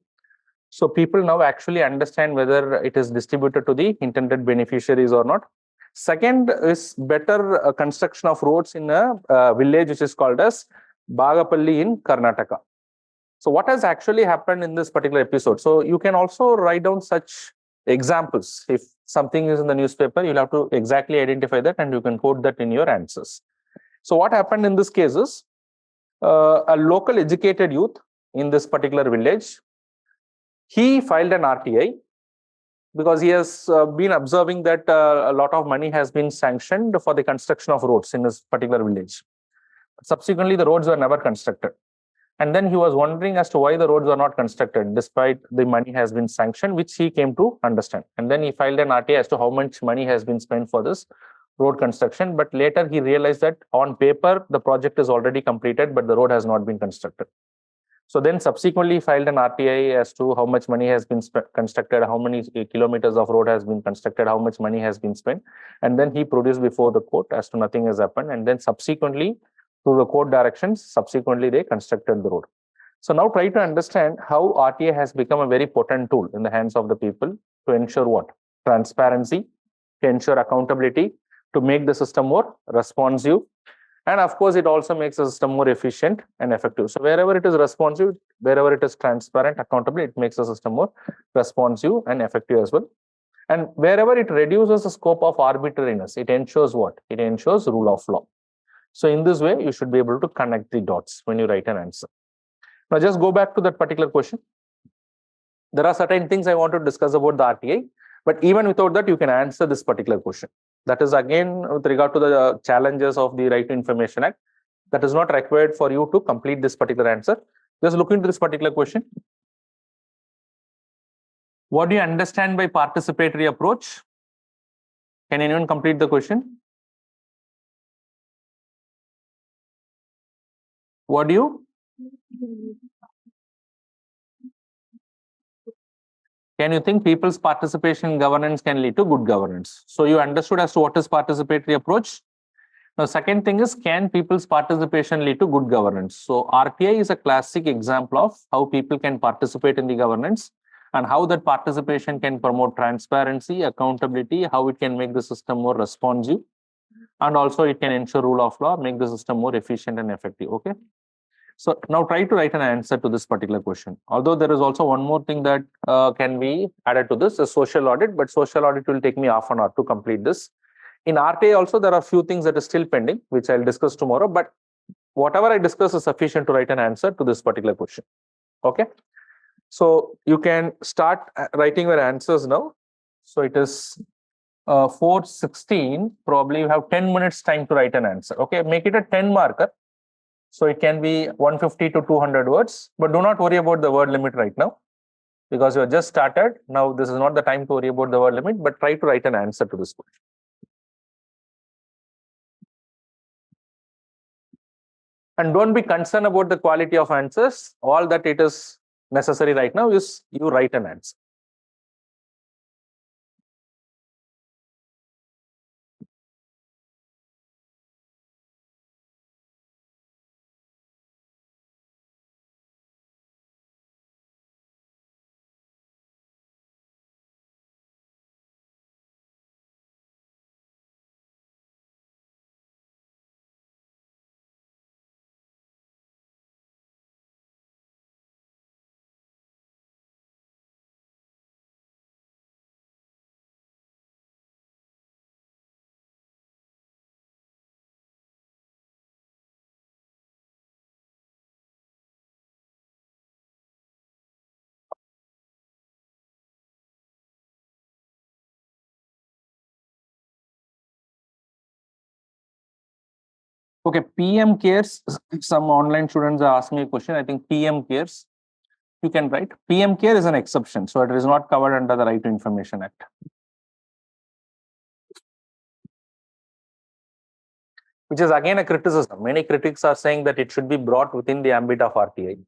So people now actually understand whether it is distributed to the intended beneficiaries or not. Second is better construction of roads in a village which is called as Bagapalli in Karnataka. So what has actually happened in this particular episode? So you can also write down such examples. If something is in the newspaper, you'll have to exactly identify that and you can quote that in your answers. So what happened in this case is a local educated youth in this particular village, he filed an RTI because he has been observing that a lot of money has been sanctioned for the construction of roads in this particular village. Subsequently, the roads were never constructed. And then he was wondering as to why the roads were not constructed despite the money has been sanctioned, which he came to understand. And then he filed an RTI as to how much money has been spent for this road construction. But later he realized that on paper, the project is already completed, but the road has not been constructed. So then subsequently filed an RTI as to how much money has been constructed, how many kilometers of road has been constructed, how much money has been spent. And then he produced before the court as to nothing has happened. And then subsequently, through the court directions, subsequently they constructed the road. So now try to understand how RTI has become a very potent tool in the hands of the people to ensure what? Transparency, to ensure accountability, to make the system more responsive. And of course, it also makes the system more efficient and effective. So wherever it is responsive, wherever it is transparent, accountable, it makes the system more responsive and effective as well. And wherever it reduces the scope of arbitrariness, it ensures what? It ensures rule of law. So in this way, you should be able to connect the dots when you write an answer. Now just go back to that particular question. There are certain things I want to discuss about the RTI, but even without that, you can answer this particular question. That is again with regard to the challenges of the Right to Information Act. That is not required for you to complete this particular answer. Just look into this particular question. What do you understand by participatory approach? Can anyone complete the question? What do you? Can you think people's participation in governance can lead to good governance? So you understood as to what is participatory approach. Now, second thing is, can people's participation lead to good governance? So RTI is a classic example of how people can participate in the governance and how that participation can promote transparency, accountability, how it can make the system more responsive, and also it can ensure rule of law, make the system more efficient and effective. Okay. So now try to write an answer to this particular question. Although there is also one more thing that can be added to this, a social audit, but social audit will take me half an hour to complete this. In RTA also, there are a few things that are still pending, which I'll discuss tomorrow, but whatever I discuss is sufficient to write an answer to this particular question. Okay. So you can start writing your answers now. So it is 4:16, probably you have 10 minutes time to write an answer. Okay, make it a 10 marker. So it can be 150 to 200 words, but do not worry about the word limit right now because you have just started. Now, this is not the time to worry about the word limit, but try to write an answer to this question. And don't be concerned about the quality of answers. All that it is necessary right now is you write an answer. Okay, PM cares. Some online students are asking me a question. I think PM cares. You can write PM care is an exception, so it is not covered under the Right to Information Act. Which is again a criticism. Many critics are saying that it should be brought within the ambit of RTI.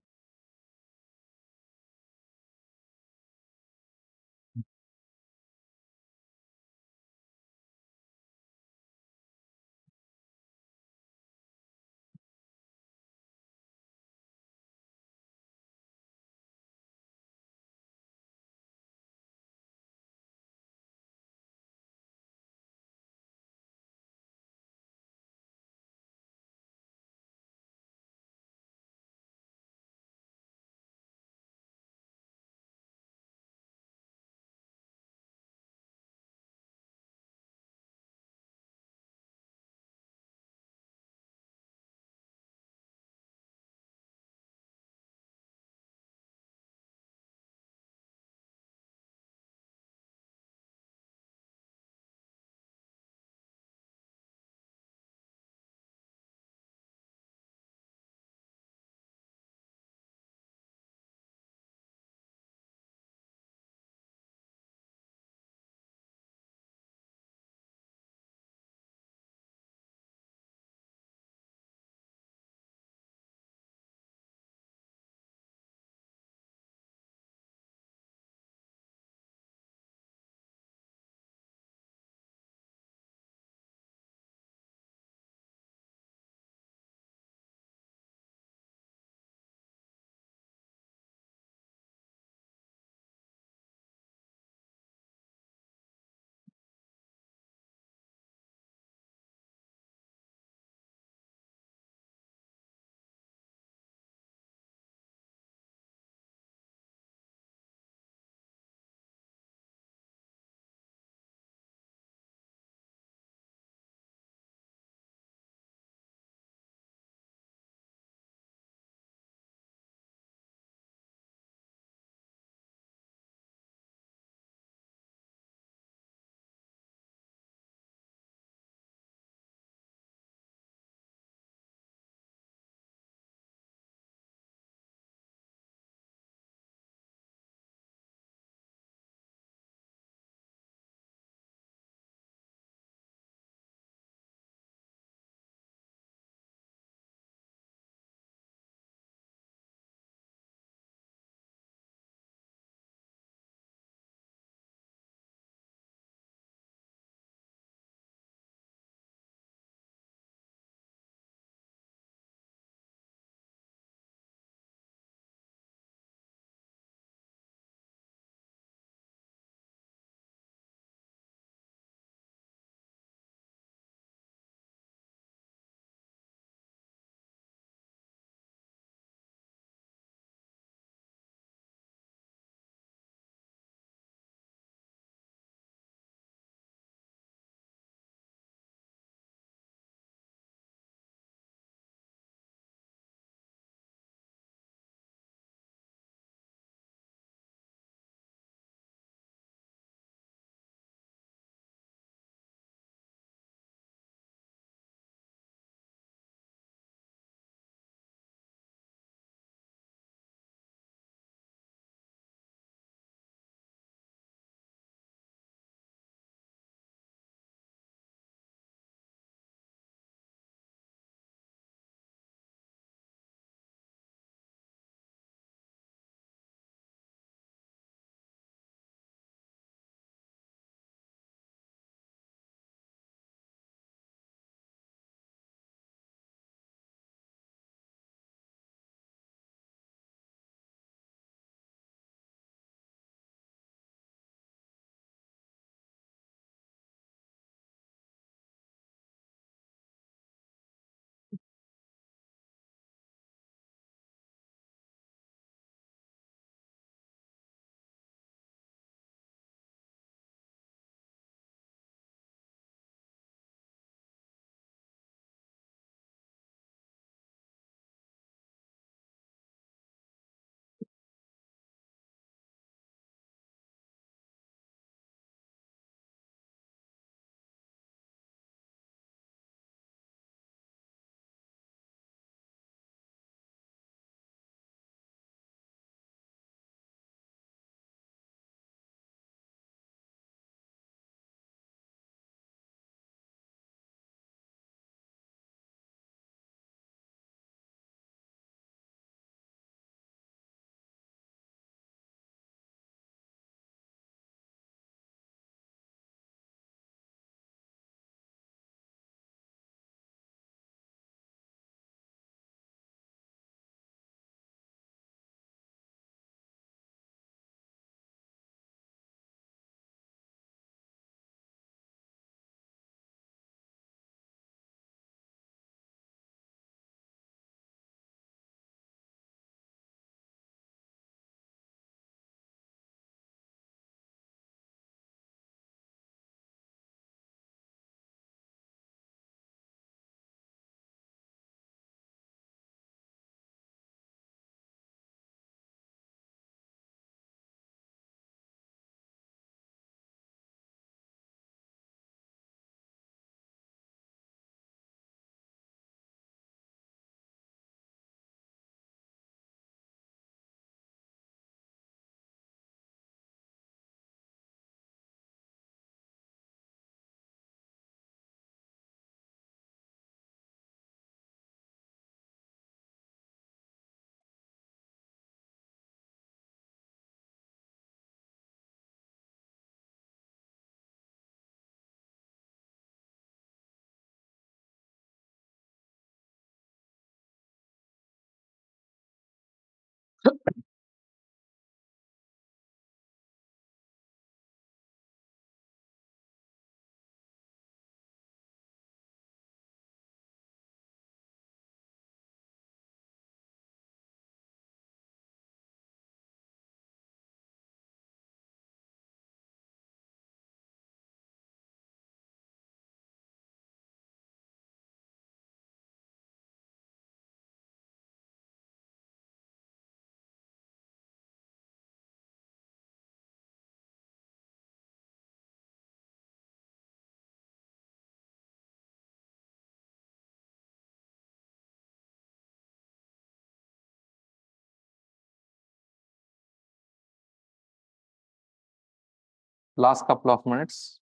Last couple of minutes.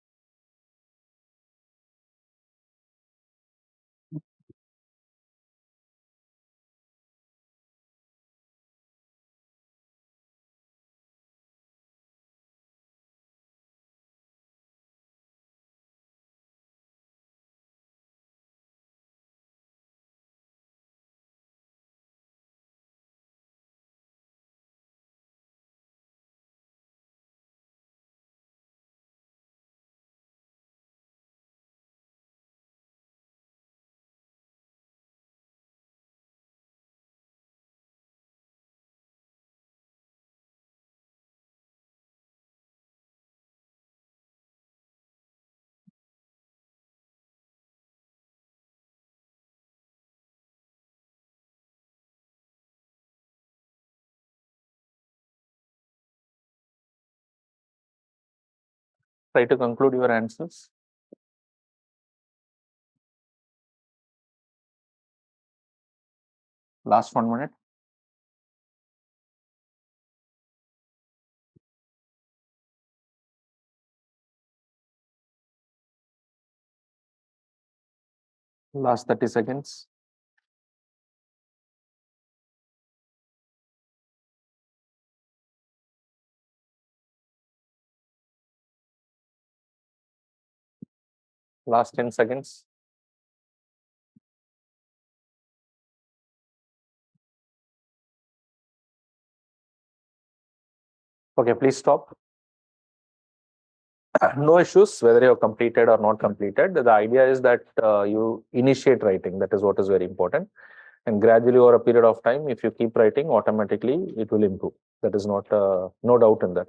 Try to conclude your answers. Last 1 minute. Last 30 seconds. Last 10 seconds. Okay, please stop. No issues whether you have completed or not completed. The idea is that you initiate writing. That is what is very important. And gradually over a period of time, if you keep writing, automatically it will improve. That is not no doubt in that.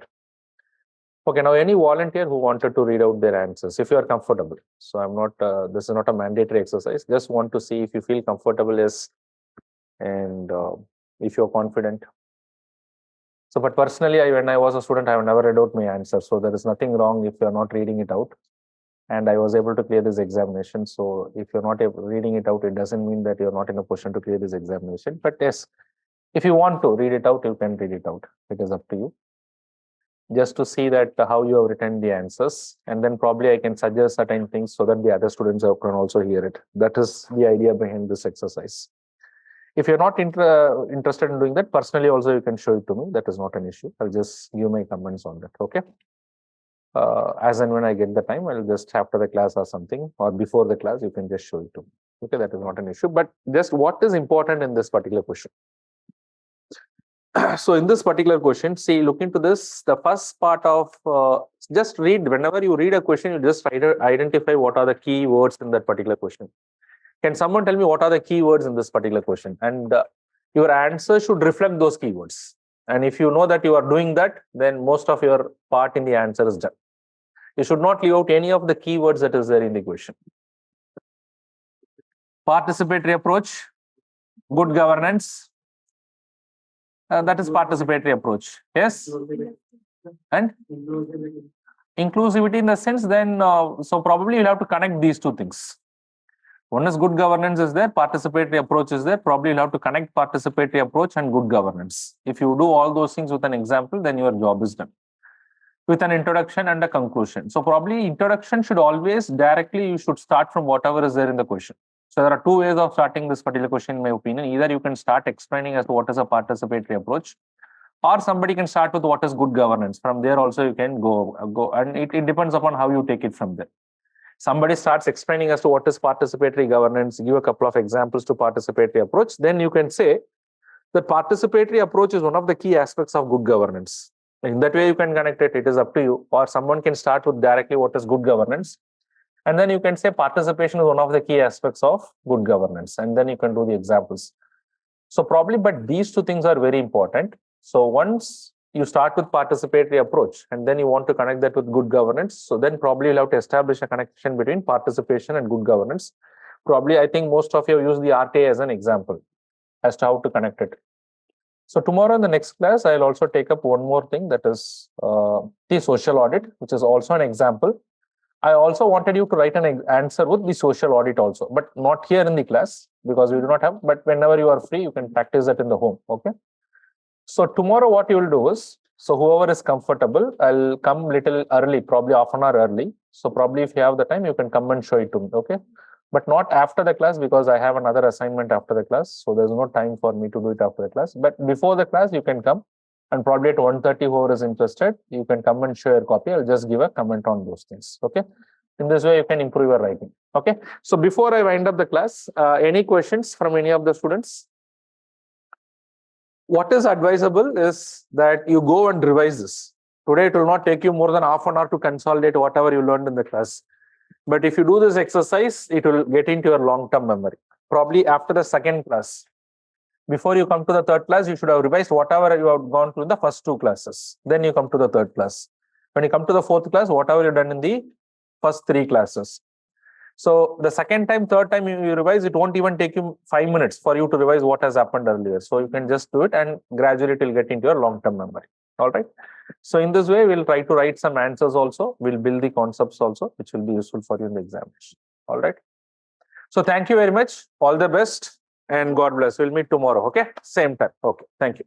Okay, now any volunteer who wanted to read out their answers, if you are comfortable. So I'm not, this is not a mandatory exercise. Just want to see if you feel comfortable, yes, and if you're confident. So, but personally, when I was a student, I have never read out my answer. So there is nothing wrong if you're not reading it out. And I was able to clear this examination. So if you're not reading it out, it doesn't mean that you're not in a position to clear this examination. But yes, if you want to read it out, you can read it out. It is up to you. Just to see that how you have written the answers. And then probably I can suggest certain things so that the other students can also hear it. That is the idea behind this exercise. If you're not interested in doing that, personally also you can show it to me. That is not an issue. I'll just give my comments on that. Okay. As and when I get the time, I'll just after the class or something, or before the class, you can just show it to me. Okay, that is not an issue. But just what is important in this particular question? So in this particular question, see, look into this. The first part of just read. Whenever you read a question, you just try to identify what are the key words in that particular question. Can someone tell me what are the keywords in this particular question? And your answer should reflect those keywords. And if you know that you are doing that, then most of your part in the answer is done. You should not leave out any of the keywords that is there in the question. Participatory approach, good governance. That is participatory approach. Yes? And inclusivity in the sense, then, so probably you'll have to connect these two things. One is good governance is there, participatory approach is there. Probably you'll have to connect participatory approach and good governance. If you do all those things with an example, then your job is done. With an introduction and a conclusion. So probably introduction should always directly, you should start from whatever is there in the question. So there are two ways of starting this particular question, in my opinion. Either you can start explaining as to what is a participatory approach, or somebody can start with what is good governance. From there also you can go, and it depends upon how you take it from there. Somebody starts explaining as to what is participatory governance, give a couple of examples to participatory approach, then you can say that participatory approach is one of the key aspects of good governance. In that way you can connect it, it is up to you. Or someone can start with directly what is good governance. And then you can say participation is one of the key aspects of good governance. And then you can do the examples. So probably, but these two things are very important. So once you start with participatory approach and then you want to connect that with good governance, so then probably you'll have to establish a connection between participation and good governance. Probably I think most of you use the RTA as an example as to how to connect it. So tomorrow in the next class, I'll also take up one more thing, that is the social audit, which is also an example. I also wanted you to write an answer with the social audit also, but not here in the class because we do not have, but whenever you are free, you can practice that in the home, okay? So tomorrow what you will do is, So whoever is comfortable, I'll come little early, probably half an hour early. So probably if you have the time, you can come and show it to me, okay? But not after the class because I have another assignment after the class. So there's no time for me to do it after the class. But before the class, you can come. And probably at 1:30, whoever is interested, you can come and share your copy. I'll just give a comment on those things, okay? In this way, you can improve your writing, okay? So before I wind up the class, any questions from any of the students? What is advisable is that you go and revise this. Today, it will not take you more than half an hour to consolidate whatever you learned in the class. But if you do this exercise, it will get into your long-term memory. Probably after the second class. Before you come to the third class, you should have revised whatever you have gone through in the first two classes. Then you come to the third class. When you come to the fourth class, whatever you've done in the first three classes. So the second time, third time you revise, it won't even take you 5 minutes for you to revise what has happened earlier. So you can just do it and gradually it will get into your long-term memory. All right. So in this way, we'll try to write some answers also. We'll build the concepts also, which will be useful for you in the examination. All right. So thank you very much. All the best and God bless. We'll meet tomorrow. Okay. Same time. Okay. Thank you.